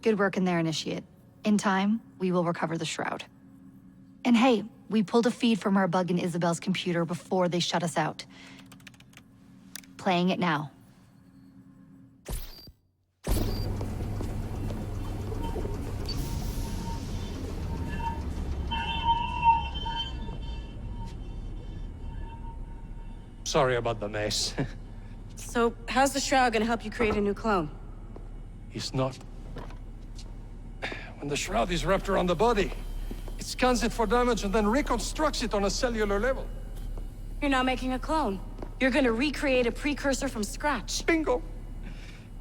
Speaker 1: Good work in there, Initiate. In time, we will recover the shroud. And hey, we pulled a feed from our bug in Isabel's computer before they shut us out. Playing it now.
Speaker 11: Sorry about the mess.
Speaker 22: So, how's the shroud gonna help you create a new clone?
Speaker 11: It's not. When the shroud is wrapped around the body, it scans it for damage and then reconstructs it on a cellular level.
Speaker 22: You're not making a clone. You're gonna recreate a precursor from scratch.
Speaker 11: Bingo!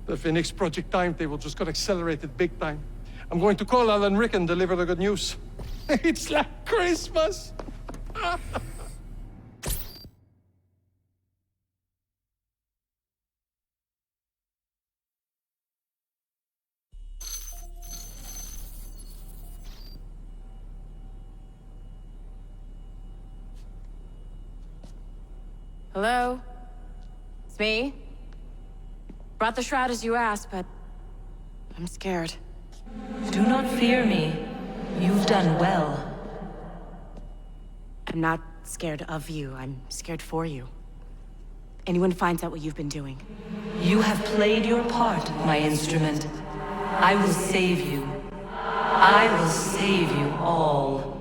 Speaker 11: The Phoenix Project timetable just got accelerated big time. I'm going to call Alan Rick and deliver the good news. It's like Christmas!
Speaker 22: Hello? It's me? Brought the shroud as you asked, but I'm scared.
Speaker 14: Do not fear me. You've done well.
Speaker 22: I'm not scared of you. I'm scared for you. Anyone finds out what you've been doing.
Speaker 14: You have played your part, my instrument. I will save you. I will save you all.